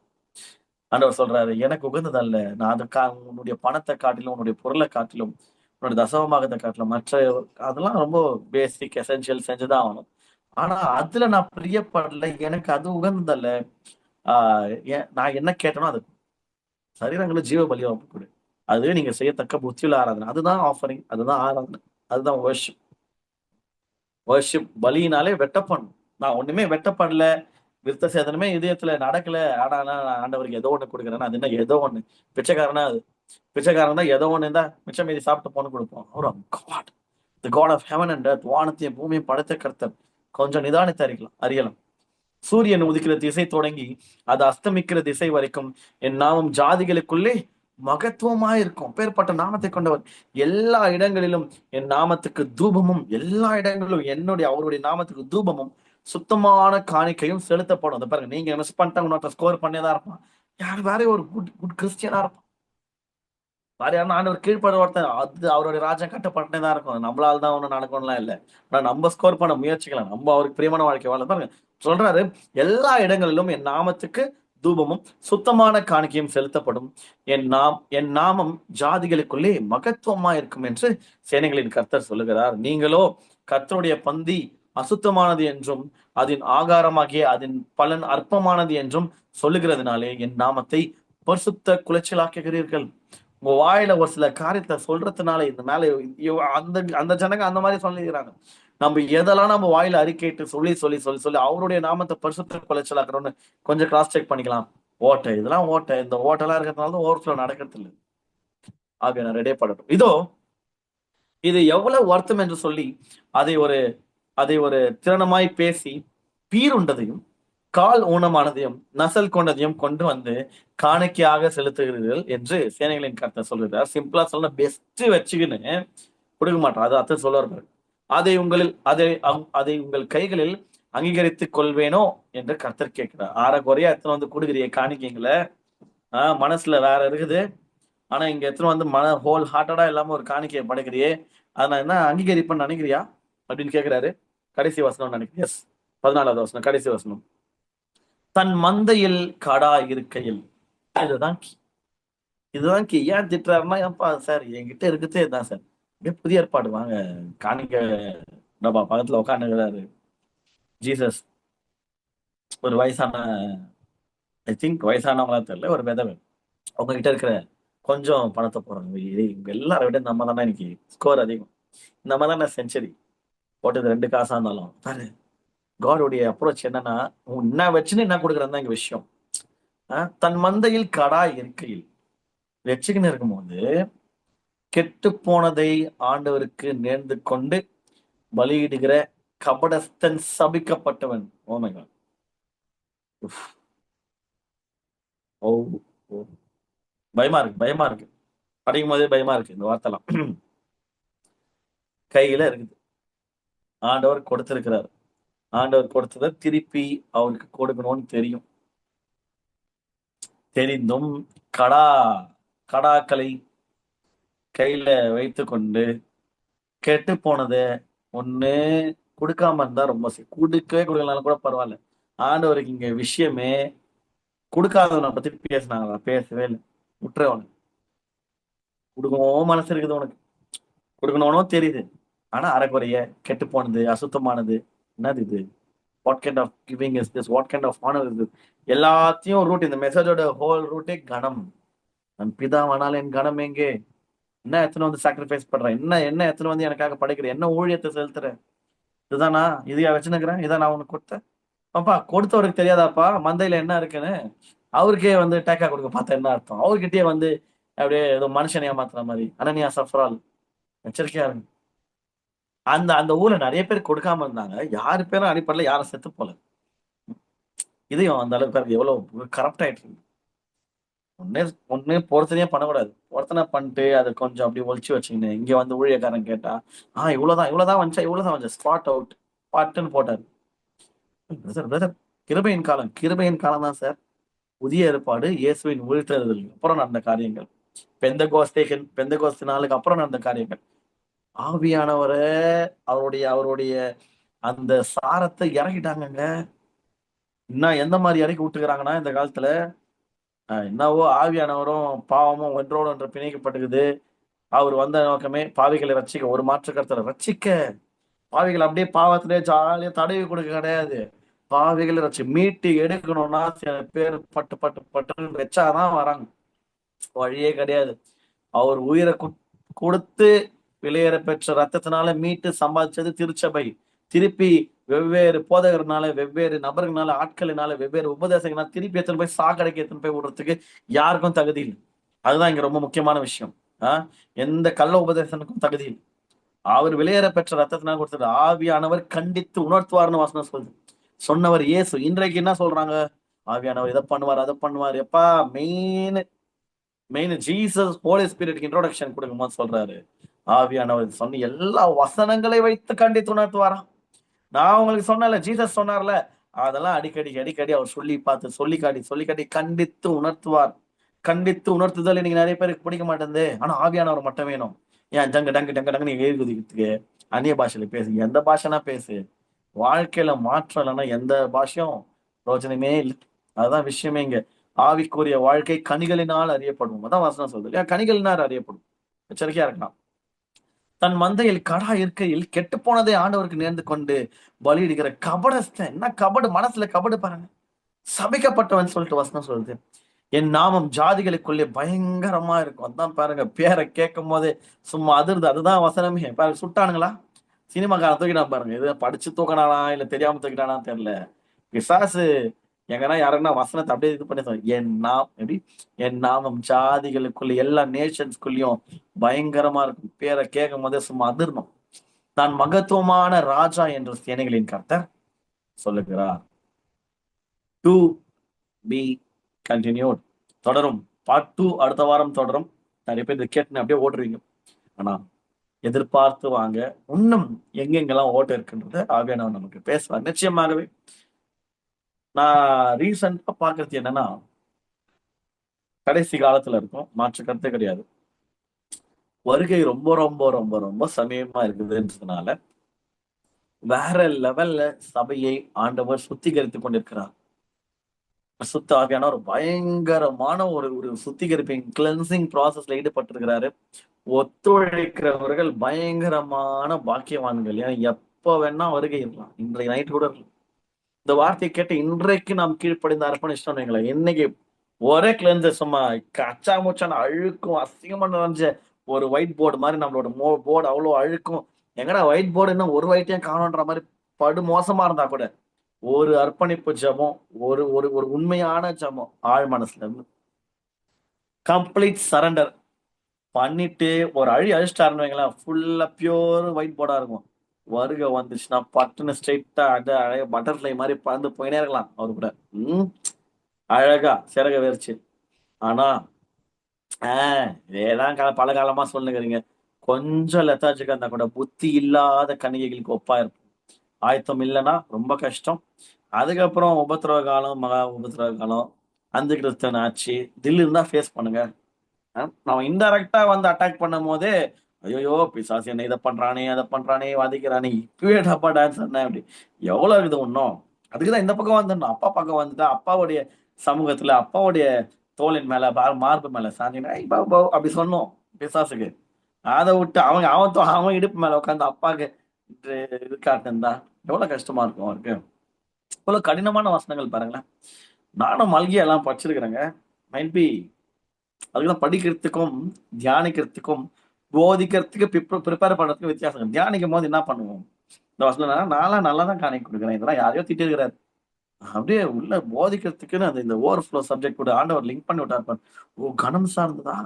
ஆண்டவர் சொல்றாரு, எனக்கு உகந்தது அல்ல. நான் உன்னுடைய பணத்தை காட்டிலும், உன்னுடைய பொருளை காட்டிலும், உன்னுடைய தசமபாகத்தை காட்டிலும், மற்ற அதெல்லாம் ரொம்ப பேசிக் எசென்சியல் செஞ்சுதான் ஆகணும். ஆனா அதுல நான் பிரியப்படல, எனக்கு அது உகந்ததல்ல. நான் என்ன கேட்டனோ அது சரீரங்களும் ஜீவ பலியா ஒப்புக்கொடு. அது நீங்க செய்யத்தக்க புத்தியுள்ள ஆராதனை. அதுதான் ஆஃபரிங், அதுதான் ஆராதனை, அதுதான் வர்ஷிப். வர்ஷிப் பலியினாலே வெட்டப்படணும். நான் ஒண்ணுமே வெட்டப்படல, விருத்த சேதனமே இதயத்துல நடக்கல, ஆனா நான் ஆண்டவருக்கு ஏதோ ஒண்ணு கொடுக்குறேன்னா அது என்ன ஏதோ ஒண்ணு. பிச்சைக்காரனா அது பிச்சைக்காரன் தான் ஏதோ ஒண்ணு இருந்தா மிச்சம் மீதி சாப்பிட்டு போன்னு கொடுப்போம். அவரும் God, the God of heaven and earth, வானத்தையும் பூமியும் படைத்த கர்த்தர். கொஞ்சம் நிதானித்து அறியலாம். சூரியன் உதிக்கிற திசை தொடங்கி அது அஸ்தமிக்கிற திசை வரைக்கும் என் நாமம் ஜாதிகளுக்குள்ளே மகத்துவமா இருக்கும். பேர்பட்ட நாமத்தை கொண்டவர். எல்லா இடங்களிலும் என் நாமத்துக்கு தூபமும், எல்லா இடங்களிலும் அவருடைய நாமத்துக்கு தூபமும் சுத்தமான காணிக்கையும் செலுத்தப்படும். அந்த பாருங்க, நீங்க மிஸ் பண்ணிட்டாங்க, ஸ்கோர் பண்ணே தான் இருப்பான். யார் வேற ஒரு குட் குட் கிறிஸ்டியனா இருப்பான். வேற யாரும் ஆண்டவர் கீழ்ப்படுற ஒருத்தன், அது அவருடைய ராஜ்யம் கட்டப்பட்டே தான் இருக்கும். நம்மளால தான் ஒண்ணும் நடக்கும்லாம் இல்ல. ஆனா நம்ம ஸ்கோர் பண்ண முயற்சிக்கலாம். நம்ம அவருக்கு பிரியமான வாழ்க்கை வாழ பாருங்க. சொல்றாரு, எல்லா இடங்களிலும் என் நாமத்துக்கு தூபமும் சுத்தமான காணிக்கையும் செலுத்தப்படும். என் நாமம் ஜாதிகளுக்குள்ளே மகத்துவமா இருக்கும் என்று சேனைகளின் கர்த்தர் சொல்லுகிறார். நீங்களோ கர்த்தருடைய பந்தி அசுத்தமானது என்றும் அதன் ஆகாரமாகிய அதன் பலன் அற்பமானது என்றும் சொல்லுகிறதுனாலே என் நாமத்தை பரிசுத்த குலைச்சலாக்குகிறீர்கள். உங்க வாயில ஒரு சில காரியத்தை சொல்றதுனால இந்த மேல அந்த அந்த ஜனங்க அந்த மாதிரி சொல்லிக்கிறாங்க. நம்ம எதெல்லாம் நம்ம வாயில அறிக்கைட்டு சொல்லி சொல்லி சொல்லி சொல்லி அவருடைய நாமத்தை பரிசுத்த குலைச்சலாக்குறோம்னு கொஞ்சம் கிராஸ் செக் பண்ணிக்கலாம். ஓட்டை இதெல்லாம் ஓட்டை, இந்த ஓட்டெல்லாம் இருக்கிறதுனால தான் ஓவர் ஃப்ளோ நடக்கிறது இல்லை. ஆக நான் ரெடியே பண்ணட்டும். இது எவ்வளவு வருத்தம் என்று சொல்லி அதை ஒரு அதை ஒரு திறனமாய் பேசி பீருண்டதையும் கால் ஊனமானதையும் நசல் கொண்டதையும் கொண்டு வந்து காணிக்கையாக செலுத்துகிறீர்கள் என்று சேனைகளின் கர்த்தர் சொல்கிறார். சிம்பிளா சொல்ல பெஸ்ட் வச்சுக்கின்னு கொடுக்க மாட்டான். அது அர்த்தம் சொல்லுவார்கள். அதை உங்கள் கைகளில் அங்கீகரித்துக் கொள்வேனோ என்று கர்த்தர் கேட்கிறார். குறையா எத்தனை வந்து கொடுக்குறிய காணிக்கைங்களை, மனசுல வேற இருக்குது. ஆனா இங்க எத்தனை வந்து ஹோல் ஹார்ட்டடா இல்லாம ஒரு காணிக்கையை படைக்கிறியே, அதை நான் என்ன அங்கீகரிப்பேன்னு நினைக்கிறியா அப்படின்னு கேட்கிறாரு. கடைசி வசனம் நினைக்கிறேன். எஸ், 14வது வசனம், கடைசி வசனம். தன் மந்தையில் கடா இருக்கையில். இதுதான் இதுதான் ஏன் திட்டுறாருன்னா, ஏன்பா சார் என்கிட்ட இருக்குதே தான் சார். புதிய ஏற்பாடு வாங்க, காணிக்க டப்பா பக்கத்துல உட்காந்துக்கிறாரு ஜீசஸ். ஒரு வயசான, ஐ திங்க் வயசானவங்களா தெரியல, ஒரு விதவை. அவங்க கிட்ட இருக்கிற கொஞ்சம் பணத்தை போறாங்க. இவங்க எல்லாரை விட நம்ம தானே இன்னைக்கு ஸ்கோர் அதிகம், நம்ம தானே செஞ்சுரி போட்டது 2 காசா இருந்தாலும். பாரு, காடோடைய அப்ரோச் என்னன்னா, என்ன வச்சுன்னு என்ன கொடுக்குறேன் தான் இங்க விஷயம். தன் மந்தையில் கடா இருக்கையில் வச்சுக்கின்னு இருக்கும்போது கெட்டு போனதை ஆண்டவருக்கு நேர்ந்து கொண்டு பலியிடுகிற கபடஸ்தன் சபிக்கப்பட்டவன். ஓமைகள். ஓ ஓ பயமா இருக்கு படிக்கும் போதே பயமா இருக்கு இந்த வார்த்தைலாம். கையில இருக்குது, ஆண்டவர் கொடுத்திருக்கிறார். ஆண்டவர் கொடுத்ததை திருப்பி அவருக்கு கொடுக்கணும்னு தெரிந்தும் கடாக்களை கையில வைத்து கொண்டு கெட்டு போனது ஒண்ணு கொடுக்காம இருந்தா ரொம்ப கொடுக்கவே கொடுக்கலனாலும் கூட பரவாயில்ல. ஆண்டவருக்கு இங்க விஷயமே கொடுக்காதவனை பத்தி பேசினாங்களா? பேசவே இல்லை. விட்டுறவனு கொடுக்கணும் மனசு இருக்குது, உனக்கு கொடுக்கணும் தெரியுது, ஆனா அரைக்குறைய கெட்டு போனது அசுத்தமானது. என்னது இது? What kind of giving is this? What kind of honour is this? எல்லாத்தையும் ரூட், இந்த மெசேஜோட ஹோல் ரூட்டே கணம். நம் பிதாவானால் என் கணம் எங்கே? என்ன எத்தனை வந்து சாக்ரிஃபைஸ் பண்றேன், என்ன என்ன எத்தனை வந்து எனக்காக படைக்கிறேன், என்ன ஊழியத்தை செலுத்துறேன்? இதுதானா? இதையா வச்சுனுக்கிறேன்? இதான் நான் உனக்கு கொடுத்தேன். பாப்பா கொடுத்தவருக்கு தெரியாதாப்பா மந்தையில என்ன இருக்குன்னு? அவருக்கே வந்து டேக்கா கொடுக்க பார்த்தா என்ன அர்த்தம்? அவர்கிட்டயே வந்து அப்படியே ஏதோ மனுஷனை ஏமாத்துற மாதிரி. அனனியா சஃப்ரால், எச்சரிக்கையா இருங்க. அந்த அந்த ஊர்ல நிறைய பேர் கொடுக்காம இருந்தாங்க. யாரு பேரும் அடிப்படையில யாரும் செத்து போல. இதையும் அந்த அளவுக்கு எவ்வளவு கரப்ட் ஆயிட்டு இருக்கு. ஒண்ணு பொருத்தனையே பண்ணக்கூடாது. பொருத்தனை பண்ணிட்டு அதை கொஞ்சம் அப்படி ஒழிச்சு வச்சுக்கின்னு இங்க வந்து ஊழியக்காரன் கேட்டா, இவ்வளவுதான் வந்துச்சா ஸ்பாட் அவுட் பாட்டுன்னு போட்டாரு. பிரதர், கிருபையின் காலம் தான் சார். புதிய ஏற்பாடு இயேசுவின் உயிர்த்தெழுதலுக்கு அப்புறம் நடந்த காரியங்கள், பெந்தகோஸ்தே நாளுக்கு அப்புறம் நடந்த காரியங்கள். ஆவியானவரை அவருடைய அவருடைய அந்த சாரத்தை இறக்கிட்டாங்கங்க. இன்னும் எந்த மாதிரி இறக்கி விட்டுக்கிறாங்கன்னா இந்த காலத்துல, என்னவோ ஆவியானவரும் பாவமும் ஒன்றோடு ஒன்று பிணைக்கப்பட்டுக்குது. அவர் வந்த நோக்கமே பாவிகளை ரட்சிக்க, ஒரு மாற்று கருத்துல ரட்சிக்க. பாவிகள் அப்படியே பாவத்திலே ஜாலியா தடவி கொடுக்க கிடையாது. பாவிகளை ரட்சி மீட்டு எடுக்கணும்னா சில பேர் பட்டு பட்டு பட்டு வச்சாதான் வராங்க. வழியே கிடையாது. அவர் உயிரை கொடுத்து வெளியேற பெற்ற ரத்தத்தினால மீட்டு சம்பாதிச்சது திருச்சபை. திருப்பி வெவ்வேறு போதகர்னால, வெவ்வேறு நபர்களால, ஆட்களினால, வெவ்வேறு உபதேசங்களால திருப்பி எத்தனை போய் சாக்கடைக்கு எத்தனை போய் விடுறதுக்கு யாருக்கும் தகுதி இல்லை. அதுதான் இங்க ரொம்ப முக்கியமான விஷயம். எந்த கள்ள உபதேசனுக்கும் தகுதி இல்லை. அவர் வெளியேற பெற்ற ரத்தத்தினால் கொடுத்தது. ஆவியானவர் கண்டித்து உணர்த்துவார்னு வாசனம் சொல்லுது. சொன்னவர் இயேசு. இன்றைக்கு என்ன சொல்றாங்க? ஆவியானவர் இதை பண்ணுவார், அதை பண்ணுவார். எப்பா main Jesus Holi spirit introduction கொடுக்கும்போது சொல்றாரு, ஆவியானவர் சொன்ன எல்லா வசனங்களை வைத்து கண்டித்து உணர்த்துவாராம். நான் உங்களுக்கு சொன்னேன்ல, ஜீசஸ் சொன்னார்ல, அதெல்லாம் அடிக்கடி அடிக்கடி அவர் சொல்லி காட்டி கண்டித்து உணர்த்துவார். கண்டித்து உணர்த்துதல் இன்னைக்கு நிறைய பேருக்கு பிடிக்க மாட்டேங்குது. ஆனா ஆவியானவர் மட்டும் வேணும். ஏன் ஜங்கு டங்கு டங்கு டங்குன்னு எகிரி குதிக்கிறதுக்கு அந்நிய பாஷையில பேசு, எந்த பாஷைனா பேசு. வாழ்க்கையில மாற்றம் இல்லைன்னா எந்த பாஷையும் பிரயோஜனமே இல்லை. அதுதான் விஷயமே இங்க. ஆவிக்குரிய வாழ்க்கை கனிகளினால் அறியப்படும். அதான் வசனம் சொல்லுது இல்லையா? கனிகளினால் அறியப்படும். எச்சரிக்கையா இருக்கலாம். தன் மந்தையில் கடா இருக்கையில் கெட்டு போனதை ஆண்டவருக்கு நேர்ந்து கொண்டு பலியிடுகிற கபடஸ்தன். என்ன கபடு, மனசுல கபடு பாருங்க. சபிக்கப்பட்டவன் சொல்லிட்டு வசனம் சொல்லுது. என் நாமம் ஜாதிகளுக்குள்ளே பயங்கரமா இருக்கும். அதான் பாருங்க, பேரை கேட்கும் போதே சும்மா அதிர்ந்து. அதுதான் வசனமே. பாருங்க, சுட்டானுங்களா? சினிமாக்காரன் தூக்கிட்டான் பாருங்க. இது படிச்சு தூக்கினானா இல்ல தெரியாம தூக்கிட்டானான்னு தெரியல. பிசாசு எங்கன்னா யாருன்னா வசனத்தை அப்படியே இது பண்ணி என் நாம் எப்படி, என் நாமம் ஜாதிகளுக்குள்ள எல்லா நேஷன்ஸ்குள்ளயும் பயங்கரமா இருக்கும். பேரை கேட்கும் போதே சும்மா அதிரணும். நான் மகத்துவமான ராஜா என்று சேனைகளின் கர்த்தர் சொல்லுகிறார். To be continued. தொடரும். பார்ட் 2 அடுத்த வாரம் தொடரும். நிறைய பேர் இதை கேட்டுன்னு அப்படியே ஓட்டுருவீங்க. ஆனா எதிர்பார்த்து வாங்க. இன்னும் எங்கெங்கெல்லாம் ஓட்டு இருக்குன்றத ஆவியானவர் நமக்கு பேசுவார் நிச்சயமாகவே. நான் ரீசெண்டா பாக்குறது என்னன்னா, கடைசி காலத்துல இருக்கும், மாற்று கருத்தே கிடையாது. வருகை ரொம்ப ரொம்ப ரொம்ப ரொம்ப சமயமா இருக்குதுன்றதுனால வேற லெவல்ல சபையை ஆண்டவர் சுத்திகரித்துக் கொண்டிருக்கிறார். சுத்த ஆவியான ஒரு பயங்கரமான ஒரு ஒரு சுத்திகரிப்பிங் கிளென்சிங் ப்ராசஸ்ல ஈடுபட்டிருக்கிறாரு. ஒத்துழைக்கிறவர்கள் பயங்கரமான பாக்கியவான்கள். ஏன்னா எப்ப வேணா வருகை இருக்கலாம். இன்றைய நைட் கூட இருக்கலாம். இந்த வார்த்தையை கேட்டு இன்றைக்கு நாம் கீழ்ப்படிந்து அர்ப்பணிச்சிட்டோம் வைங்களேன், இன்னைக்கு ஒரே கிளென்சர் சும்மா கச்சா முச்சான அழுக்கும் அசிங்கமா நிறைஞ்ச ஒரு ஒயிட் போர்டு மாதிரி நம்மளோட போர்டு அவ்வளோ அழுக்கும். எங்கடா ஒயிட் போர்டு இன்னும் ஒரு ஒயிட்டையும் காணுன்ற மாதிரி படு மோசமா இருந்தா கூட ஒரு அர்ப்பணிப்பு ஜெபம், ஒரு ஒரு ஒரு உண்மையான ஜெபம் ஆழ் மனசுல இருந்து கம்ப்ளீட் சரண்டர் பண்ணிட்டு ஒரு அழிச்சிட்டாருன்னு வைங்களேன், ஃபுல்லா பியூர் ஒயிட் போர்டா இருக்கும். வருகை வந்துச்சுன்னா பட்டுன்னு ஸ்ட்ரெயிட்டா அழகா பட்டர்ஃப்ளை மாதிரி பறந்து போயினே இருக்கலாம் அவரு கூட. உம் அழகா சிறக விரிச்சு. ஆனா இதேதான் பல காலமா சொல்லுங்கிறீங்க. கொஞ்சம் லெத்தாஜிக்கா இருந்தா கூட புத்தி இல்லாத கன்னிகைகளுக்கு ஒப்பா இருக்கும். ஆயத்தம் இல்லைன்னா ரொம்ப கஷ்டம். அதுக்கப்புறம் உபத்திரவ காலம், மகா உபத்திரவ காலம், அந்த கிறிஸ்தவன் ஆச்சு, தில் இருந்தா ஃபேஸ் பண்ணுங்க. நம்ம இன்டைரக்டா வந்து அட்டாக் பண்ணும் போதே ஐயோ பிசாசு என்ன இதை பண்றானே அதை பண்றானே வாதிக்கிறானே இப்பவே டப்பா டான்ஸ் என்ன அப்படி எவ்வளவு இருக்குது இன்னும். அதுக்குதான் இந்த பக்கம் வந்துடணும். அப்பா பக்கம் வந்துட்டா அப்பாவுடைய சமூகத்துல அப்பாவுடைய தோளின் மேல மார்பு மேல சாஞ்சினா அப்படி சொன்னோம் பிசாசுக்கு. அதை விட்டு அவன் இடுப்பு மேல உட்காந்து அப்பாக்கு இது காட்டுந்தா எவ்வளவு கஷ்டமா இருக்கும் அவருக்கு. இவ்வளவு கடினமான வசனங்கள் பாருங்களேன். நானும் மல்கி எல்லாம் படிச்சிருக்கிறேங்க. மைட் பி அதுக்குதான் படிக்கிறதுக்கும் தியானிக்கிறதுக்கும் போதிக்கிறதுக்கு ப்ரிப்பேர் பண்றதுக்கு வித்தியாசம். தியானிக்கும் போது என்ன பண்ணுவோம், இந்த வசனம் நான்லாம் நல்லா தான் காணிக்க கொடுக்குறேன், இதெல்லாம் யாரையோ திட்டி இருக்கிறாரு. அப்படியே உள்ள போதிக்கிறதுக்குன்னு அந்த இந்த ஓவர் ஃப்ளோ சப்ஜெக்ட் கூட ஆண்டவர் லிங்க் பண்ணி விட்டார். ஓ கணம் சார்ந்ததா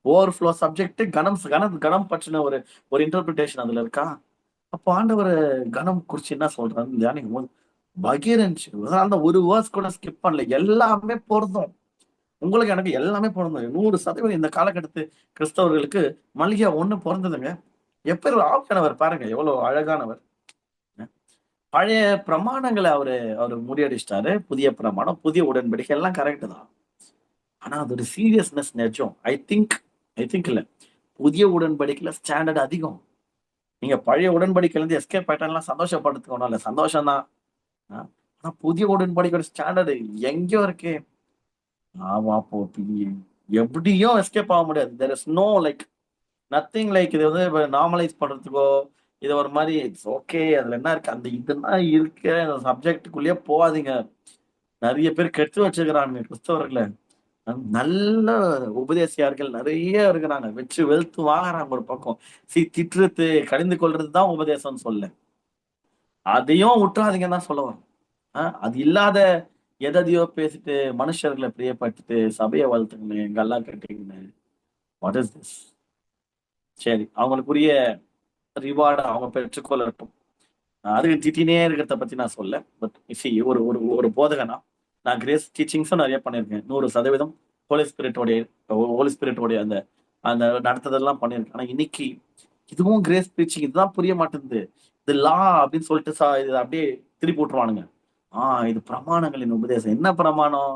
ஓவர் ஃப்ளோ சப்ஜெக்ட், கணம் கணம் கணம் பற்றின ஒரு ஒரு இன்டர்பிரிட்டேஷன் அதுல இருக்கா. அப்போ ஆண்டவர் கணம் குறிச்சு என்ன சொல்றாரு தியானிக்கும் போது பகீரன்ச்சு. அதனால ஒரு வேர்ஸ் கூட ஸ்கிப் பண்ணல, எல்லாமே பொருந்தும். உங்களுக்கு எனக்கு எல்லாமே பொருந்தும். 100% இந்த காலகட்டத்து கிறிஸ்தவர்களுக்கு மல்கியா ஒண்ணு பொருந்ததுங்க. எப்பேர் ஆவியானவர் பாருங்க எவ்வளவு அழகானவர். பழைய பிரமாணங்களை அவரு அவரு முறியடிச்சிட்டாரு. புதிய பிரமாணம், புதிய உடன்படிக்கை எல்லாம் கரெக்ட் தான். ஆனா அதோட சீரியஸ்னஸ் நிஜம். ஐ திங்க் இல்ல, புதிய உடன்படிக்கையில ஸ்டாண்டர்ட் அதிகம். நீங்க பழைய உடன்படிக்கையில இருந்து எஸ்கேப் பேட்டர்ன்லாம் சந்தோஷப்படுத்துக்கணும் இல்ல, சந்தோஷம் தான். ஆனா புதிய உடன்படிக்கையோட ஸ்டாண்டர்டு எங்கேயோ இருக்கு. ஆமா அப்போ எப்படியோ எஸ்கேப் ஆக முடியாது. There is no like nothing like இது வந்து நார்மலைஸ் பண்றதுக்கோ இது ஒரு மாதிரி இட்ஸ் ஓகே. அதுல என்ன இருக்கு, அந்த இதெல்லாம் இருக்கு. அந்த சப்ஜெக்டுக்குள்ளேயே போகாதீங்க. நிறைய பேர் கெடுத்து வச்சிருக்கிறாங்க கிறிஸ்தவர்களை. நல்ல உபதேசியார்கள் நிறைய இருக்கிறாங்க, வச்சு வெளுத்து வாங்குறாங்க ஒரு பக்கம். திட்டுறது கடிந்து கொள்றது தான் உபதேசம்னு சொல்ல, அதையும் விட்டுறாதீங்கன்னு தான் சொல்லுவாங்க. அது இல்லாத எதையோ பேசிட்டு மனுஷர்களை பிரியப்பட்டுட்டு சபையை வளர்த்துக்கணும் எங்கெல்லாம் கேட்டீங்கன்னு. What is this? சரி, அவங்களுக்குரிய ரிவார்டு அவங்க பெற்றுக்கொள்ளட்டும். அதுக்கு திட்டினே இருக்கிறத பத்தி நான் சொல்ல. பட் ஒரு ஒரு ஒரு போதகனா நான் கிரேஸ் டீச்சிங்ஸும் நிறைய பண்ணியிருக்கேன். 100% ஹோலி ஸ்பிரிட்டோடைய அந்த அந்த நடத்துதெல்லாம் பண்ணியிருக்கேன். ஆனா இன்னைக்கு இதுவும் கிரேஸ் டீச்சிங் இதுதான் புரிய மாட்டேங்குது. இது லா அப்படின்னு சொல்லிட்டு இது அப்படியே திருப்பி விட்டுருவானுங்க. இது பிரமாணங்களின் உபதேசம். என்ன பிரமாணம்?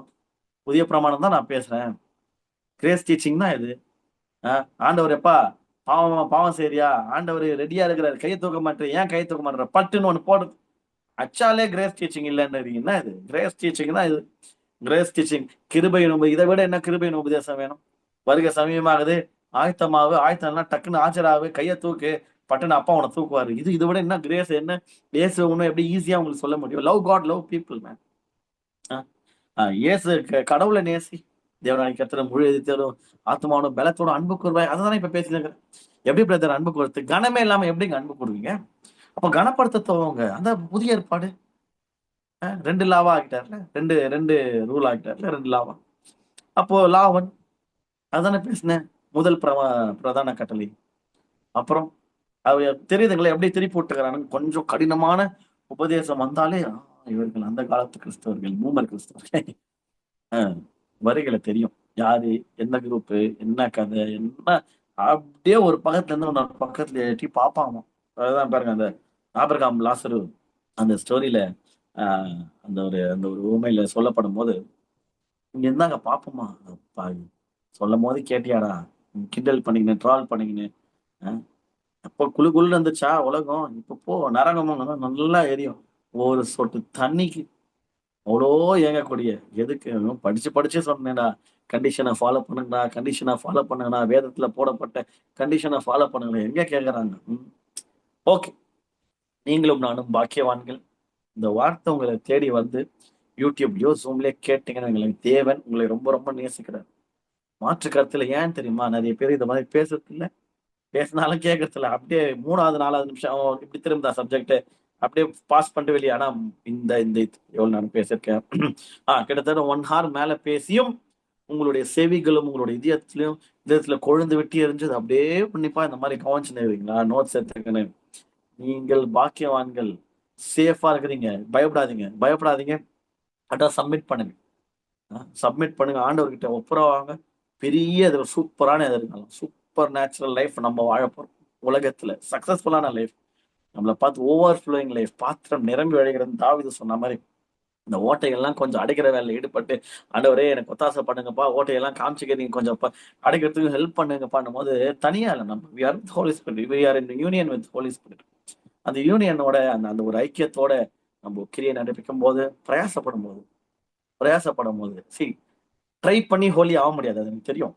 புதிய பிரமாணம் தான் நான் பேசுறேன். கிரேஸ் டீச்சிங் தான் இது. ஆண்டவர் எப்பா பாவம் பாவம் சரியா, ஆண்டவர் ரெடியா இருக்கிறாரு, கையை தூக்க மாட்டேன், ஏன் கையை தூக்க மாட்டேற, பட்டுன்னு ஒண்ணு போடுறது. அச்சாலே கிரேஸ் டீச்சிங் இல்லைன்னு என்ன இது? கிரேஸ் டீச்சிங் தான் இது. கிரேஸ் டீச்சிங் கிருபையின் இதை விட என்ன கிருபையின் உபதேசம் வேணும்? வருகை சமயமாகுது, ஆயத்தமாவு, ஆயத்தம்லாம் டக்குன்னு ஆஜராகு, கையை தூக்கு, பட்டுன்னு அப்பா உன தூக்குவாரு. இதை விட என்ன கிரேஸ், என்ன இயேசு ஒன்னும் எப்படி ஈஸியா உங்களுக்கு சொல்ல முடியும்? Love God, love people man. இயேசு கடவுளை நேசி, தேவனாய் கர்த்தரை முழு இதயத்தோடும் ஆத்மாவோடும் பலத்தோடும் அன்பு கூறுவாய். அதான் இப்ப பேசினேன். எப்படி பிரதர் அன்பு கூறுறது? கனமே இல்லாம எப்படிங்க அன்பு கூறுவீங்க? அப்ப கனப்படுத்த தோவங்க. அந்த புதிய ஏற்பாடு 2 லாவா ஆகிட்டார்ல, ரெண்டு ரெண்டு ரூல் ஆகிட்டார்ல, 2 லாவா. அப்போ லாவன் அதானே பேசினேன். முதல் பிரதான கட்டளை. அப்புறம் அவ தெரியுதுங்களா எப்படி திருப்பி விட்டுக்கிறானு? கொஞ்சம் கடினமான உபதேசம் வந்தாலே இவர்கள் அந்த காலத்து கிறிஸ்தவர்கள், பூமர் கிறிஸ்தவர்கள் வரிகளை தெரியும். யாரு, என்ன குரூப், என்ன கதை, என்ன அப்படியே ஒரு பக்கத்துல இருந்து இன்னொரு பக்கத்துல ஏற்றி பார்ப்பாங்க. அதுதான் பாருங்க, அந்த ஆபிரகாம் லாசரு அந்த ஸ்டோரியில அந்த ஒரு ஊமையில சொல்லப்படும் போது, இங்க இருந்தாங்க பாப்போமா, சொல்லும் போது கேட்டியாடா, கிண்டல் பண்ணிக்கினு ட்ரால் பண்ணிக்கினு அப்போ குழு குழு இருந்துச்சா உலகம், இப்ப போ நரகமும் நல்லா எரியும். ஒரு சொட்டு தண்ணிக்கு அவ்வளோ ஏங்கக்கூடிய, எதுக்கு படிச்சு படிச்சு சொன்னேன்டா, கண்டிஷனை ஃபாலோ பண்ணுங்கடா, கண்டிஷனை ஃபாலோ பண்ணுங்கடா, வேதத்துல போடப்பட்ட கண்டிஷனை ஃபாலோ பண்ணுங்கடா, எங்க கேட்கறாங்க? ஓகே, நீங்களும் நானும் பாக்கியவான்கள். இந்த வார்த்தை உங்களை தேடி வந்து யூடியூப்லயோ ஜூம்லயோ கேட்டீங்கன்னு எங்களுக்கு தேவன் உங்களை ரொம்ப ரொம்ப நேசிக்கிறார். மாற்று கருத்துல ஏன் தெரியுமா? நிறைய பேர் இந்த மாதிரி பேசுறது இல்ல, பேசினாலும் கேட்கறது இல்ல. அப்படியே 3வது 4வது நிமிஷம் இப்படி திரும்ப சப்ஜெக்ட் அப்படியே பாஸ் பண்ணிட்டு வெளியே. ஆனா இந்த இந்த எவ்வளவு நான் பேசியிருக்கேன், கிட்டத்தட்ட 1 hour மேல பேசியும் உங்களுடைய செவிகளும் உங்களுடைய இதயத்துல கொழுந்து வெட்டி எரிஞ்சது அப்படியே பண்ணிப்பா இந்த மாதிரி கவனிச்சுருக்கீங்களா? நோட்ஸ் எடுத்துக்கணும். நீங்கள் பாக்கியவான்கள், சேஃபா இருக்கிறீங்க. பயப்படாதீங்க, பயப்படாதீங்க. அதான் சப்மிட் பண்ணுங்க, சப்மிட் பண்ணுங்க, ஆண்டவர்கிட்ட ஒப்புரவாங்க. பெரிய சூப்பரான எதிர்காலம், சூப்பர் நேச்சுரல் லைஃப் நம்ம வாழ போறோம். உலகத்துல சக்சஸ்ஃபுல்லான லைஃப், நம்மளை பார்த்து ஓவர் ஃப்ளோயிங் லைஃப், பாத்திரம் நிரம்பி வழிகிறது. தாவீது சொன்ன மாதிரி இந்த ஓட்டைகள்லாம் கொஞ்சம் அடைக்கிற வேலையில் ஈடுபட்டு, ஆண்டவரே எனக்கு ஒத்தாசை பண்ணுங்கப்பா, ஓட்டையெல்லாம் காமிச்சிக்கிறீங்க, கொஞ்சம் அடைக்கிறதுக்கு ஹெல்ப் பண்ணுங்க பண்ணும் போது, தனியா இல்லை, நம்ம we are Holy Spirit, we are in union with Holy Spirit. அந்த யூனியனோட அந்த அந்த ஒரு ஐக்கியத்தோட நம்ம கிரியை நடப்பிக்கும் போது, பிரயாசப்படும் போது ட்ரை பண்ணி ஹோலி ஆக முடியாது, அது எனக்கு தெரியும்.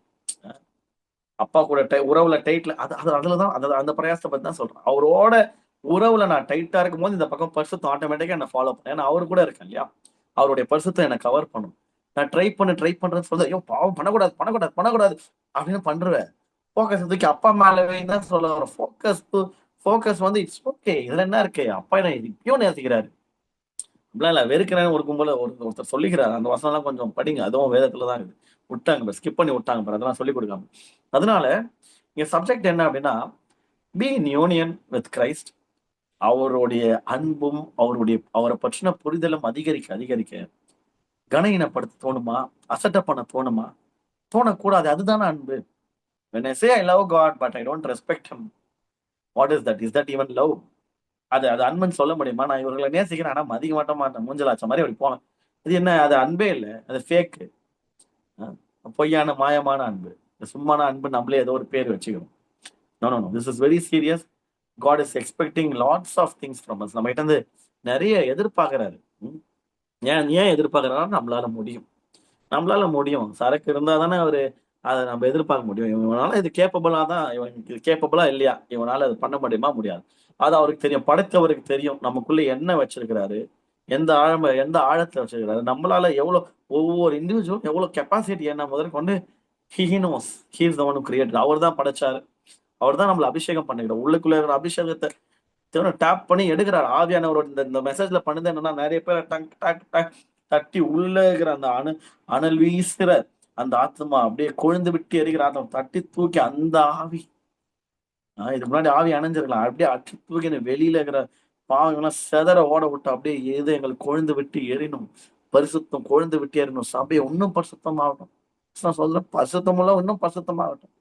அப்பா கூட உறவுல டைட்ல அதுலதான் அந்த பிரயாசத்தை பத்தி தான் சொல்றேன். அவரோட உறவுல நான் டைட்டா இருக்கும் போது இந்த பக்கம் பரிசுத்தம் ஆட்டோமேட்டிக்கா என்ன ஃபாலோ பண்ணேன். ஏன்னா அவரு கூட இருக்கேன் இல்லையா? அவருடைய பரிசுத்தம் என்ன கவர் பண்ணும். நான் ட்ரை பண்றேன்னு சொல்ல, ஐயோ பாவம், பண்ணக்கூடாது பண்ணக்கூடாது பண்ணக்கூடாது அப்படின்னு பண்றேன். ஃபோக்கஸ் தூக்கி அப்பா மேலவே தான் சொல்ல வரும். ஃபோக்கஸ் வந்து இட்ஸ் ஓகே, இதுல என்ன இருக்கு, அப்பா என்ன இப்பயும் நேசிக்கிறாரு. அப்படிலாம் இல்ல, வெறுக்கிறேன்னு ஒரு கும்பல ஒருத்தர் சொல்லிக்கிறாரு. அந்த வசனம் எல்லாம் கொஞ்சம் படிங்க, அதுவும் வேதத்துல தான் இருக்குது. விட்டாங்க, ஸ்கிப் பண்ணி விட்டாங்க, அதெல்லாம் சொல்லி கொடுக்காம. அதனால இங்க சப்ஜெக்ட் என்ன அப்படின்னா, be in union with Christ. அவருடைய அன்பும் அவரை பற்றின புரிதலும் அதிகரிக்க அதிகரிக்க கன இனப்படுத்த தோணுமா, அசட்ட பண்ண தோணுமா? தோணக்கூடாது. அதுதானே அன்பு. when I say I love God but I don't respect him, what is that? Is that even love? அது அது அன்புன்னு சொல்ல முடியுமா? நான் இவர்களை நேசிக்கிறேன், ஆனா மதிக்க மாட்டேன், மூஞ்சலாச்ச மாதிரி அப்படி போனேன், இது என்ன? அது அன்பே இல்லை, அது ஃபேக், பொய்யான மாயமான அன்பு. சும்மான அன்பு நம்மளே ஏதோ ஒரு பேர் வச்சுக்கிறோம். No no no, this is very serious. God is expecting lots of things from us. நம்ம கிட்ட இருந்து நிறைய எதிர்பார்க்கிறாரு. ஏன் ஏன் எதிர்பார்க்கறாரு? நம்மளால முடியும். சரக்கு இருந்தா தானே அவரு அதை நம்ம எதிர்பார்க்க முடியும். இவனால இது கேப்பபிளா தான், இவன் இது கேப்பபிளா இல்லையா, இவனால அது பண்ண முடியுமா, முடியாது. அது அவருக்கு தெரியும், படைத்தவருக்கு தெரியும் நமக்குள்ள என்ன வச்சிருக்கிறாரு, எந்த ஆழத்துல வச்சிருக்கிறாரு, நம்மளால எவ்வளவு, ஒவ்வொரு இண்டிவிஜுவல் எவ்வளவு கெப்பாசிட்டி என்ன முதல் கொண்டு he knows. He is the one who created. அவர் தான் படைச்சாரு, அவர் தான் நம்மள அபிஷேகம் பண்ணுகிறார். உள்ளுக்குள்ள இருக்கிற அபிஷேகத்தை டேப் பண்ணி எடுக்கிறார். ஆவியானவரோட இந்த மெசேஜ்ல பண்ணுது என்னன்னா, நிறைய பேர் தட்டி உள்ள இருக்கிற அந்த அனல் வீசுற அந்த ஆத்மா, அப்படியே கொழுந்து விட்டு எரிகிற ஆத்மா தட்டி தூக்கி அந்த ஆவி, இதுக்கு முன்னாடி ஆவி அணைஞ்சிருக்கலாம், அப்படியே அட்டி தூக்கி வெளியில இருக்கிற பாவங்கள்லாம் செதற ஓட விட்டு அப்படியே ஏதோ எங்களுக்கு கொழுந்து விட்டு எறிணும். பரிசுத்தம் கொழுந்து விட்டு எறிணும். சபையை இன்னும் பரிசுத்தமாகட்டும். நான் சொல்றேன், பரிசுத்தமுள்ள இன்னும் பரிசுத்தமாகட்டும்.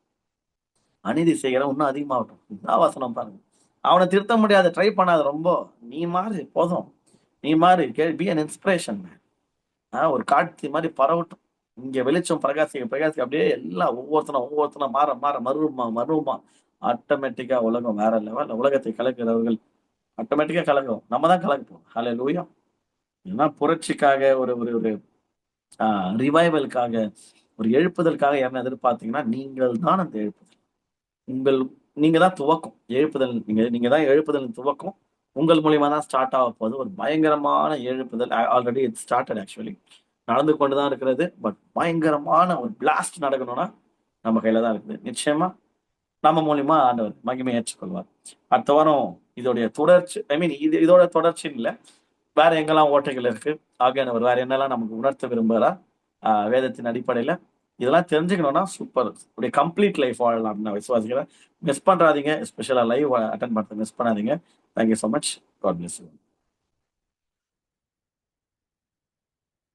அநீதி செய்கிற இன்னும் அதிகமாகட்டும். இதான் வசனம் பாருங்க. அவனை திருத்த முடியாது, ட்ரை பண்ணாத ரொம்ப. நீ மாறு போதும், நீ மாறு, பி அன் இன்ஸ்பிரேஷன். ஒரு காட்சி மாதிரி பரவட்டும். இங்க வெளிச்சம் பிரகாசிக்க பிரகாசிக்க அப்படியே எல்லாம் ஒவ்வொருத்தனா மாற மாற மருவமா மருவமா ஆட்டோமேட்டிக்கா உலகம் வேற லெவல். உலகத்தை கலக்கிறவர்கள் ஆட்டோமேட்டிக்கா கலக்கும், நம்ம தான் கலக்குவோம். ஹalleluya. ஏன்னா புரட்சிக்காக ஒரு ஒரு ஒரு ரிவைவலுக்காக, ஒரு எழுப்புதலுக்காக என்ன எதிர்பார்த்தீங்கன்னா நீங்கள் தான் அந்த எழுப்புதல். உங்கள் நீங்க தான் துவக்கம். எழுப்புதல் நீங்க நீங்க தான் எழுப்புதல் துவக்கம். உங்கள் மூலியமா தான் ஸ்டார்ட் ஆக போகுது ஒரு பயங்கரமான எழுப்புதல். Already it started actually. நடந்து கொண்டு தான் இருக்கிறது. பட் பயங்கரமான ஒரு பிளாஸ்ட் நடக்கணும்னா நம்ம கையில தான் இருக்குது. நிச்சயமா நம்ம மூலியமா ஆண்டவர் மகிமை ஏற்றுக்கொள்வார். அடுத்த வாரம் இதோடைய தொடர்ச்சி, ஐ மீன் இதோட தொடர்ச்சின்னு இல்ல, வேற எங்கெல்லாம் ஓட்டைகள் இருக்கு, ஆகியானவர் வேற என்னெல்லாம் நமக்கு உணர்த்த விரும்புகிறார் வேதத்தின் அடிப்படையில, இதெல்லாம் தெரிஞ்சுக்கணும்னா சூப்பர் உடைய கம்ப்ளீட் லைஃப் வாழலாம் நான் விசுவாசிக்கிறேன். மிஸ் பண்றாதீங்க, ஸ்பெஷலா லைவ் அட்டன் பண்றது மிஸ் பண்ணாதீங்க. Thank you so much. God bless you.